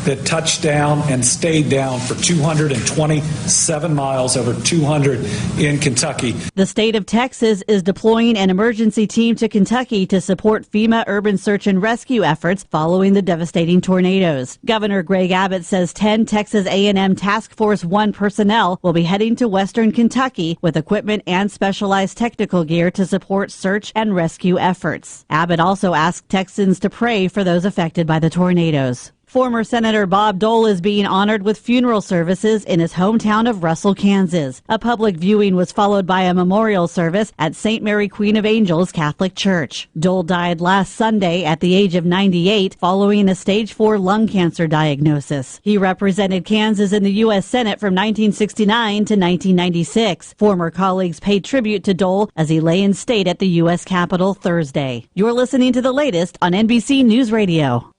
that touched down and stayed down for 227 miles, over 200 in Kentucky. The state of Texas is deploying an emergency team to Kentucky to support FEMA urban search and rescue efforts following the devastating tornadoes. Governor Greg Abbott says 10 Texas A&M Task Force 1 personnel will be heading to western Kentucky with equipment and specialized technical gear to support search and rescue efforts. Abbott also asked Texans to pray for those affected by the tornadoes. Former Senator Bob Dole is being honored with funeral services in his hometown of Russell, Kansas. A public viewing was followed by a memorial service at St. Mary Queen of Angels Catholic Church. Dole died last Sunday at the age of 98 following a stage 4 lung cancer diagnosis. He represented Kansas in the U.S. Senate from 1969 to 1996. Former colleagues paid tribute to Dole as he lay in state at the U.S. Capitol Thursday. You're listening to the latest on NBC News Radio.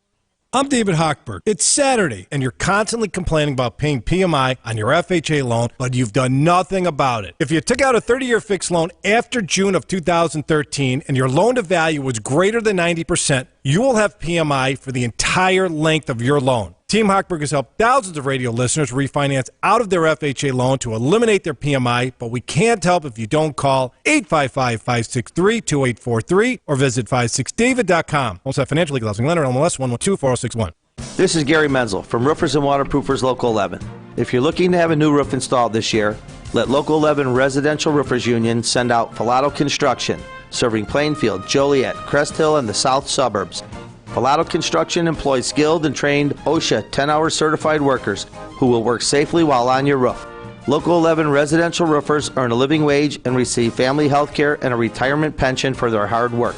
I'm David Hochberg. It's Saturday, and you're constantly complaining about paying PMI on your FHA loan, but you've done nothing about it. If you took out a 30-year fixed loan after June of 2013 and your loan-to-value was greater than 90%, you will have PMI for the entire length of your loan. Team Hochberg has helped thousands of radio listeners refinance out of their FHA loan to eliminate their PMI, but we can't help if you don't call 855-563-2843 or visit 56david.com. Also, financial legal housing lender, MLS 1124061. This is Gary Menzel from Roofers and Waterproofers Local 11. If you're looking to have a new roof installed this year, let Local 11 Residential Roofers Union send out Filato Construction, serving Plainfield, Joliet, Crest Hill, and the south suburbs. Filato Construction employs skilled and trained OSHA 10-hour certified workers who will work safely while on your roof. Local 11 residential roofers earn a living wage and receive family health care and a retirement pension for their hard work.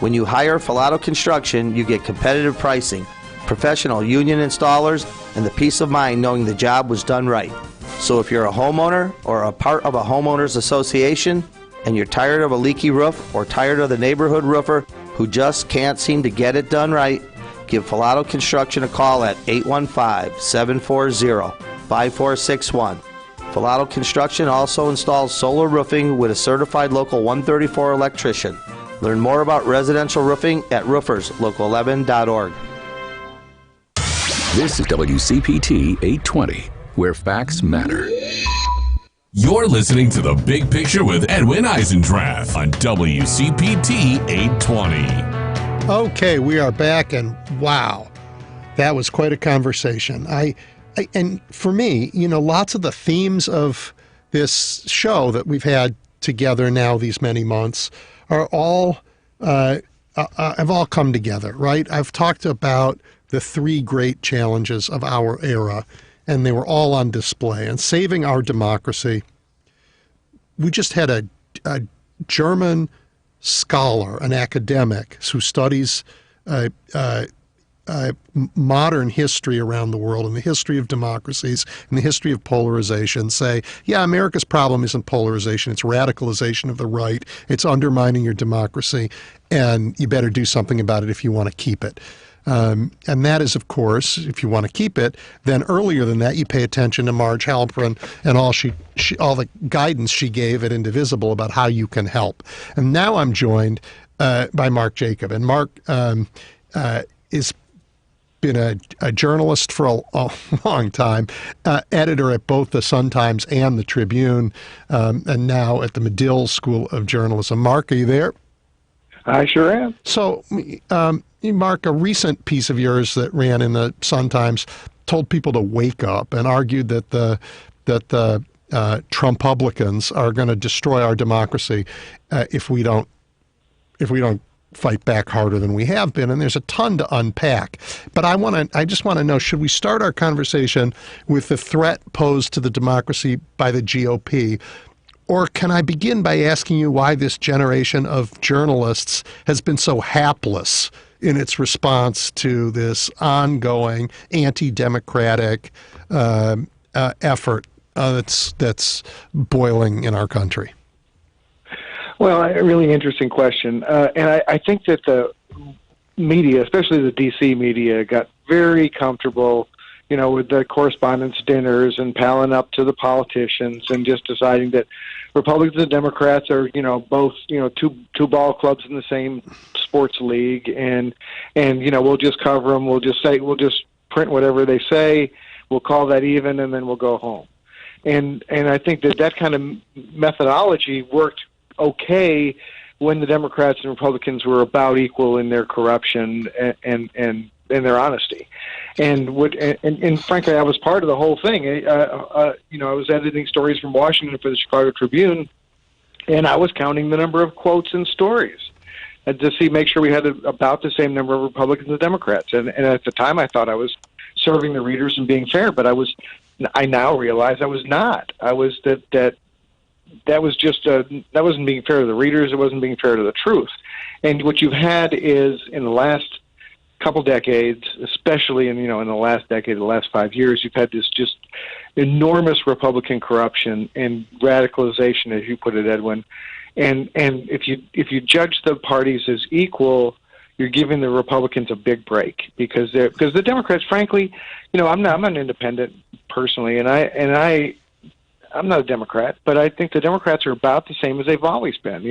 When you hire Filato Construction, you get competitive pricing, professional union installers, and the peace of mind knowing the job was done right. So if you're a homeowner or a part of a homeowners association and you're tired of a leaky roof or tired of the neighborhood roofer who just can't seem to get it done right, give Filato Construction a call at 815-740-5461. Filato Construction also installs solar roofing with a certified Local 134 electrician. Learn more about residential roofing at rooferslocal11.org. This is WCPT 820, where facts matter. You're listening to The Big Picture with Edwin Eisendrath on WCPT 820. Okay, we are back, and wow, that was quite a conversation. And for me, lots of the themes of this show that we've had together now these many months are all have all come together, right? I've talked about the three great challenges of our era, and they were all on display. And saving our democracy, we just had a German scholar, an academic who studies modern history around the world and the history of democracies and the history of polarization say, yeah, America's problem isn't polarization, it's radicalization of the right, it's undermining your democracy, and you better do something about it if you want to keep it. And that is, of course, if you want to keep it, then earlier than that, you pay attention to Marge Halperin and all the guidance she gave at Indivisible about how you can help. And now I'm joined by Mark Jacob. And Mark is been a journalist for a long time, editor at both the Sun-Times and the Tribune, and now at the Medill School of Journalism. Mark, are you there? I sure am. So, Mark, a recent piece of yours that ran in the Sun-Times told people to wake up and argued that the Trumpublicans are going to destroy our democracy if we don't fight back harder than we have been, and there's a ton to unpack. But I just want to know, should we start our conversation with the threat posed to the democracy by the GOP, or can I begin by asking you why this generation of journalists has been so hapless in its response to this ongoing anti-democratic effort that's boiling in our country? Well, a really interesting question. And I think that the media, especially the D.C. media, got very comfortable, with the correspondence dinners and palling up to the politicians and just deciding that Republicans and Democrats are, both, two ball clubs in the same sports league. And we'll just cover them. We'll just print whatever they say. We'll call that even, and then we'll go home. And I think that kind of methodology worked okay when the Democrats and Republicans were about equal in their corruption and their honesty. And frankly, I was part of the whole thing. I was editing stories from Washington for the Chicago Tribune, and I was counting the number of quotes and stories to make sure we had about the same number of Republicans and Democrats. And at the time, I thought I was serving the readers and being fair, but I now realize I was not. I was that was just that wasn't being fair to the readers. It wasn't being fair to the truth. And what you've had is in the last couple decades, especially in the last decade, the last 5 years, you've had this just enormous Republican corruption and radicalization, as you put it, Edwin. And if you judge the parties as equal, you're giving the Republicans a big break because the Democrats, frankly, I'm an independent personally, and I'm not a Democrat, but I think the Democrats are about the same as they've always been.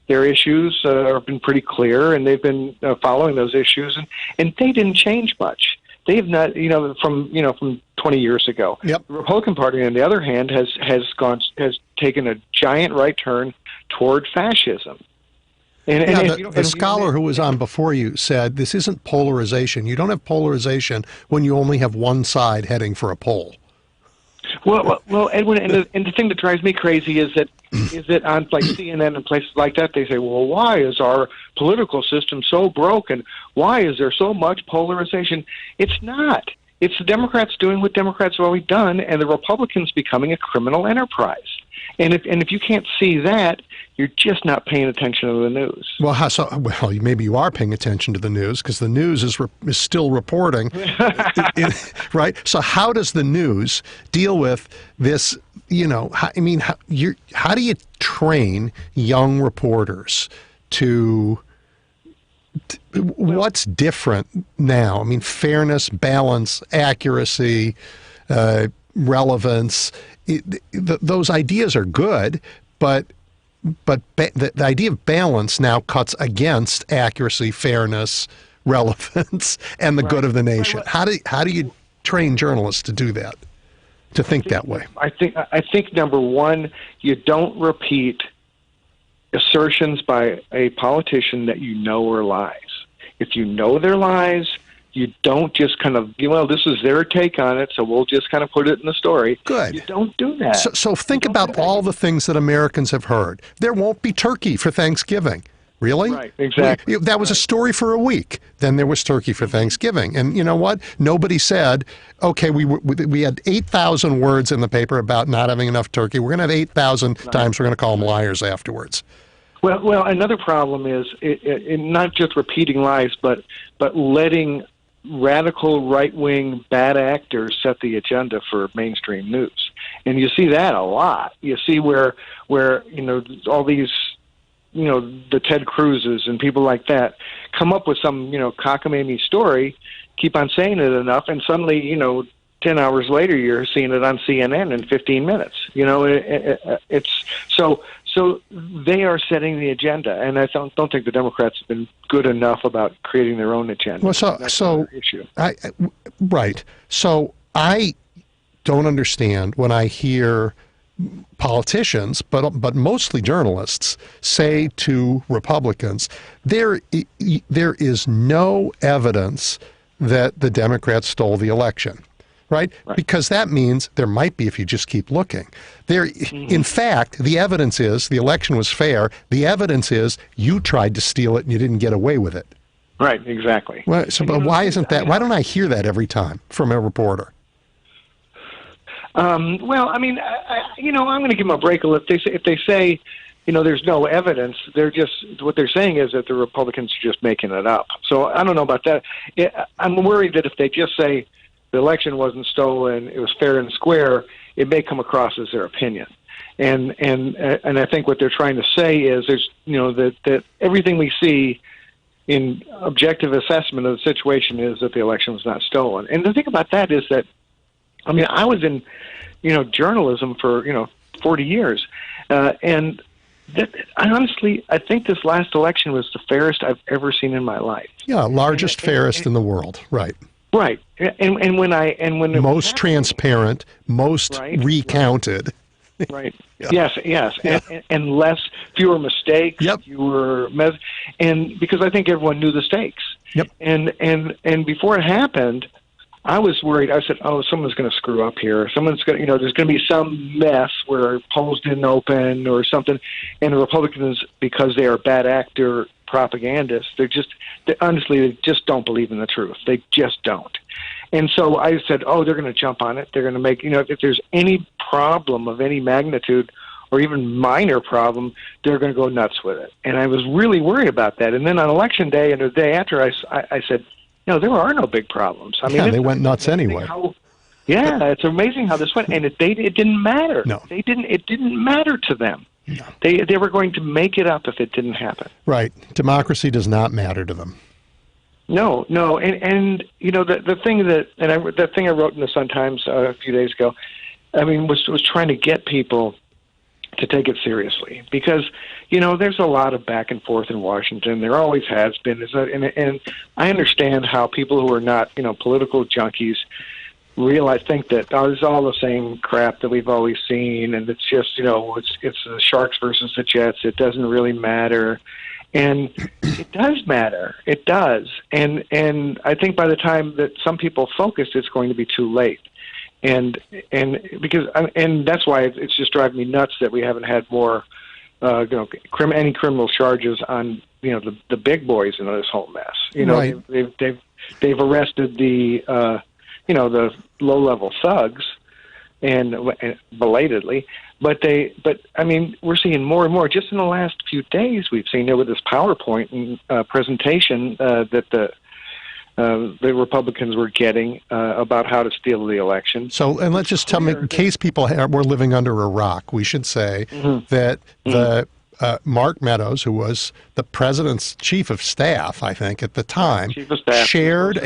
Their issues have been pretty clear, and they've been following those issues, and they didn't change much. They have not, from 20 years ago. Yep. The Republican Party, on the other hand, has taken a giant right turn toward fascism. The scholar who was on before you said this isn't polarization. You don't have polarization when you only have one side heading for a pole. Well, Edwin, and the thing that drives me crazy is that on like CNN and places like that, they say, well, why is our political system so broken? Why is there so much polarization? It's not. It's the Democrats doing what Democrats have always done, and the Republicans becoming a criminal enterprise. And if you can't see that, you're just not paying attention to the news. Well, maybe you are paying attention to the news because the news is still reporting, right? So how does the news deal with this? How do you train young reporters to? What's different now? I mean, fairness, balance, accuracy, relevance. Those ideas are good, but the idea of balance now cuts against accuracy, fairness, relevance, and the good of the nation. How do you train journalists to do that, to think that way? I think number one, you don't repeat assertions by a politician that you know are lies. If you know they're lies, you don't just kind of, this is their take on it, so we'll just kind of put it in the story. Good. You don't do that. So think about all the things that Americans have heard. There won't be turkey for Thanksgiving. Really? Right, exactly. That was a story for a week. Then there was turkey for Thanksgiving. And you know what? Nobody said, okay, we had 8,000 words in the paper about not having enough turkey. We're going to have 8,000 times we're going to call them liars afterwards. Well, another problem is not just repeating lies, but letting radical right-wing bad actors set the agenda for mainstream news. And you see that a lot. You see where all these, the Ted Cruzes and people like that come up with some, cockamamie story, keep on saying it enough, and suddenly, 10 hours later you're seeing it on CNN in 15 minutes. It's so they are setting the agenda, and I don't think the Democrats have been good enough about creating their own agenda. Well, so issue. Right. So I don't understand when I hear politicians, but mostly journalists, say to Republicans, there is no evidence that the Democrats stole the election. Right? Because that means there might be if you just keep looking. In fact, the evidence is the election was fair. The evidence is you tried to steal it and you didn't get away with it. Right, exactly. Well, but why isn't that? Why don't I hear that every time from a reporter? I'm going to give them a break if they say, there's no evidence. What they're saying is that the Republicans are just making it up. So I don't know about that. I'm worried that if they just say the election wasn't stolen, it was fair and square, it may come across as their opinion. And I think what they're trying to say is there's that everything we see in objective assessment of the situation is that the election was not stolen. And the thing about that is that, I was in journalism for 40 years, and I think this last election was the fairest I've ever seen in my life. Yeah, largest, fairest in the world, right? Right, and when most transparent, most recounted. Right. Yeah. Yes. Yeah. And fewer mistakes. Yep. And because I think everyone knew the stakes. Yep. And before it happened, I was worried. I said, "Oh, someone's going to screw up here. Someone's going there's going to be some mess where polls didn't open or something." And the Republicans, because they are bad actor propagandists, honestly, they just don't believe in the truth. They just don't. And so I said, "Oh, they're going to jump on it. They're going to make if there's any problem of any magnitude or even minor problem, they're going to go nuts with it." And I was really worried about that. And then on election day and the day after, I said, there are no big problems. They went nuts anyway. It's amazing how this went, and it didn't matter. No, it didn't matter to them. No. They were going to make it up if it didn't happen. Right. Democracy does not matter to them. No, and the thing I wrote in the Sun-Times a few days ago, was trying to get people to take it seriously because there's a lot of back and forth in Washington. There always has been, and I understand how people who are not political junkies think that it's all the same crap that we've always seen, and it's just it's the Sharks versus the Jets. It doesn't really matter. And it does matter. It does. And I think by the time that some people focus, it's going to be too late. And that's why it's just driving me nuts that we haven't had more, any criminal charges on, the big boys in this whole mess. Right. They've arrested the low-level thugs and belatedly. But we're seeing more and more. Just in the last few days, we've seen with this PowerPoint presentation that the Republicans were getting about how to steal the election. So, and let's just in case people were living under a rock, we should say that the Mark Meadows, who was the president's chief of staff, I think at the time, shared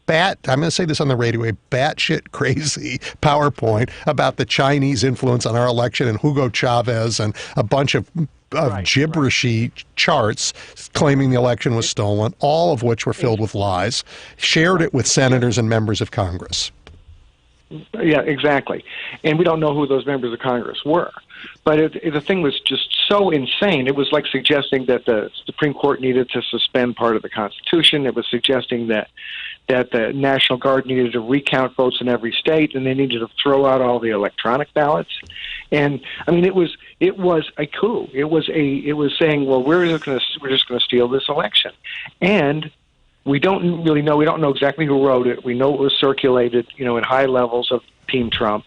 I'm going to say this on the radio, a batshit crazy PowerPoint about the Chinese influence on our election and Hugo Chavez and a bunch of gibberishy charts claiming the election was stolen, all of which were filled with lies, shared it with senators and members of Congress. Yeah, exactly. And we don't know who those members of Congress were. But the thing was just so insane. It was like suggesting that the Supreme Court needed to suspend part of the Constitution. It was suggesting that the National Guard needed to recount votes in every state, and they needed to throw out all the electronic ballots. And it was a coup. It was saying, well, we're just going to steal this election, and we don't really know. We don't know exactly who wrote it. We know it was circulated, in high levels of Team Trump,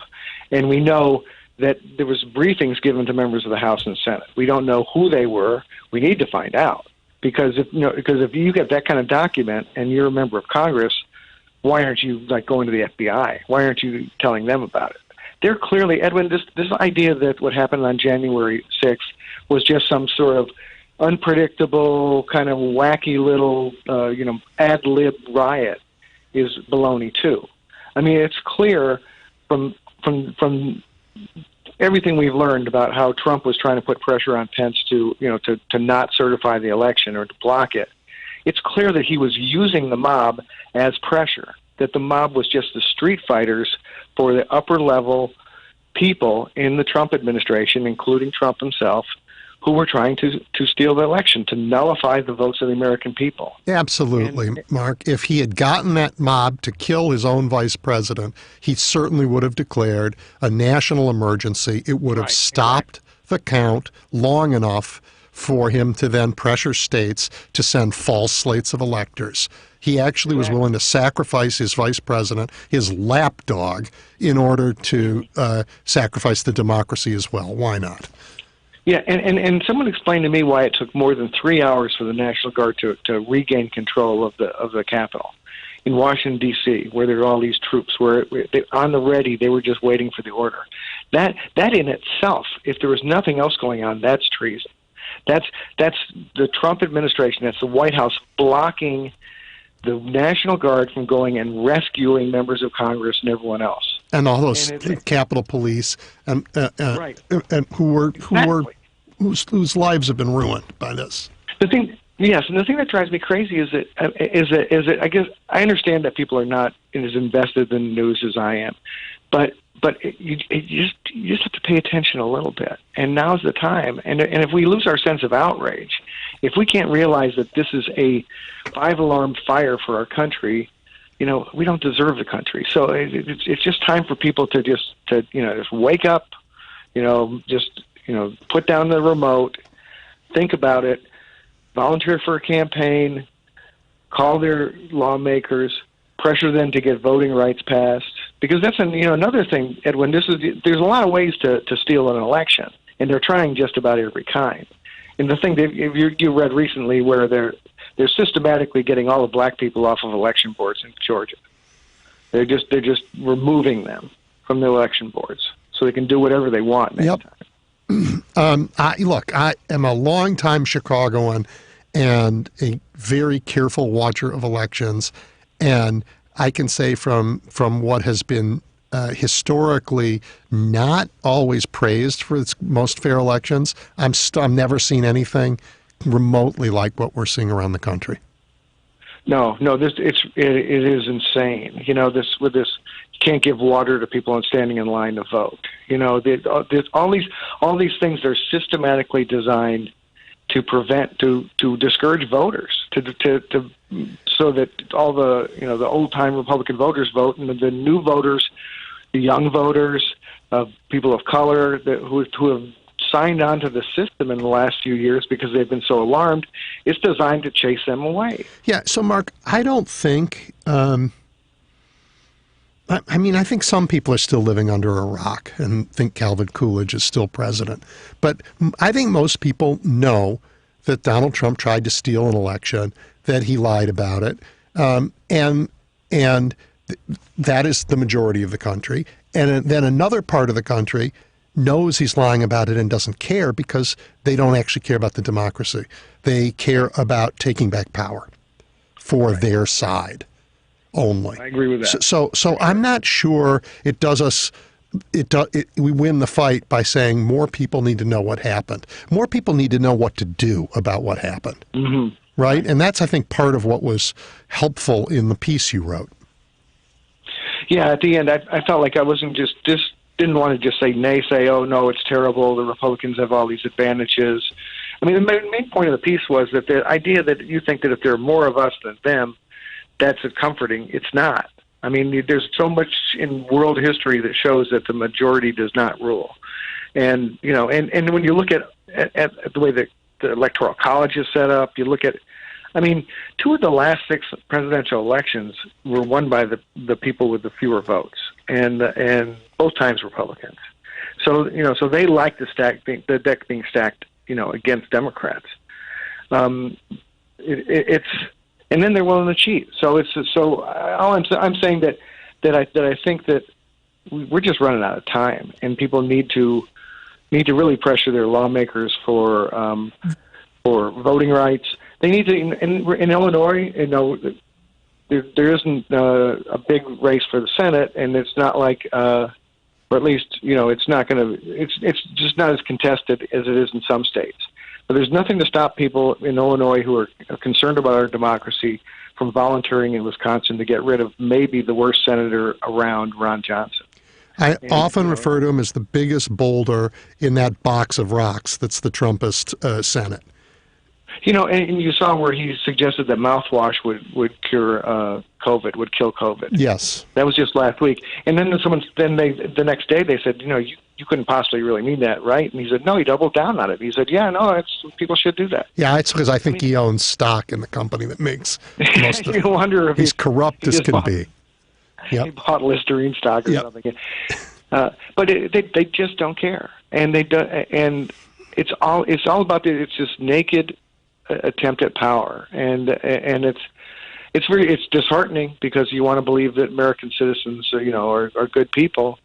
and we know that there was briefings given to members of the House and Senate. We don't know who they were. We need to find out. Because if you get that kind of document and you're a member of Congress, why aren't you going to the FBI? Why aren't you telling them about it? They're clearly, Edwin, this idea that what happened on January 6th was just some sort of unpredictable, kind of wacky little, ad lib riot is baloney too. It's clear from everything we've learned about how Trump was trying to put pressure on Pence to not certify the election or to block it. It's clear that he was using the mob as pressure, that the mob was just the street fighters for the upper level people in the Trump administration, including Trump himself, who were trying to steal the election, to nullify the votes of the American people. Absolutely, Mark. If he had gotten that mob to kill his own vice president, he certainly would have declared a national emergency. It would have stopped the count long enough for him to then pressure states to send false slates of electors. He actually was willing to sacrifice his vice president, his lapdog, in order to sacrifice the democracy as well. Why not? Yeah, and someone explained to me why it took more than 3 hours for the National Guard to regain control of the Capitol in Washington, D.C., where there are all these troops, where they, on the ready, they were just waiting for the order. That in itself, if there was nothing else going on, that's treason. That's the Trump administration, that's the White House blocking the National Guard from going and rescuing members of Congress and everyone else. And all those Capitol Police and whose lives have been ruined by this. Yes, and the thing that drives me crazy is that I guess I understand that people are not as invested in the news as I am, but you just have to pay attention a little bit. And now's the time. And if we lose our sense of outrage, if we can't realize that this is a 5-alarm fire for our country, we don't deserve the country. So it's just time for people to just wake up, put down the remote, think about it, volunteer for a campaign, call their lawmakers, pressure them to get voting rights passed. Because that's another thing, Edwin. There's a lot of ways to steal an election, and they're trying just about every kind. And the thing that you read recently, where they're systematically getting all the black people off of election boards in Georgia. They're just removing them from the election boards so they can do whatever they want next time. I am a longtime Chicagoan and a very careful watcher of elections, and I can say from what has been historically not always praised for its most fair elections, I've never seen anything remotely like what we're seeing around the country. No, it is insane. You can't give water to people standing in line to vote. All these things are systematically designed to discourage voters, so that all the old time Republican voters vote, and the new voters, the young voters, people of color who have signed on to the system in the last few years because they've been so alarmed, it's designed to chase them away. Yeah. So, Mark, I don't think. I think some people are still living under a rock and think Calvin Coolidge is still president. But I think most people know that Donald Trump tried to steal an election, that he lied about it, and that is the majority of the country. And then another part of the country knows he's lying about it and doesn't care because they don't actually care about the democracy. They care about taking back power for their side only. I agree with that. So I'm not sure it does us. We win the fight by saying more people need to know what happened. More people need to know what to do about what happened. Mm-hmm. Right? And that's, I think, part of what was helpful in the piece you wrote. Yeah, at the end, I felt like I wasn't didn't want to just say, oh, no, it's terrible, the Republicans have all these advantages. I mean, the main point of the piece was that the idea that you think that if there are more of us than them, that's comforting. It's not. I mean, there's so much in world history that shows that the majority does not rule. And, and when you look at the way the Electoral College is set up, you look at, 2 of the last 6 presidential elections were won by the people with the fewer votes, and both times Republicans. So so they like the deck being stacked, against Democrats. It's and then they're willing to cheat. So all I'm saying that I think that we're just running out of time, and people need to really pressure their lawmakers for voting rights. They need to in Illinois. There isn't a big race for the Senate, and it's not like, or at least it's not going to. It's just not as contested as it is in some states. But there's nothing to stop people in Illinois who are concerned about our democracy from volunteering in Wisconsin to get rid of maybe the worst senator around, Ron Johnson. I often refer to him as the biggest boulder in that box of rocks that's the Trumpist Senate. And you saw where he suggested that mouthwash would cure COVID, would kill COVID. Yes, that was just last week. And then the next day they said, you couldn't possibly really mean that, right? And he said, no. He doubled down on it. He said, yeah, no, people should do that. Yeah, it's because I think he owns stock in the company that makes most of it. You wonder if he's corrupt as can be. Yep. He bought Listerine stock or something. But they just don't care, and they do, and it's all about it's this naked attempt at power, and it's disheartening because you want to believe that American citizens are good people,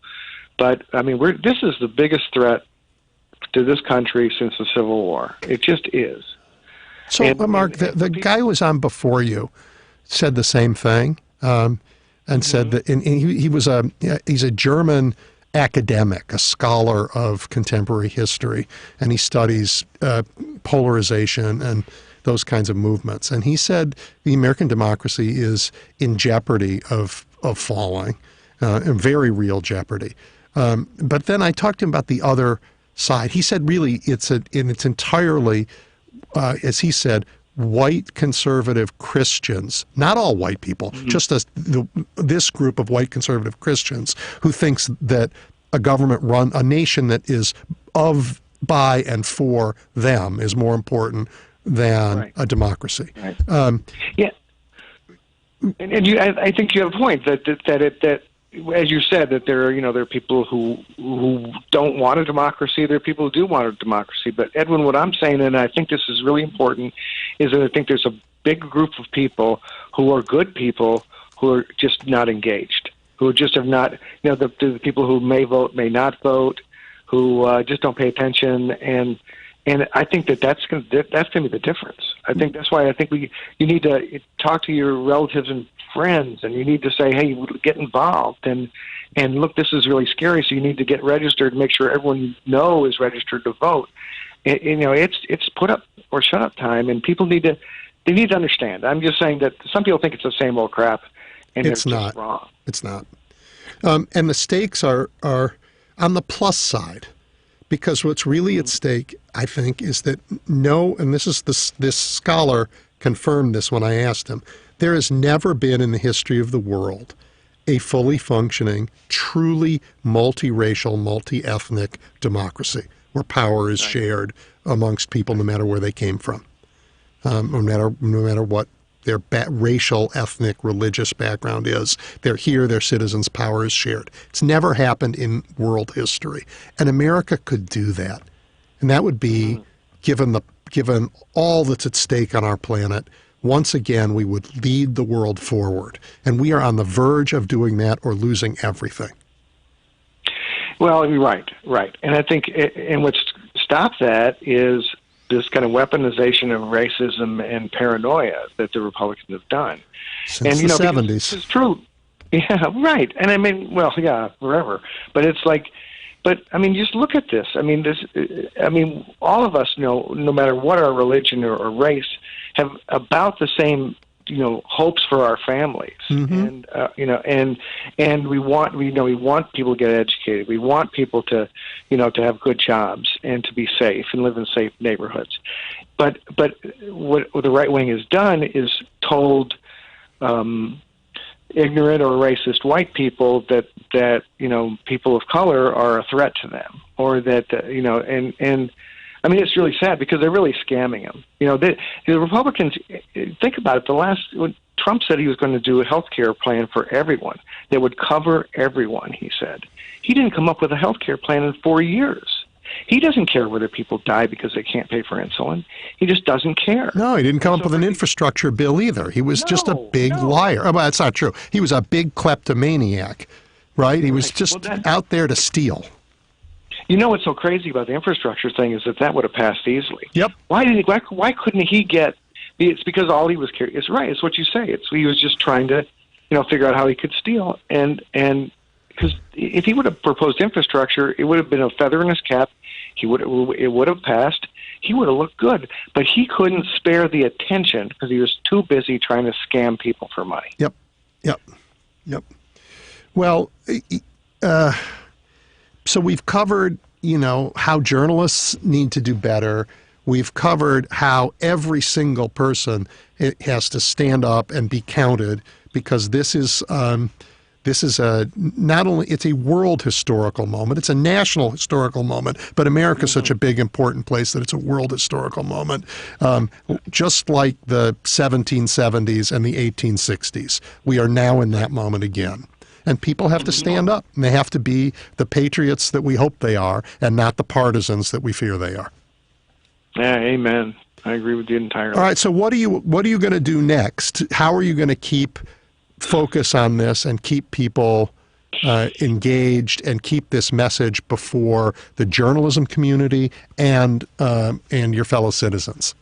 but I mean this is the biggest threat to this country since the Civil War. It just is. So, Mark, the guy who was on before you said the same thing, and said that, and he's a German academic, a scholar of contemporary history, and he studies polarization and those kinds of movements. And he said the American democracy is in jeopardy of falling, in very real jeopardy. But then I talked to him about the other side. He said really it's entirely, as he said, white conservative Christians, not all white people, just this group of white conservative Christians who thinks that a nation that is of, by, and for them is more important than a democracy. Right. Yeah, and I think you have a point that as you said, that there are people who don't want a democracy. There are people who do want a democracy. But Edwin, what I'm saying, and I think this is really important, is that I think there's a big group of people who are good people who are just not engaged, who just have not, the people who may vote, may not vote, who just don't pay attention, and I think that's going to be the difference. I think that's why I think you need to talk to your relatives and friends, and you need to say, hey, get involved, and look, this is really scary, so you need to get registered and make sure everyone you know is registered to vote. It's put up or shut up time, and people need to understand. I'm just saying that some people think it's the same old crap, and it's not. Just wrong. It's not. And the stakes are on the plus side, because what's really at stake, I think, is that and this scholar confirmed this when I asked him, there has never been in the history of the world a fully functioning, truly multiracial, multi-ethnic democracy where power is shared amongst people no matter where they came from, no matter what their racial, ethnic, religious background is. They're here, they're citizens, power is shared. It's never happened in world history. And America could do that. And that would be, given all that's at stake on our planet, once again, we would lead the world forward. And we are on the verge of doing that or losing everything. Well, right. And I think, and what stops that is this kind of weaponization of racism and paranoia that the Republicans have done. Since the 70s. It's true. Yeah, right. And I mean, well, yeah, forever. But it's like, I mean, just look at this. I mean, all of us know, no matter what our religion or race, have about the same, hopes for our families. And, and we want people to get educated. We want people to, to have good jobs and to be safe and live in safe neighborhoods. But what the right wing has done is told ignorant or racist white people that people of color are a threat to them, or that and I mean, it's really sad because they're really scamming them. The Republicans, think about it. When Trump said he was going to do a health care plan for everyone that would cover everyone, he said. He didn't come up with a health care plan in 4 years. He doesn't care whether people die because they can't pay for insulin. He just doesn't care. No, he didn't come up with an infrastructure bill either. He was just a big liar. Oh, well, that's not true. He was a big kleptomaniac, right? He was just out there to steal. What's so crazy about the infrastructure thing is that would have passed easily. Yep. Why couldn't he get? It's because all he was carrying. It's right. It's what you say. He was just trying to, figure out how he could steal. And because if he would have proposed infrastructure, it would have been a feather in his cap. It would have passed. He would have looked good, but he couldn't spare the attention because he was too busy trying to scam people for money. Yep. Well, so we've covered, how journalists need to do better. We've covered how every single person has to stand up and be counted, because this is it's a world historical moment. It's a national historical moment, but America's such a big, important place that it's a world historical moment. Just like the 1770s and the 1860s, we are now in that moment again. And people have to stand up, and they have to be the patriots that we hope they are, and not the partisans that we fear they are. Yeah, amen. I agree with you entirely. All right, so what are you going to do next? How are you going to keep focus on this and keep people engaged and keep this message before the journalism community and your fellow citizens?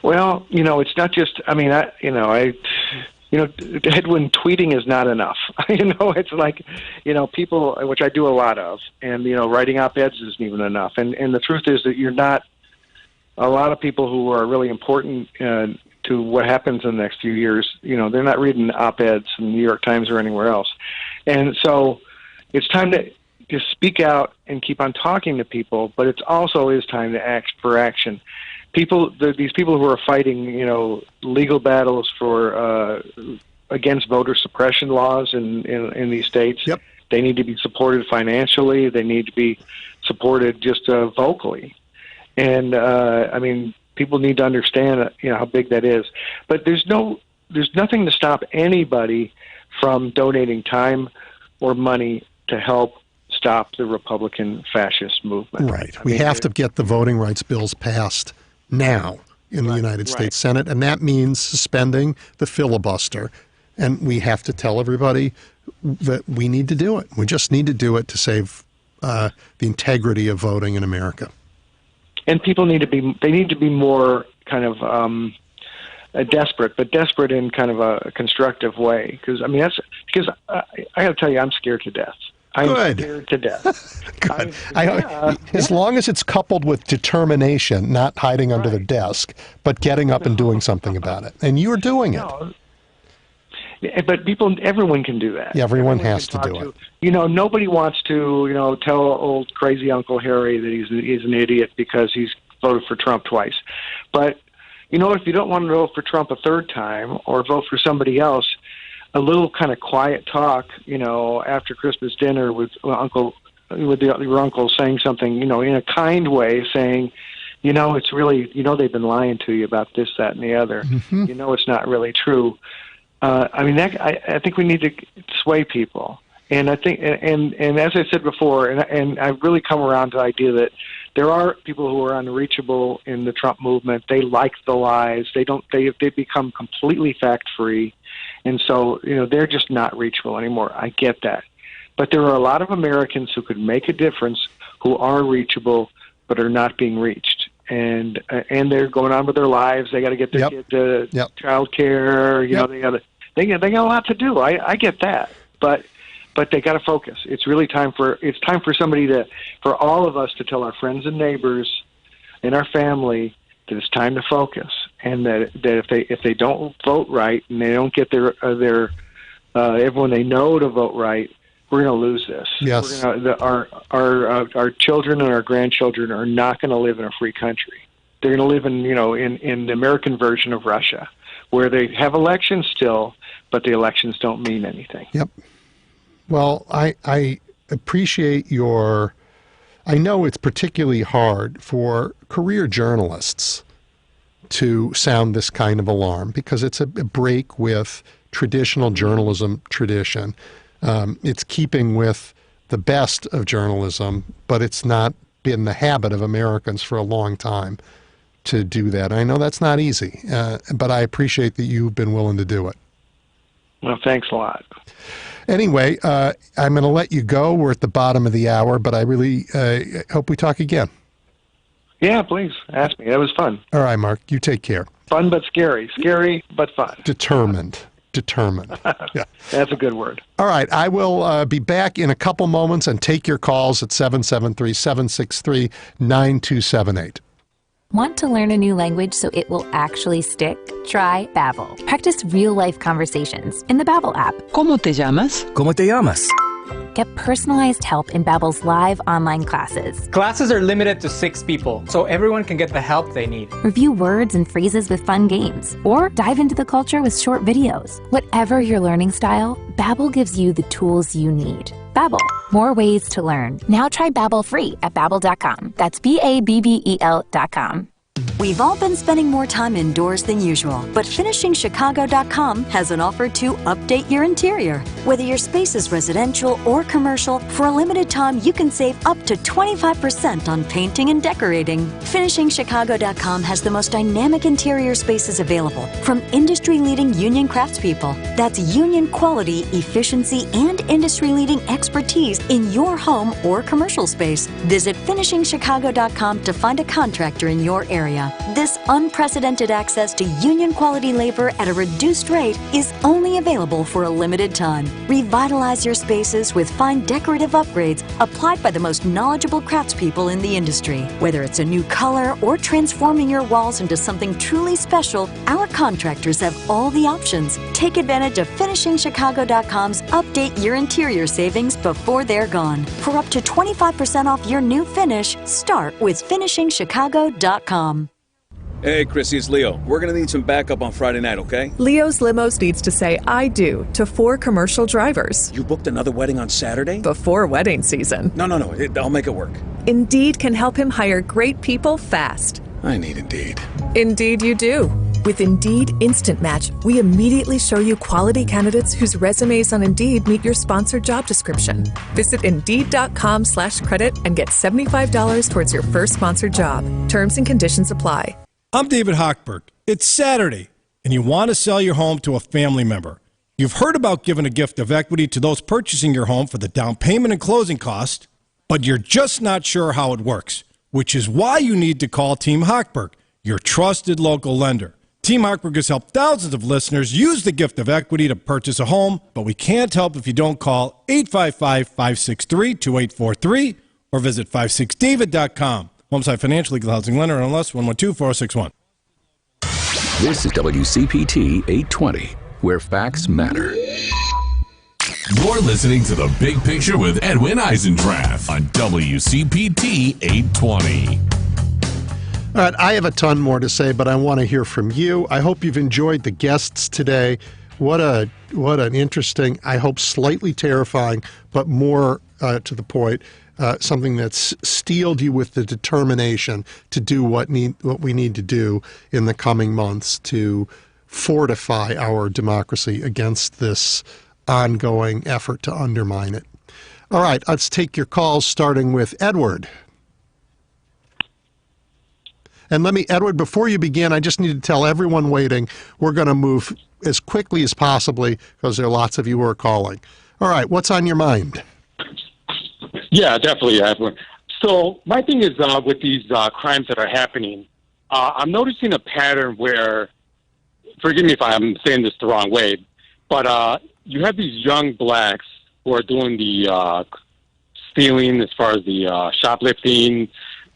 Well, it's not just. I mean, Edwin, tweeting is not enough. It's like, people, which I do a lot of, and writing op-eds isn't even enough. And the truth is that you're not. A lot of people who are really important to what happens in the next few years, they're not reading op-eds in the New York Times or anywhere else. And so it's time to just speak out and keep on talking to people, but it also is time to act for action. These people who are fighting, legal battles for against voter suppression laws in these states, yep. They need to be supported financially. They need to be supported just vocally. And people need to understand, how big that is. But there's nothing to stop anybody from donating time or money to help stop the Republican fascist movement. Right. We have to get the voting rights bills passed now in the United States Senate, and that means suspending the filibuster. And we have to tell everybody that we need to do it. We just need to do it to save the integrity of voting in America. And people need to be more kind of desperate, but desperate in kind of a constructive way. Because I got to tell you, I'm scared to death. I'm scared to death. Good. As long as it's coupled with determination, not hiding under the desk, but getting up and doing something about it. And you're doing it. But everyone can do that. Yeah, everyone has to do it. Nobody wants to, tell old crazy Uncle Harry that he's an idiot because he's voted for Trump twice. But, if you don't want to vote for Trump a third time or vote for somebody else, a little kind of quiet talk, after Christmas dinner with your uncle saying something, in a kind way, saying, it's really, they've been lying to you about this, that, and the other. Mm-hmm. It's not really true. I think we need to sway people, and I think, and as I said before, and I've really come around to the idea that there are people who are unreachable in the Trump movement. They like the lies. They become completely fact free, and so they're just not reachable anymore. I get that, but there are a lot of Americans who could make a difference who are reachable but are not being reached. And they're going on with their lives. They got to get their kid to child care. They got a lot to do. I get that, but they got to focus. It's really time for for all of us to tell our friends and neighbors and our family that it's time to focus, and that if they don't vote right and they don't get their everyone they know to vote right, we're going to lose this. Yes. Our children and our grandchildren are not going to live in a free country. They're going to live in the American version of Russia, where they have elections still, but the elections don't mean anything. Yep. Well, I appreciate I know it's particularly hard for career journalists to sound this kind of alarm because it's a break with traditional journalism tradition. It's keeping with the best of journalism, but it's not been the habit of Americans for a long time to do that. I know that's not easy, but I appreciate that you've been willing to do it. Well, thanks a lot. Anyway, I'm going to let you go. We're at the bottom of the hour, but I really hope we talk again. Yeah, please. Ask me. That was fun. All right, Mark. You take care. Fun but scary. Scary but fun. Determined. Yeah. That's a good word. All right. I will be back in a couple moments and take your calls at 773-763-9278. Want to learn a new language so it will actually stick? Try Babbel. Practice real-life conversations in the Babbel app. ¿Cómo te llamas? ¿Cómo te llamas? Get personalized help in Babbel's live online classes. Classes are limited to 6 people, so everyone can get the help they need. Review words and phrases with fun games, or dive into the culture with short videos. Whatever your learning style, Babbel gives you the tools you need. Babbel, more ways to learn. Now try Babbel free at Babbel.com. That's Babbel.com. We've all been spending more time indoors than usual, but FinishingChicago.com has an offer to update your interior. Whether your space is residential or commercial, for a limited time you can save up to 25% on painting and decorating. FinishingChicago.com has the most dynamic interior spaces available from industry-leading union craftspeople. That's union quality, efficiency, and industry-leading expertise in your home or commercial space. Visit FinishingChicago.com to find a contractor in your area. This unprecedented access to union quality labor at a reduced rate is only available for a limited time. Revitalize your spaces with fine decorative upgrades applied by the most knowledgeable craftspeople in the industry. Whether it's a new color or transforming your walls into something truly special, our contractors have all the options. Take advantage of FinishingChicago.com's Update Your Interior savings before they're gone. For up to 25% off your new finish, start with FinishingChicago.com. Hey, Chrissy, it's Leo. We're going to need some backup on Friday night, okay? Leo's Limos needs to say I do to 4 commercial drivers. You booked another wedding on Saturday? Before wedding season. No, I'll make it work. Indeed can help him hire great people fast. I need Indeed. Indeed you do. With Indeed Instant Match, we immediately show you quality candidates whose resumes on Indeed meet your sponsored job description. Visit Indeed.com/credit and get $75 towards your first sponsored job. Terms and conditions apply. I'm David Hochberg. It's Saturday, and you want to sell your home to a family member. You've heard about giving a gift of equity to those purchasing your home for the down payment and closing cost, but you're just not sure how it works, which is why you need to call Team Hochberg, your trusted local lender. Team Hochberg has helped thousands of listeners use the gift of equity to purchase a home, but we can't help if you don't call 855-563-2843 or visit 56david.com. Homeside Financial Legal Housing Lender, NMLS 1124061. This is WCPT 820, where facts matter. You're listening to The Big Picture with Edwin Eisendrath on WCPT 820. All right, I have a ton more to say, but I want to hear from you. I hope you've enjoyed the guests today. What an interesting, I hope slightly terrifying, but more to the point, something that's steeled you with the determination to do what we need to do in the coming months to fortify our democracy against this ongoing effort to undermine it. All right, let's take your calls, starting with Edward. And Edward, before you begin, I just need to tell everyone waiting, we're going to move as quickly as possibly because there are lots of you who are calling. All right, what's on your mind? Yeah, definitely, Edwin. So my thing is with these crimes that are happening, I'm noticing a pattern where, forgive me if I'm saying this the wrong way, but you have these young blacks who are doing the stealing as far as the shoplifting.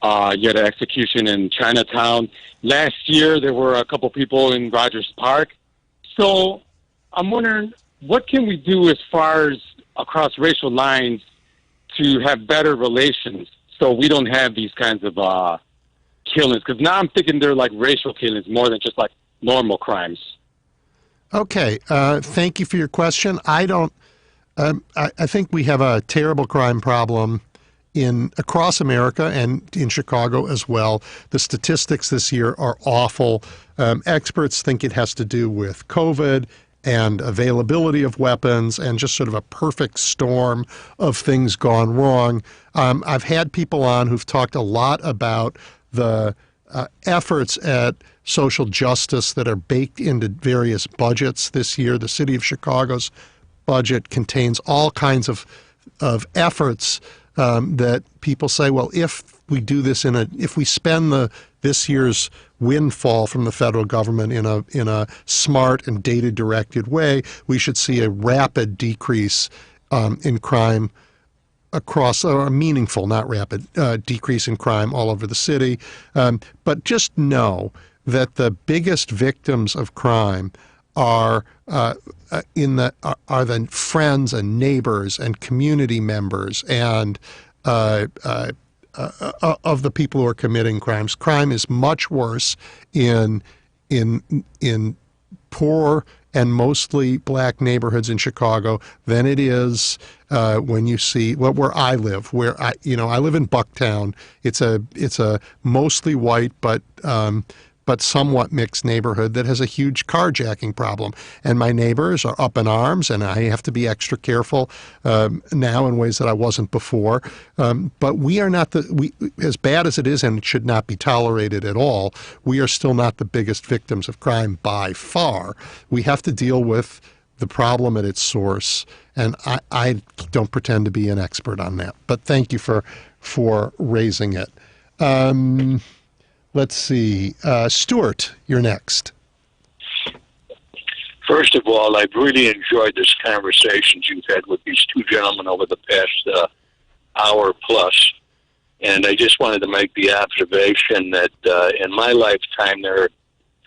You had an execution in Chinatown. Last year, there were a couple people in Rogers Park. So I'm wondering, what can we do as far as across racial lines to have better relations so we don't have these kinds of killings? Because now I'm thinking they're like racial killings more than just like normal crimes. Okay. Thank you for your question. I think we have a terrible crime problem across America and in Chicago as well. The statistics this year are awful. Experts think it has to do with COVID and availability of weapons and just sort of a perfect storm of things gone wrong. I've had people on who've talked a lot about the efforts at social justice that are baked into various budgets this year. The city of Chicago's budget contains all kinds of efforts that people say, well, if we do this if we spend this year's windfall from the federal government in a smart and data-directed way, we should see a rapid decrease in crime across, or a meaningful, not rapid, decrease in crime all over the city. But just know that the biggest victims of crime are the friends and neighbors and community members and of the people who are committing crimes. Crime is much worse in poor and mostly black neighborhoods in Chicago than it is when you see where I live. Where I live in Bucktown. It's a mostly white but somewhat mixed neighborhood that has a huge carjacking problem. And my neighbors are up in arms, and I have to be extra careful now in ways that I wasn't before. But we are not as bad as it is, and it should not be tolerated at all, we are still not the biggest victims of crime by far. We have to deal with the problem at its source, and I don't pretend to be an expert on that. But thank you for raising it. Let's see. Stuart, you're next. First of all, I've really enjoyed this conversations you've had with these two gentlemen over the past hour plus. And I just wanted to make the observation that in my lifetime, there are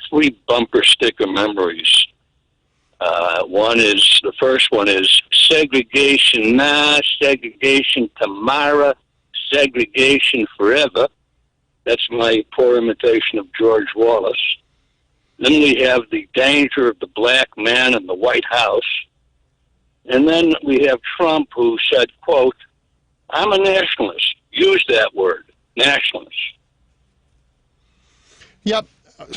3 bumper sticker memories. The first one is segregation now, segregation tomorrow, segregation forever. That's my poor imitation of George Wallace. Then we have the danger of the black man in the White House. And then we have Trump, who said, quote, "I'm a nationalist." Use that word, nationalist. Yep.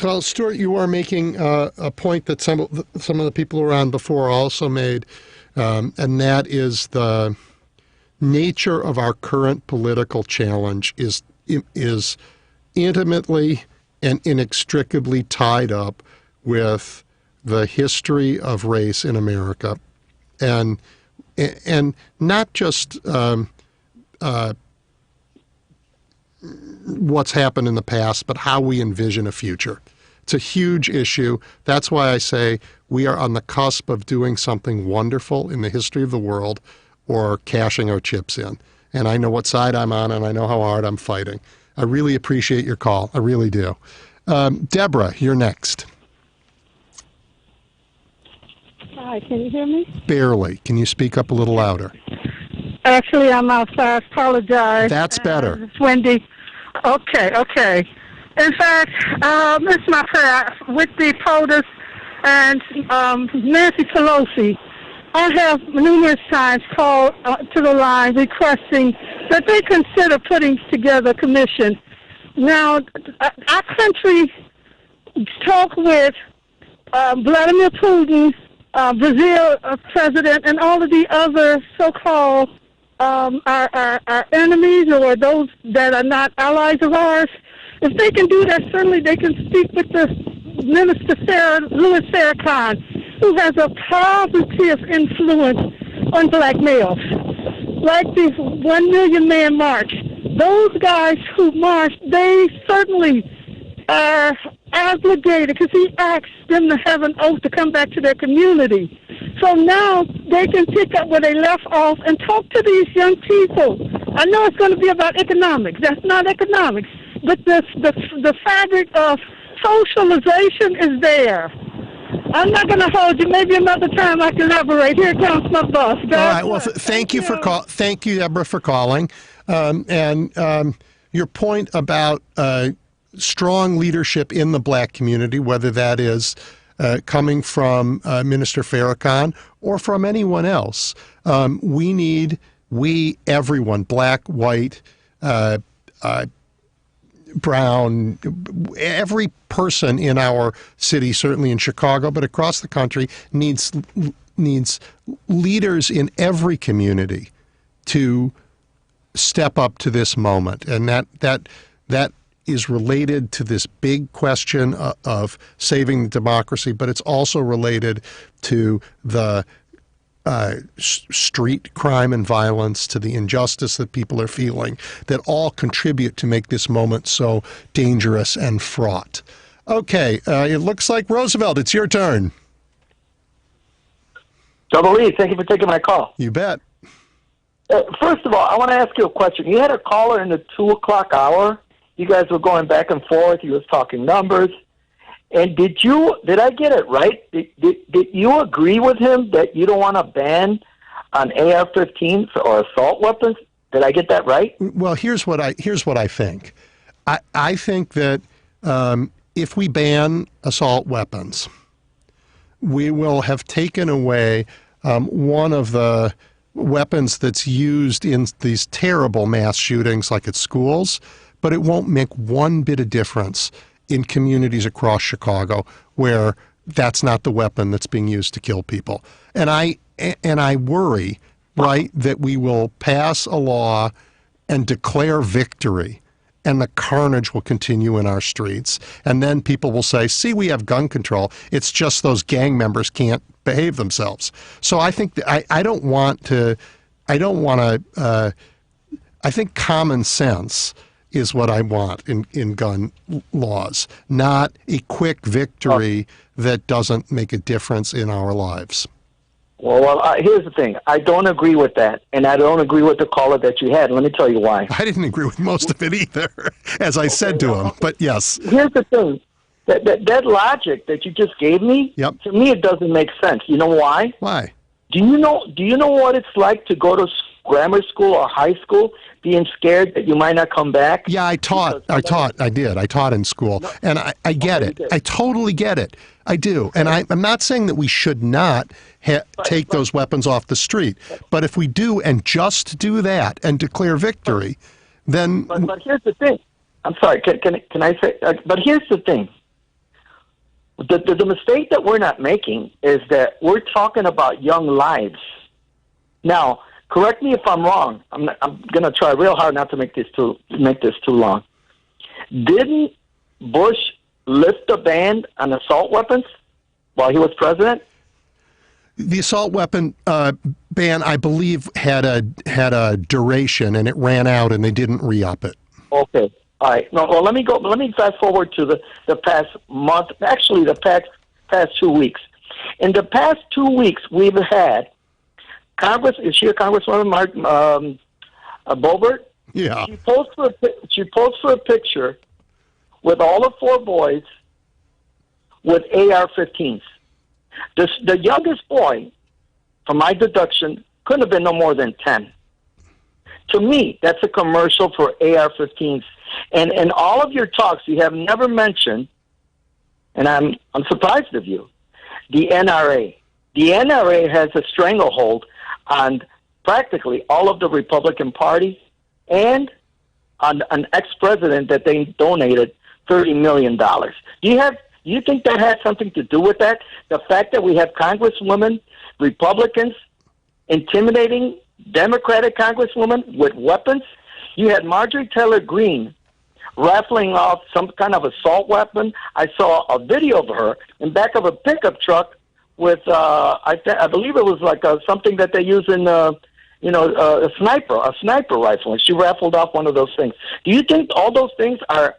Well, Stuart, you are making a point that some of the people around before also made, and that is the nature of our current political challenge is intimately and inextricably tied up with the history of race in America, and not just what's happened in the past, but how we envision a future. It's a huge issue. That's why I say we are on the cusp of doing something wonderful in the history of the world, or cashing our chips in. And I know what side I'm on, and I know how hard I'm fighting. I really appreciate your call. I really do. Deborah, you're next. Hi, can you hear me? Barely. Can you speak up a little louder? Actually, I'm outside. Apologize. That's better. It's windy. Okay. In fact, this is my prayer with the POTUS and Nancy Pelosi. I have numerous times called to the line requesting that they consider putting together a commission. Now, our country talk with Vladimir Putin, Brazil president, and all of the other so-called our enemies, or those that are not allies of ours. If they can do that, certainly they can speak with the Minister Louis Farrakhan, who has a positive influence on black males. Like the 1 Million Man March, those guys who marched, they certainly are obligated, because he asked them to have an oath to come back to their community. So now they can pick up where they left off and talk to these young people. I know it's going to be about economics. That's not economics. But the fabric of socialization is there. I'm not going to hold you. Maybe another time I can elaborate. Here comes my bus. All right. Well, thank you, Deborah, for calling. And your point about strong leadership in the black community, whether that is coming from Minister Farrakhan or from anyone else, everyone, black, white, brown, every person in our city, certainly in Chicago, but across the country, needs leaders in every community to step up to this moment. And that is related to this big question of saving the democracy, but it's also related to the street crime and violence, to the injustice that people are feeling, that all contribute to make this moment so dangerous and fraught. Okay, it looks like Roosevelt, it's your turn. Double E, thank you for taking my call. You bet. First of all, I want to ask you a question. You had a caller in the 2 o'clock hour. You guys were going back and forth. He was talking numbers. And did I get it right? Did you agree with him that you don't want to ban on AR-15s or assault weapons? Did I get that right? Well, here's what I think. I think that if we ban assault weapons, we will have taken away one of the weapons that's used in these terrible mass shootings like at schools, but it won't make one bit of difference in communities across Chicago where that's not the weapon that's being used to kill people. And I worry, right, that we will pass a law and declare victory, and the carnage will continue in our streets. And then people will say, see, we have gun control. It's just those gang members can't behave themselves. So I think I think common sense is what I want in gun laws, not a quick victory that doesn't make a difference in our lives. Well, here's the thing. I don't agree with that, and I don't agree with the caller that you had. Let me tell you why. I didn't agree with most of it either, as I said to him, but yes. Here's the thing. That logic that you just gave me, to me it doesn't make sense. You know why? Why? Do you know what it's like to go to grammar school or high school being scared that you might not come back? Yeah, I taught in school, and I get it. I totally get it. I do. And I'm not saying that we should not take those weapons off the street. But if we do and just do that and declare victory, then... But here's the thing. I'm sorry, can I say... but here's the thing. The mistake that we're not making is that we're talking about young lives. Now, correct me if I'm wrong. I'm going to try real hard not to make this too long. Didn't Bush lift the ban on assault weapons while he was president? The assault weapon ban, I believe, had a duration, and it ran out, and they didn't re-up it. Okay. All right. No, well, let me fast forward to the past month. Actually, the past 2 weeks. In the past 2 weeks, we've had Congress. Is she a Congresswoman, Boebert? Yeah. She posed for a picture with all the 4 boys with AR-15s. The youngest boy, from my deduction, couldn't have been no more than 10. To me, that's a commercial for AR-15s. And in all of your talks, you have never mentioned, and I'm surprised of you, the NRA. The NRA has a stranglehold on practically all of the Republican Party and on an ex-president that they donated $30 million. Do you think that had something to do with that? The fact that we have Congresswomen, Republicans, intimidating Democratic Congresswomen with weapons? You had Marjorie Taylor Greene raffling off some kind of assault weapon. I saw a video of her in back of a pickup truck with, I believe it was like something that they use in, a sniper rifle. And she raffled off one of those things. Do you think all those things are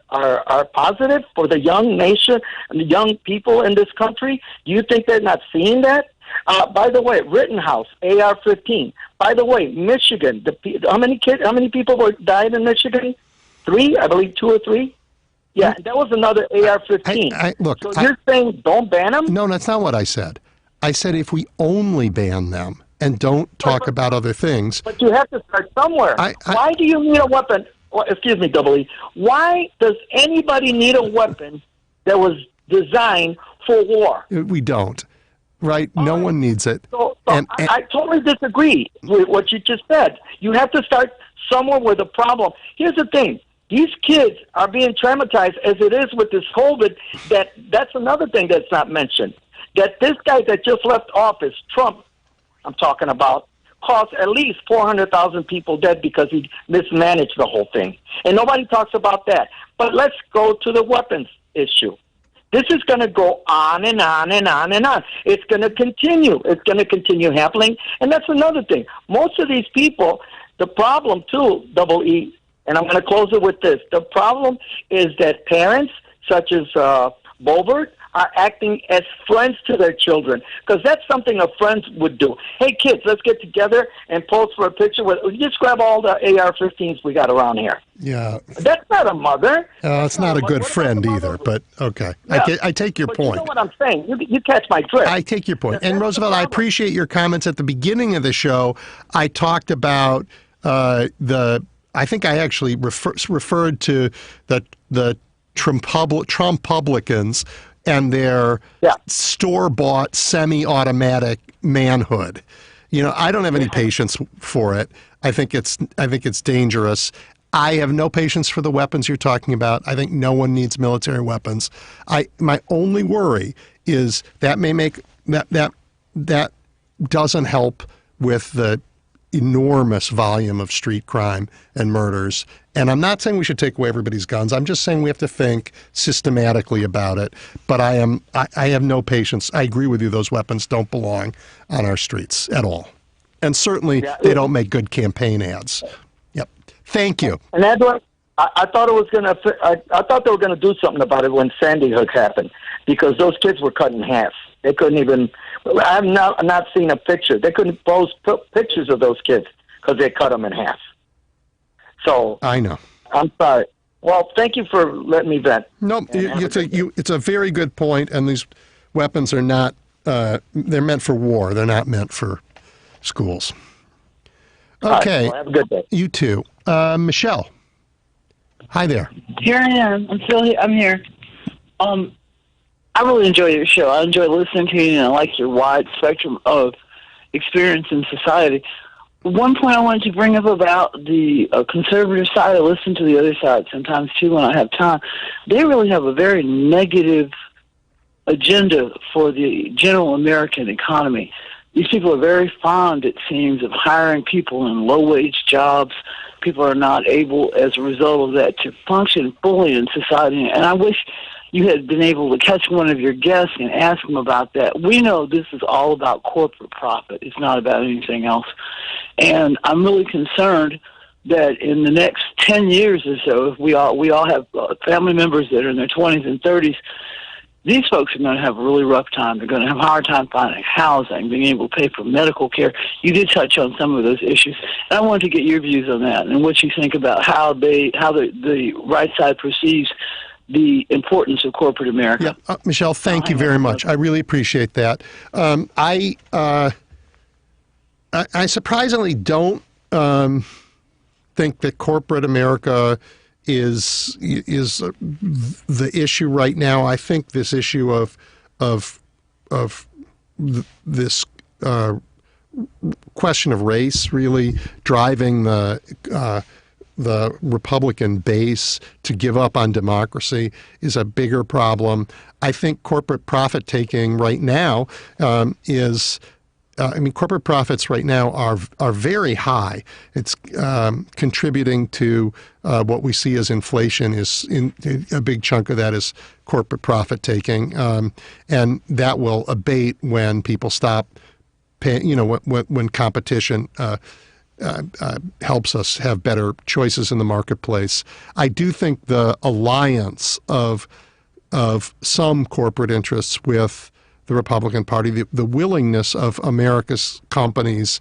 positive for the young nation and the young people in this country? Do you think they're not seeing that? By the way, Rittenhouse, AR-15. By the way, Michigan. How many people died in Michigan? 3, I believe, 2 or 3. Yeah, that was another AR-15. Look, so you're saying don't ban them? No, that's not what I said. I said if we only ban them and don't talk about other things. But you have to start somewhere. Why do you need a weapon? Well, excuse me, Double E. Why does anybody need a weapon that was designed for war? We don't. Right? No one needs it. I totally disagree with what you just said. You have to start somewhere with a problem. Here's the thing. These kids are being traumatized as it is with this COVID. That's another thing that's not mentioned. That this guy that just left office, Trump, I'm talking about, caused at least 400,000 people dead because he mismanaged the whole thing. And nobody talks about that. But let's go to the weapons issue. This is going to go on and on and on and on. It's going to continue. It's going to continue happening. And that's another thing. Most of these people, the problem too, Double E, and I'm going to close it with this. The problem is that parents, such as Boebert, are acting as friends to their children, because that's something a friend would do. Hey, kids, let's get together and pose for a picture with. Just grab all the AR-15s we got around here. Yeah, that's not a mother. It's not a good friend either. But okay, yeah. I take your point. You know what I'm saying? You catch my drift. I take your point. And Roosevelt, I appreciate your comments at the beginning of the show. I talked about I think I actually referred to the Trump-publicans and their store-bought semi-automatic manhood. I don't have any patience for it. I think it's dangerous. I have no patience for the weapons you're talking about. I think no one needs military weapons. My only worry is that may make that doesn't help with the enormous volume of street crime and murders. And I'm not saying we should take away everybody's guns. I'm just saying we have to think systematically about it. But I have no patience. I agree with you. Those weapons don't belong on our streets at all. And certainly they don't make good campaign ads. Yep. Thank you. And Edwin, I thought I thought they were going to do something about it when Sandy Hook happened, because those kids were cut in half. They couldn't even. I've not seen a picture. They couldn't post pictures of those kids because they cut them in half. So I know. I'm sorry. Well, thank you for letting me vent. No, it's a very good point. And these weapons are not. They're meant for war. They're not meant for schools. Okay. Well, have a good day. You too, Michelle. Hi there. Here I am. I'm still here. I'm here. I really enjoy your show. I enjoy listening to you, and I like your wide spectrum of experience in society. One point I wanted to bring up about the conservative side, I listen to the other side sometimes too when I have time. They really have a very negative agenda for the general American economy. These people are very fond, it seems, of hiring people in low-wage jobs. People are not able, as a result of that, to function fully in society. And I wish you had been able to catch one of your guests and ask them about that. We know this is all about corporate profit. It's not about anything else. And I'm really concerned that in the next 10 years or so, if we all have family members that are in their 20s and 30s, these folks are going to have a really rough time. They're going to have a hard time finding housing, being able to pay for medical care. You did touch on some of those issues. And I wanted to get your views on that and what you think about how the right side perceives the importance of corporate America. Yeah, Michelle, thank you very much. I really appreciate that. I surprisingly don't think that corporate America is the issue right now. I think this issue of this question of race really driving the Republican base to give up on democracy is a bigger problem. I think corporate profit taking right now corporate profits right now are very high. It's contributing to what we see as inflation. A big chunk of that is corporate profit taking, and that will abate when people stop paying. When competition helps us have better choices in the marketplace. I do think the alliance of some corporate interests with the Republican Party, the willingness of America's companies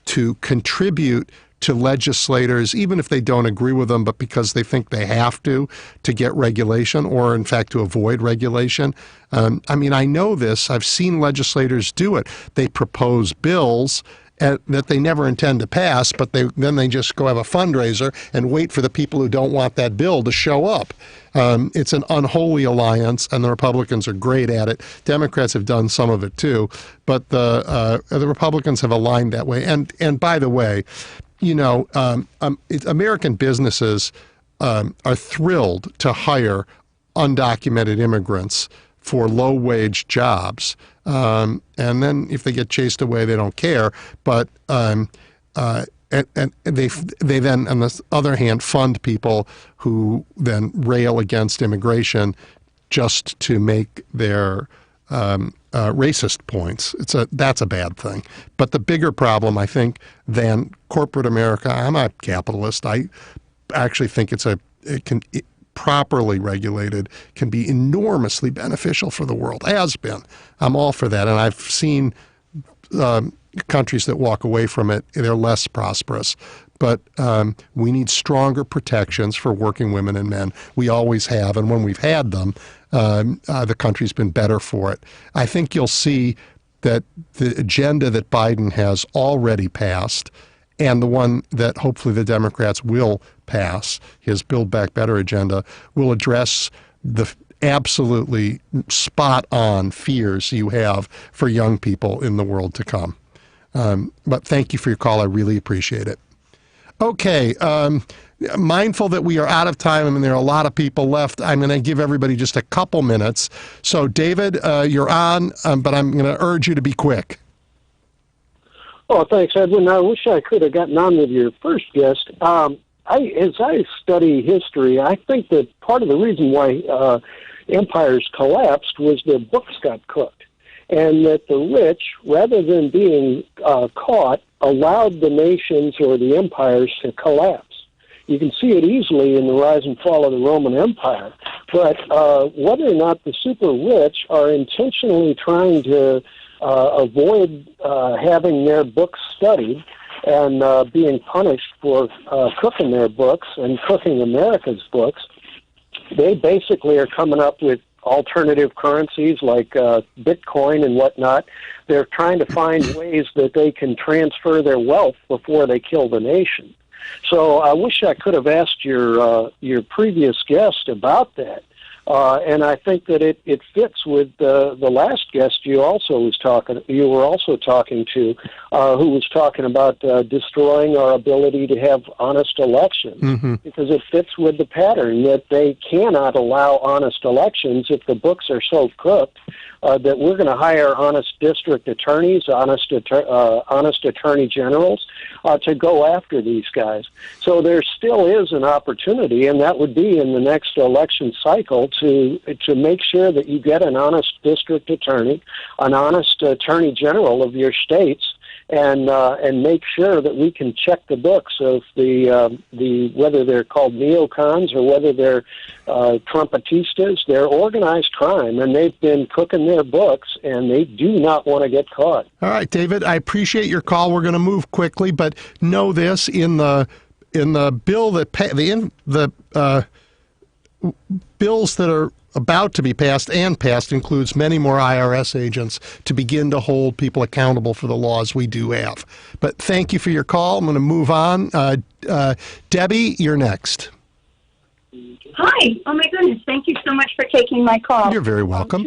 to contribute to legislators, even if they don't agree with them, but because they think they have to get regulation or, in fact, to avoid regulation. I know this. I've seen legislators do it. They propose bills that they never intend to pass, but then they just go have a fundraiser and wait for the people who don't want that bill to show up. It's an unholy alliance, and the Republicans are great at it. Democrats have done some of it too, but the Republicans have aligned that way. And by the way, American businesses are thrilled to hire undocumented immigrants for low-wage jobs. And then if they get chased away, they don't care. But and they then, on the other hand, fund people who then rail against immigration just to make their racist points. That's a bad thing. But the bigger problem, I think, than corporate America, I'm a capitalist. I actually think properly regulated can be enormously beneficial for the world, has been. I'm all for that. And I've seen countries that walk away from it, they're less prosperous. But we need stronger protections for working women and men. We always have. And when we've had them, the country's been better for it. I think you'll see that the agenda that Biden has already passed, and the one that hopefully the Democrats will pass, his Build Back Better agenda, will address the absolutely spot on fears you have for young people in the world to come. But thank you for your call. I really appreciate it. Okay. Mindful that we are out of time and there are a lot of people left, I'm going to give everybody just a couple minutes. So, David, you're on, but I'm going to urge you to be quick. Oh, thanks, Edwin. I wish I could have gotten on with your first guest. As I study history, I think that part of the reason why empires collapsed was their books got cooked, and that the rich, rather than being caught, allowed the nations or the empires to collapse. You can see it easily in the rise and fall of the Roman Empire, but whether or not the super rich are intentionally trying to avoid having their books studied and being punished for cooking their books and cooking America's books, they basically are coming up with alternative currencies like Bitcoin and whatnot. They're trying to find ways that they can transfer their wealth before they kill the nation. So I wish I could have asked your previous guest about that. And I think that it fits with the last guest you were also talking to, who was talking about destroying our ability to have honest elections, because it fits with the pattern that they cannot allow honest elections if the books are so cooked that we're going to hire honest district attorneys, honest attorney generals to go after these guys. So there still is an opportunity, and that would be in the next election cycle to make sure that you get an honest district attorney, an honest attorney general of your states, and make sure that we can check the books of the whether they're called neocons or whether they're Trumpetistas. They're organized crime, and they've been cooking their books, and they do not want to get caught. All right, David, I appreciate your call. We're going to move quickly, but know this: in the bill that the bills that are about to be passed includes many more IRS agents to begin to hold people accountable for the laws we do have. But thank you for your call. I'm going to move on. Debbie, you're next. Hi. Oh, my goodness. Thank you so much for taking my call. You're very welcome.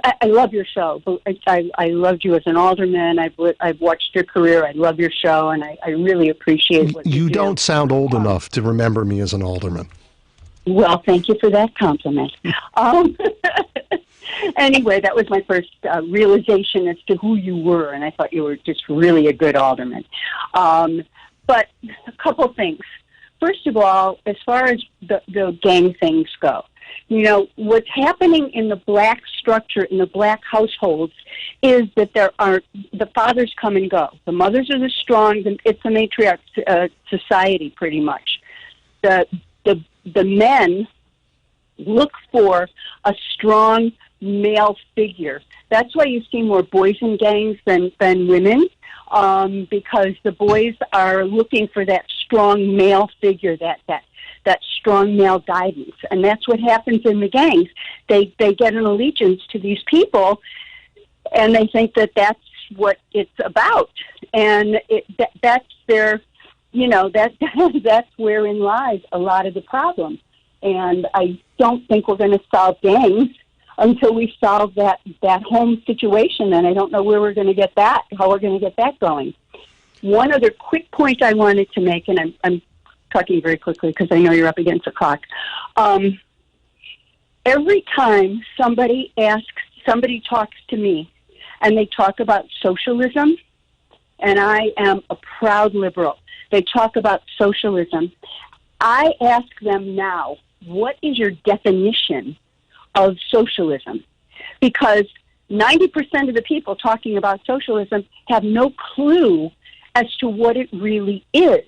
I love your show. I loved you as an alderman. I've watched your career. I love your show, and I really appreciate what you do. Don't sound old enough to remember me as an alderman. Well, thank you for that compliment. Anyway, that was my first realization as to who you were, and I thought you were just really a good alderman. But a couple things. First of all, as far as the gang things go, what's happening in the black structure, in the black households, is that the fathers come and go. The mothers are the strong. It's a matriarch society, pretty much. The men look for a strong male figure. That's why you see more boys in gangs than women, because the boys are looking for that strong male figure, that strong male guidance. And that's what happens in the gangs. They get an allegiance to these people, and they think that that's what it's about. And that's their... that's wherein lies a lot of the problem. And I don't think we're going to solve gangs until we solve that home situation. And I don't know where we're going to get that, how we're going to get that going. One other quick point I wanted to make, and I'm talking very quickly because I know you're up against the clock. Every time somebody talks to me and they talk about socialism, and I am a proud liberal, they talk about socialism. I ask them now, what is your definition of socialism? Because 90% of the people talking about socialism have no clue as to what it really is.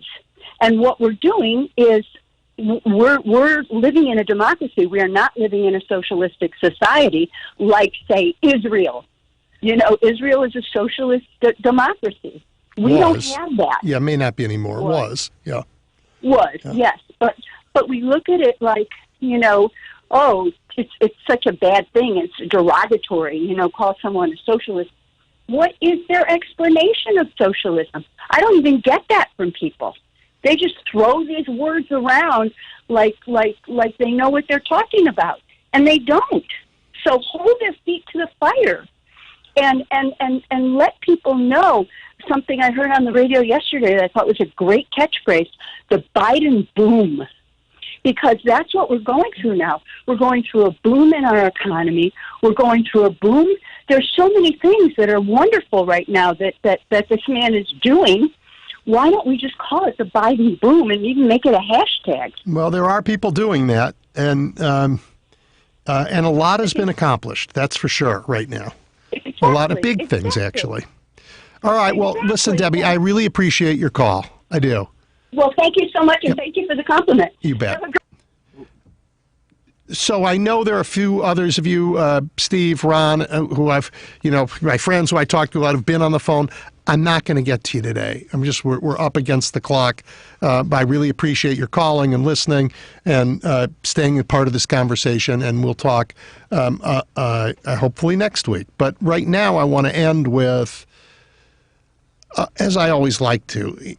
And what we're doing is we're living in a democracy. We are not living in a socialistic society like, say, Israel. Israel is a socialist democracy. We don't have that. Yeah, may not be anymore. Was, yeah. Yes. But we look at it like, it's such a bad thing. It's derogatory, call someone a socialist. What is their explanation of socialism? I don't even get that from people. They just throw these words around like they know what they're talking about. and they don't. So hold their feet to the fire and let people know. Something I heard on the radio yesterday that I thought was a great catchphrase, the Biden boom. Because that's what we're going through now. We're going through a boom in our economy. We're going through a boom. There's so many things that are wonderful right now that this man is doing. Why don't we just call it the Biden boom and even make it a hashtag? Well, there are people doing that, and a lot has been accomplished. That's for sure right now. Exactly, a lot of big things, actually. All right. Well, listen, Debbie, I really appreciate your call. I do. Well, thank you so much, and thank you for the compliment. You bet. So I know there are a few others of you, Steve, Ron, who I've, my friends who I talk to a lot have been on the phone. I'm not going to get to you today. We're up against the clock. But I really appreciate your calling and listening and staying a part of this conversation. And we'll talk hopefully next week. But right now, I want to end with, as I always like to.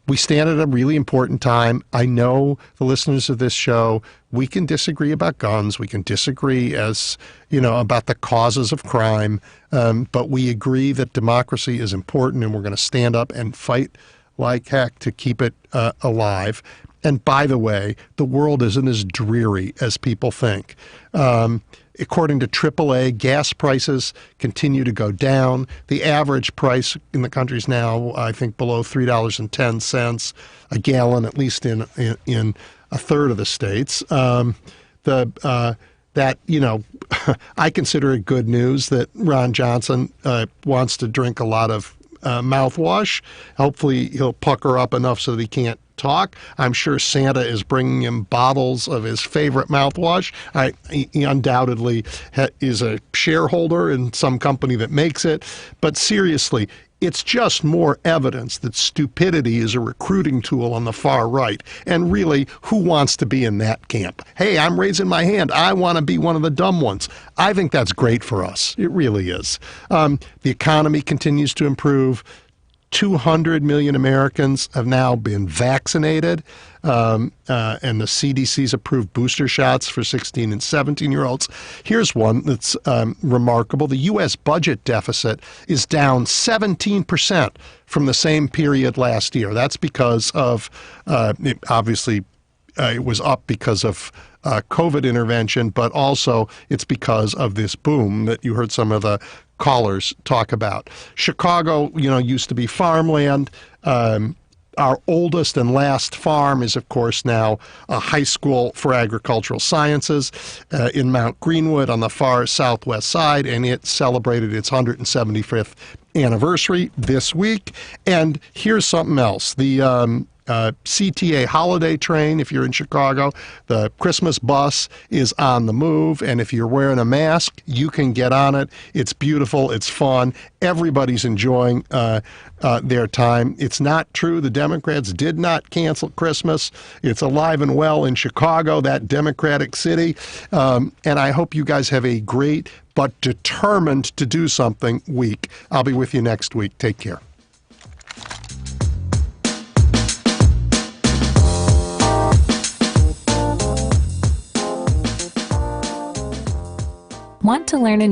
We stand at a really important time. I know the listeners of this show, we can disagree about guns. We can disagree about the causes of crime. But we agree that democracy is important, and we're going to stand up and fight like heck to keep it alive. And by the way, the world isn't as dreary as people think. According to AAA, gas prices continue to go down. The average price in the country is now, I think, below $3.10 a gallon, at least in a third of the states. I consider it good news that Ron Johnson wants to drink a lot of mouthwash. Hopefully, he'll pucker up enough so that he can't talk. I'm sure Santa is bringing him bottles of his favorite mouthwash. He undoubtedly is a shareholder in some company that makes it. But seriously, it's just more evidence that stupidity is a recruiting tool on the far right. And really, who wants to be in that camp? Hey, I'm raising my hand. I want to be one of the dumb ones. I think that's great for us. It really is. The economy continues to improve. 200 million Americans have now been vaccinated, and the CDC's approved booster shots for 16 and 17-year-olds. Here's one that's remarkable. The U.S. budget deficit is down 17% from the same period last year. That's because of, it was up because of COVID intervention, but also it's because of this boom that you heard some of the callers talk about. Chicago, used to be farmland. Our oldest and last farm is, of course, now a high school for agricultural sciences in Mount Greenwood on the far southwest side, and it celebrated its 175th anniversary this week. And here's something else. The CTA holiday train, if you're in Chicago, the Christmas bus is on the move, and if you're wearing a mask, you can get on it. It's beautiful. It's fun. Everybody's enjoying their time. It's not true. The Democrats did not cancel Christmas. It's alive and well in Chicago, that Democratic city. And I hope you guys have a great but determined to do something week. I'll be with you next week. Take care. Want to learn a